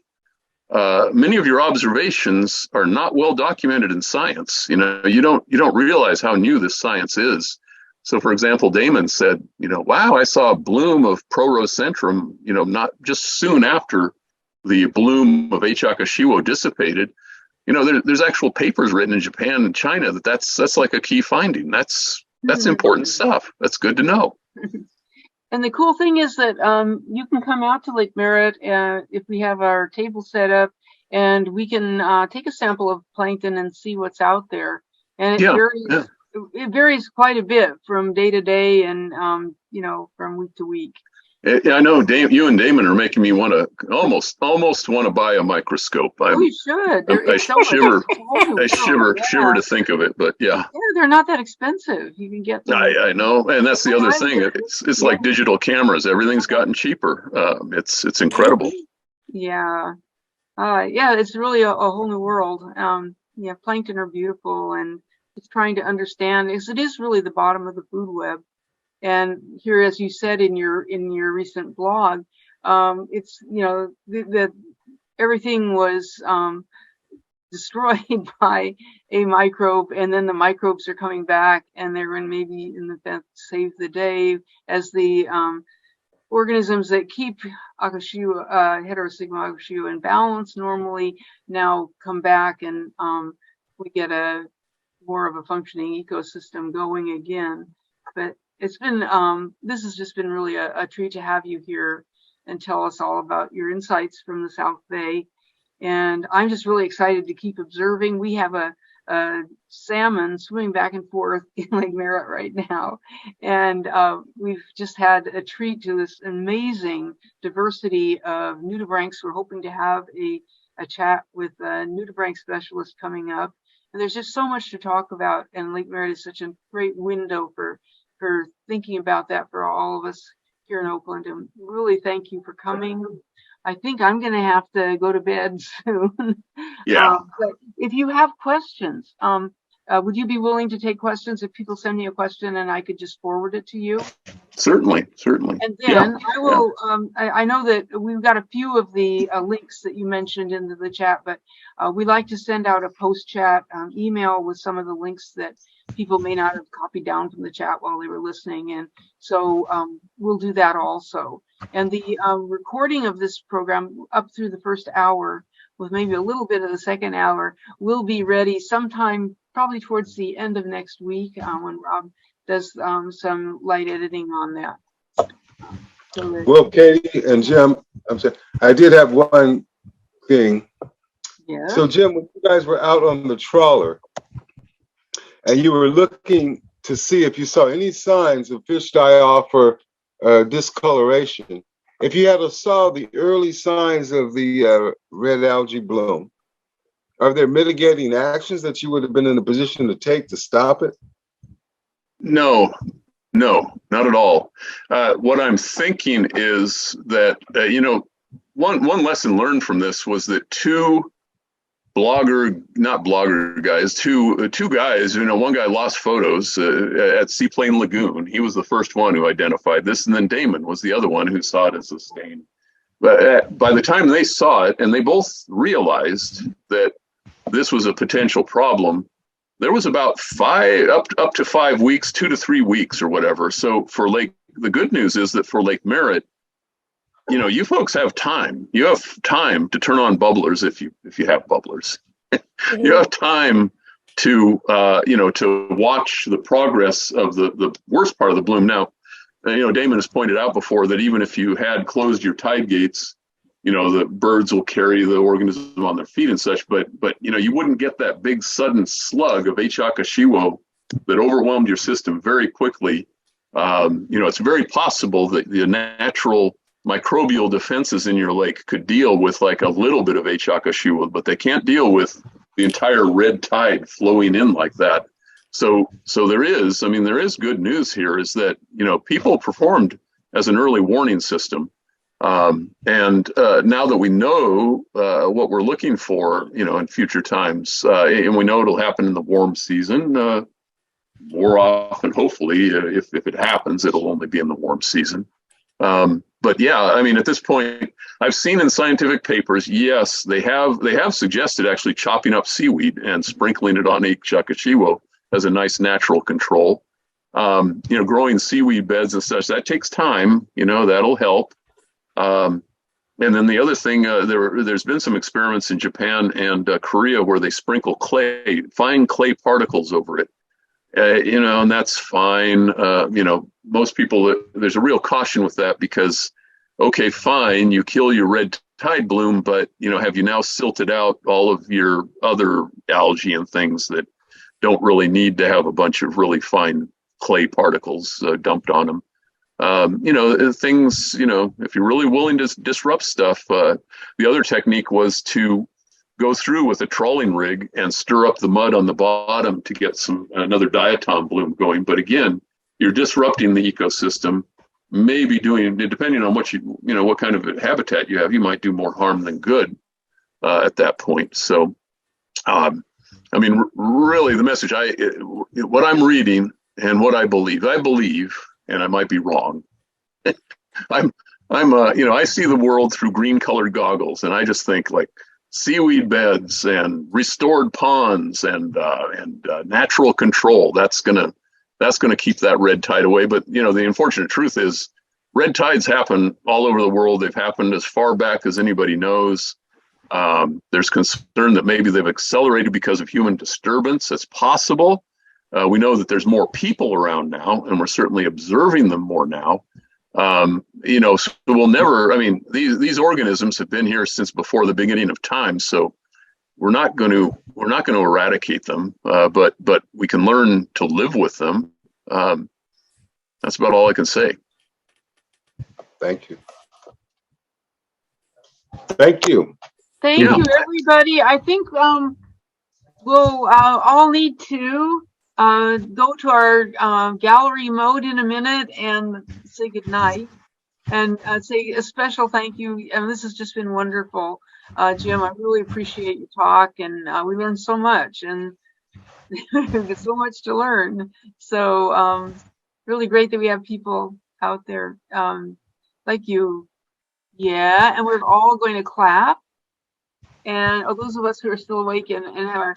many of your observations are not well documented in science. You don't realize how new this science is. So, for example, Damon said, wow, I saw a bloom of Prorocentrum, not just soon after the bloom of H. akashiwo dissipated. There's actual papers written in Japan and China that's like a key finding. That's important stuff. That's good to know. And the cool thing is that you can come out to Lake Merritt if we have our table set up, and we can take a sample of plankton and see what's out there. And it varies quite a bit from day to day and, from week to week. I know, you and Damon are making me want to almost want to buy a microscope. You should. I shiver to think of it, but yeah. Yeah, they're not that expensive. You can get them. I know, and that's the other thing. It's like digital cameras. Everything's gotten cheaper. It's incredible. Yeah. It's really a whole new world. Plankton are beautiful, and it's trying to understand, because it is really the bottom of the food web. And here, as you said in your recent blog, it's everything was destroyed by a microbe, and then the microbes are coming back, and they're going to maybe in the save the day as the organisms that keep akashiwo, Heterosigma akashiwo in balance normally now come back, and we get a more of a functioning ecosystem going again. But it's been this has just been really a treat to have you here and tell us all about your insights from the South Bay. And I'm just really excited to keep observing. We have a salmon swimming back and forth in Lake Merritt right now, and we've just had a treat to this amazing diversity of nudibranchs. We're hoping to have a chat with a nudibranch specialist coming up, and there's just so much to talk about, and Lake Merritt is such a great window for thinking about that for all of us here in Oakland. And really thank you for coming. I think I'm going to have to go to bed soon. Yeah. But if you have questions, would you be willing to take questions if people send me a question and I could just forward it to you? Certainly. And then I will, I know that we've got a few of the links that you mentioned into the chat, but we like to send out a post-chat email with some of the links that people may not have copied down from the chat while they were listening. And so we'll do that also. And the recording of this program up through the first hour, with maybe a little bit of the second hour, will be ready sometime probably towards the end of next week when Rob does some light editing on that. Well, Katie and Jim, I'm sorry, I did have one thing. Yeah. So Jim, when you guys were out on the trawler and you were looking to see if you saw any signs of fish die off or discoloration, if you had saw the early signs of the red algae bloom, are there mitigating actions that you would have been in a position to take to stop it? No, not at all. What I'm thinking is that, one lesson learned from this was that two guys, one guy lost photos at Seaplane Lagoon. He was the first one who identified this, and then Damon was the other one who saw it as a stain. But by the time they saw it, and they both realized that this was a potential problem, there was about up to 5 weeks, 2 to 3 weeks or whatever. So the good news is that for Lake Merritt, you folks have time. You have time to turn on bubblers if you have bubblers. You have time to to watch the progress of the worst part of the bloom. Now, Damon has pointed out before that even if you had closed your tide gates, the birds will carry the organism on their feet and such, but you wouldn't get that big sudden slug of H. akashiwo that overwhelmed your system very quickly. It's very possible that the natural microbial defenses in your lake could deal with like a little bit of H. akashiwo, but they can't deal with the entire red tide flowing in like that. So there is good news here, is that people performed as an early warning system. And now that we know what we're looking for, in future times, and we know it'll happen in the warm season, more often, hopefully, if it happens, it'll only be in the warm season. But yeah, at this point, I've seen in scientific papers, yes, they have suggested actually chopping up seaweed and sprinkling it on H. akashiwo as a nice natural control. Growing seaweed beds and such, that takes time, that'll help. And then the other thing, there's been some experiments in Japan and Korea where they sprinkle fine clay particles over it. And that's fine. Most people, there's a real caution with that because, okay, fine, you kill your red tide bloom, but have you now silted out all of your other algae and things that don't really need to have a bunch of really fine clay particles dumped on them? Things, if you're really willing to disrupt stuff, the other technique was to go through with a trawling rig and stir up the mud on the bottom to get another diatom bloom going. But again, you're disrupting the ecosystem, maybe depending on what kind of habitat you have, you might do more harm than good at that point. So, really the message, what I'm reading and what I believe, and I might be wrong. I see the world through green colored goggles, and I just think like seaweed beds and restored ponds and natural control. That's gonna keep that red tide away. But the unfortunate truth is red tides happen all over the world. They've happened as far back as anybody knows. There's concern that maybe they've accelerated because of human disturbance. It's possible. We know that there's more people around now, and we're certainly observing them more now. So we'll never, these organisms have been here since before the beginning of time. So we're not going to eradicate them, but we can learn to live with them. That's about all I can say. Thank you. Thank you. Thank you, everybody. I think we'll all need to go to our gallery mode in a minute and say goodnight, and say a special thank you. And this has just been wonderful, Jim. I really appreciate your talk, and we learned so much, and there's so much to learn. So really great that we have people out there like you. Yeah, and we're all going to clap. And those of us who are still awake and are,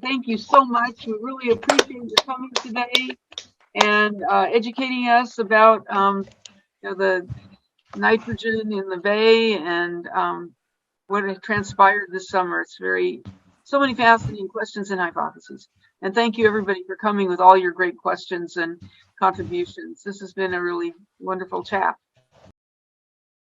thank you so much. We really appreciate you coming today and educating us about the nitrogen in the bay and what has transpired this summer. It's so many fascinating questions and hypotheses. And thank you everybody for coming with all your great questions and contributions. This has been a really wonderful chat.